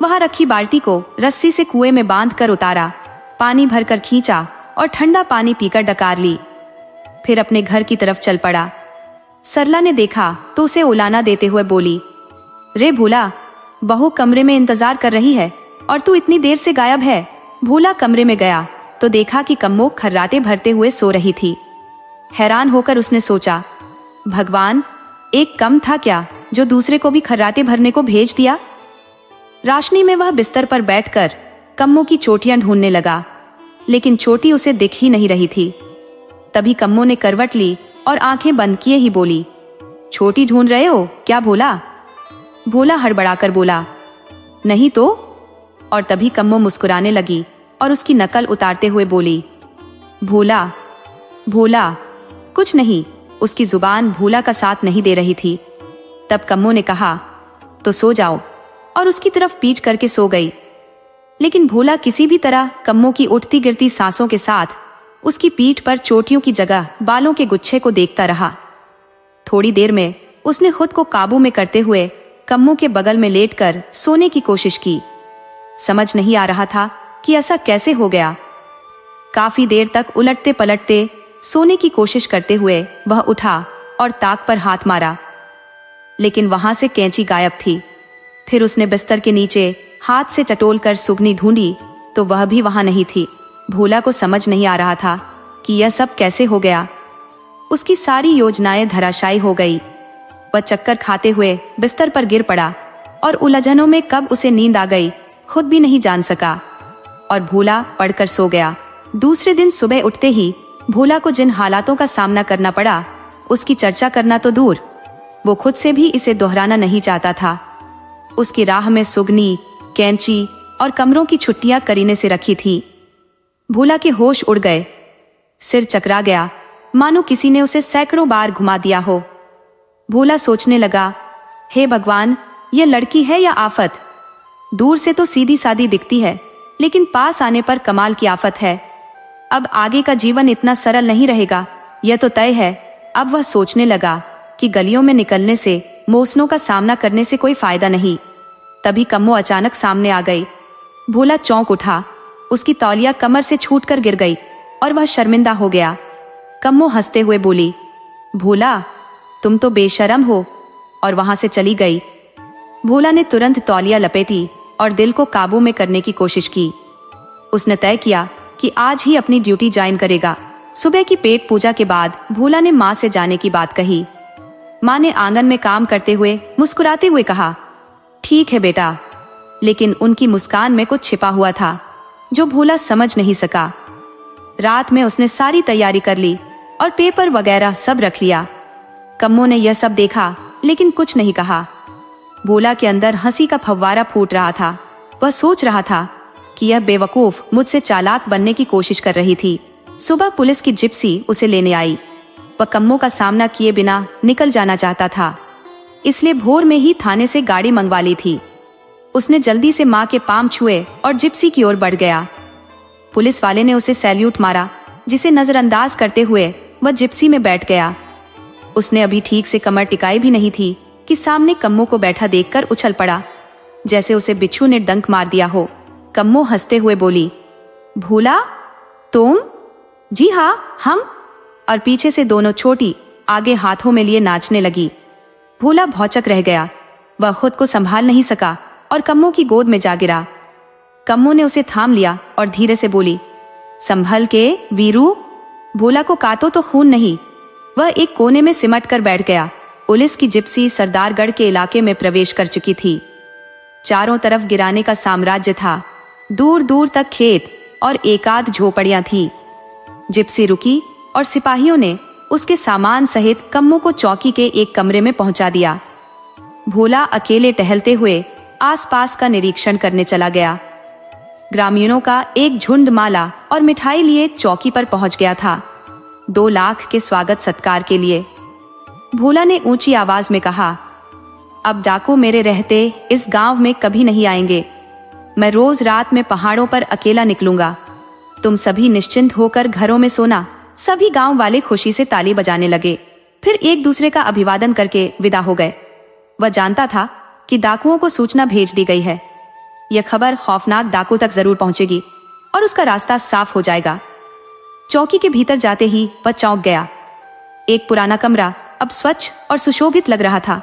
वहां रखी बाल्टी को रस्सी से कुएं में बांध कर उतारा, पानी भरकर खींचा और ठंडा पानी पीकर डकार ली। फिर अपने घर की तरफ चल पड़ा। सरला ने देखा तो उसे उलाना देते हुए बोली, रे भोला, बहू कमरे में इंतजार कर रही है और तू इतनी देर से गायब है। भोला कमरे में गया तो देखा कि कम्मो खर्राटे भरते हुए सो रही थी। हैरान होकर उसने सोचा, भगवान, एक कम था क्या जो दूसरे को भी खर्राटे भरने को भेज दिया। राशनी में वह बिस्तर पर बैठकर कम्मो की चोटियां ढूंढने लगा, लेकिन चोटी उसे दिख ही नहीं रही थी। तभी कम्मो ने करवट ली और आंखें बंद किए ही बोली, छोटी ढूंढ रहे हो क्या भोला? भोला हड़बड़ाकर बोला, नहीं तो। और तभी कम्मो मुस्कुराने लगी और उसकी नकल उतारते हुए बोली, भोला भोला कुछ नहीं। उसकी जुबान भोला का साथ नहीं दे रही थी। तब कम्मो ने कहा, तो सो जाओ, और उसकी तरफ पीट करके सो गई। लेकिन भोला किसी भी तरह कम्मो की उठती गिरती सांसों के साथ उसकी पीठ पर चोटियों की जगह बालों के गुच्छे को देखता रहा। थोड़ी देर में उसने खुद को काबू में करते हुए कम्मो के बगल में लेटकर सोने की कोशिश की। समझ नहीं आ रहा था कि ऐसा कैसे हो गया। काफी देर तक उलटते पलटते सोने की कोशिश करते हुए वह उठा और ताक पर हाथ मारा, लेकिन वहां से कैंची गायब थी। फिर उसने बिस्तर के नीचे हाथ से टटोल कर सुगनी ढूंढी तो वह भी वहां नहीं थी। भोला को समझ नहीं आ रहा था कि यह सब कैसे हो गया। उसकी सारी योजनाएं धराशायी हो गई। वह चक्कर खाते हुए बिस्तर पर गिर पड़ा और उलझनों में कब उसे नींद आ गई खुद भी नहीं जान सका और भोला पड़कर सो गया। दूसरे दिन सुबह उठते ही भोला को जिन हालातों का सामना करना पड़ा उसकी चर्चा करना तो दूर, वो खुद से भी इसे दोहराना नहीं चाहता था। उसकी राह में सुगनी, कैंची और कमरों की छुट्टियां करीने से रखी थी। भोला के होश उड़ गए, सिर चकरा गया, मानो किसी ने उसे सैकड़ों बार घुमा दिया हो। भोला सोचने लगा, हे भगवान, यह लड़की है या आफत? दूर से तो सीधी सादी दिखती है, लेकिन पास आने पर कमाल की आफत है। अब आगे का जीवन इतना सरल नहीं रहेगा, यह तो तय है। अब वह सोचने लगा कि गलियों में निकलने से, मौसमों का सामना करने से कोई फायदा नहीं। तभी कम्मो अचानक सामने आ गई। भोला चौंक उठा, उसकी तौलिया कमर से छूटकर गिर गई और वह शर्मिंदा हो गया। कम्मो हंसते हुए बोली, भोला, तुम तो बेशरम हो, और वहां से चली गई। भोला ने तुरंत तौलिया लपेटी और दिल को काबू में करने की कोशिश की। उसने तय किया कि आज ही अपनी ड्यूटी ज्वाइन करेगा। सुबह की पेट पूजा के बाद भोला ने माँ से जाने की बात कही। माँ ने आंगन में काम करते हुए मुस्कुराते हुए कहा, ठीक है बेटा। लेकिन उनकी मुस्कान में कुछ छिपा हुआ था जो भोला समझ नहीं सका। रात में उसने सारी तैयारी कर ली और पेपर वगैरह सब रख लिया। कम्मो ने यह सब देखा लेकिन कुछ नहीं कहा। भोला के अंदर हंसी का फव्वारा फूट रहा था। वह सोच रहा था कि यह बेवकूफ मुझसे चालाक बनने की कोशिश कर रही थी। सुबह पुलिस की जिप्सी उसे लेने आई। वह कम्मो का सामना किए बिना निकल जाना चाहता था, इसलिए भोर में ही थाने से गाड़ी मंगवा ली थी। उसने जल्दी से माँ के पांव छुए और जिप्सी की ओर बढ़ गया। पुलिस वाले ने उसे सैल्यूट मारा, जिसे नजरअंदाज करते हुए वह जिप्सी में बैठ गया। उसने अभी ठीक से कमर टिकाई भी नहीं थी कि सामने कम्मो को बैठा देखकर उछल पड़ा, जैसे उसे बिच्छू ने डंक मार दिया हो। कम्मो हंसते हुए बोली, भोला, तुम? जी हाँ, हम। और पीछे से दोनों छोटी आगे हाथों में लिए नाचने लगी। भोला भौचक रह गया। वह खुद को संभाल नहीं सका और कम्मो की गोद में जा गिरा। कम्मो ने उसे थाम लिया और धीरे से बोली, संभल के वीरू, भोला को काटो तो खून नहीं। वह एक कोने में सिमट कर बैठ गया। पुलिस की जिप्सी सरदारगढ़ के इलाके में प्रवेश कर चुकी थी। चारों तरफ गिराने का साम्राज्य था। दूर दूर तक खेत और एकाध झोपड़ियां थी। जिप्सी रुकी और सिपाहियों ने उसके सामान सहित कम्मो को चौकी के एक कमरे में पहुंचा दिया। भोला अकेले टहलते हुए आसपास का निरीक्षण करने चला गया। ग्रामीणों का एक झुंड माला और मिठाई लिए चौकी पर पहुंच गया था, 2 लाख के स्वागत सत्कार के लिए। भोला ने ऊंची आवाज में कहा, अब डाकू मेरे रहते इस गांव में कभी नहीं आएंगे। मैं रोज रात में पहाड़ों पर अकेला निकलूंगा। तुम सभी निश्चिंत होकर घरों में सोना। सभी गांव वाले खुशी से ताली बजाने लगे, फिर एक दूसरे का अभिवादन करके विदा हो गए। वह जानता था कि डाकुओं को सूचना भेज दी गई है। यह खबर खौफनाक डाकू तक जरूर पहुंचेगी और उसका रास्ता साफ हो जाएगा। चौकी के भीतर जाते ही वह चौंक गया। एक पुराना कमरा अब स्वच्छ और सुशोभित लग रहा था।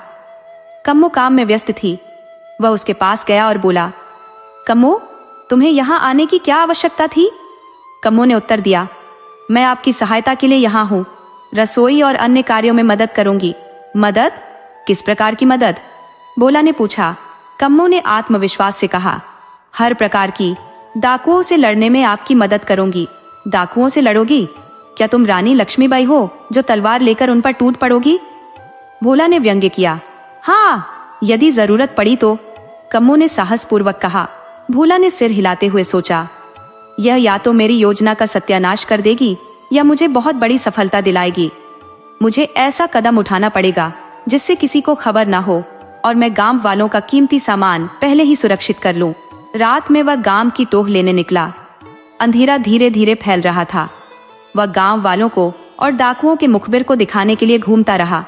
कम्मो काम में व्यस्त थी। वह उसके पास गया और बोला, कम्मो, तुम्हें यहाँ आने की क्या आवश्यकता थी? कम्मो ने उत्तर दिया, मैं आपकी सहायता के लिए यहाँ हूँ। रसोई और अन्य कार्यों में मदद करूंगी। मदद? किस प्रकार की मदद? भोला ने पूछा। कम्मो ने आत्मविश्वास से कहा, हर प्रकार की। डाकुओं से लड़ने में आपकी मदद करूंगी। डाकुओं से लड़ोगी? क्या तुम रानी लक्ष्मीबाई हो जो तलवार लेकर उन पर टूट पड़ोगी? भोला ने व्यंग्य किया। हाँ, यदि जरूरत पड़ी तो, कम्मो ने साहसपूर्वक कहा। भोला ने सिर हिलाते हुए सोचा, यह या तो मेरी योजना का सत्यानाश कर देगी या मुझे बहुत बड़ी सफलता दिलाएगी। मुझे ऐसा कदम उठाना पड़ेगा जिससे किसी को खबर ना हो और मैं गांव वालों का कीमती सामान पहले ही सुरक्षित कर लूं। रात में वह गांव की टोह लेने निकला। अंधेरा धीरे धीरे फैल रहा था। वह गांव वालों को और डाकुओं के मुखबिर को दिखाने के लिए घूमता रहा।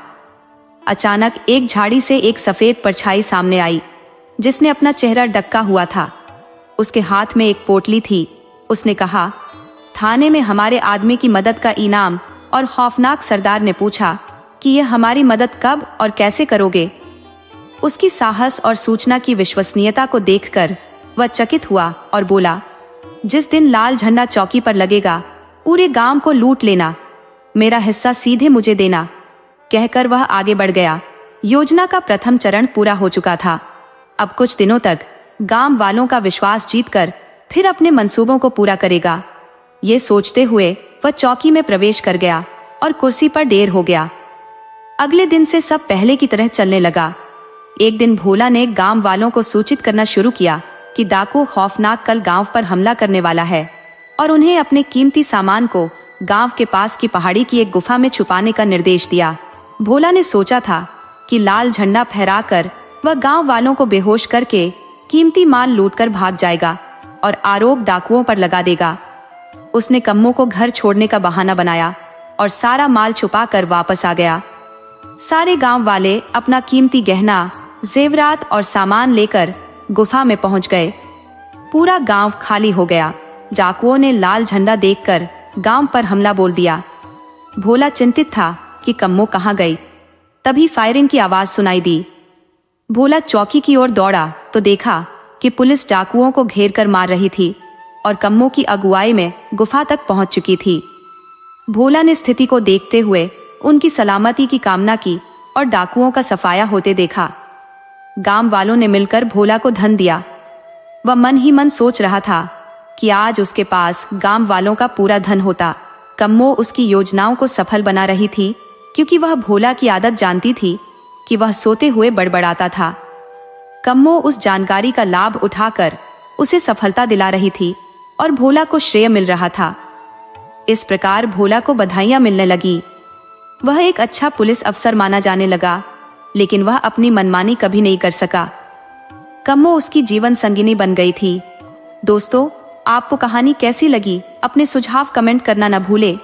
अचानक एक झाड़ी से एक सफेद परछाई सामने आई, जिसने अपना चेहरा ढका हुआ था। उसके हाथ में एक पोटली थी। उसने कहा, थाने में हमारे आदमी की मदद का इनाम। और खौफनाक सरदार ने पूछा कि यह हमारी मदद कब और कैसे करोगे? उसकी साहस और सूचना की विश्वसनीयता को देखकर वह चकित हुआ और बोला, जिस दिन लाल झंडा चौकी पर लगेगा पूरे गांव को लूट लेना, मेरा हिस्सा सीधे मुझे देना, कहकर वह आगे बढ़ गया। योजना का प्रथम चरण पूरा हो चुका था। अब कुछ दिनों तक गांव वालों का विश्वास जीतकर फिर अपने मंसूबों को पूरा करेगा। ये सोचते हुए वह चौकी में प्रवेश कर गया और कुर्सी पर देर हो गया। अगले दिन से सब पहले की तरह चलने लगा। एक दिन भोला ने गांव वालों को सूचित करना शुरू किया कि डाकू खौफनाक कल गांव पर हमला करने वाला है और उन्हें अपने कीमती सामान को गांव के पास की पहाड़ी की एक गुफा में छुपाने का निर्देश दिया। भोला ने सोचा था कि लाल झंडा फहराकर वह गांव वालों को बेहोश करके कीमती माल लूटकर भाग जाएगा और आरोप डाकुओं पर लगा देगा। उसने कम्मो को घर छोड़ने का बहाना बनाया और सारा माल छुपाकर वापस आ गया। सारे गांव वाले अपना कीमती गहना, जेवरात और सामान लेकर गुफा में पहुंच गए। पूरा गांव खाली हो गया। डाकुओं ने लाल झंडा देखकर गांव पर हमला बोल दिया। भोला चिंतित था कि कम्मो कहाँ गई। तभी फायरिंग की आवाज सुनाई दी। भोला चौकी की ओर दौड़ा तो देखा कि पुलिस डाकुओं को घेर कर मार रही थी और कम्मो की अगुवाई में गुफा तक पहुंच चुकी थी। भोला ने स्थिति को देखते हुए उनकी सलामती की कामना की और डाकुओं का सफाया होते देखा। गांव वालों ने मिलकर भोला को धन दिया। वह मन ही मन सोच रहा था कि आज उसके पास गांव वालों का पूरा धन होता। कम्मो उसकी योजनाओं को सफल बना रही थी क्योंकि वह भोला की आदत जानती थी कि वह सोते हुए बड़बड़ाता था। कम्मो उस जानकारी का लाभ उठाकर उसे सफलता दिला रही थी और भोला को श्रेय मिल रहा था। इस प्रकार भोला को बधाइयां मिलने लगी। वह एक अच्छा पुलिस अफसर माना जाने लगा, लेकिन वह अपनी मनमानी कभी नहीं कर सका। कम्मो उसकी जीवन संगिनी बन गई थी। दोस्तों, आपको कहानी कैसी लगी? अपने सुझाव कमेंट करना न भूले।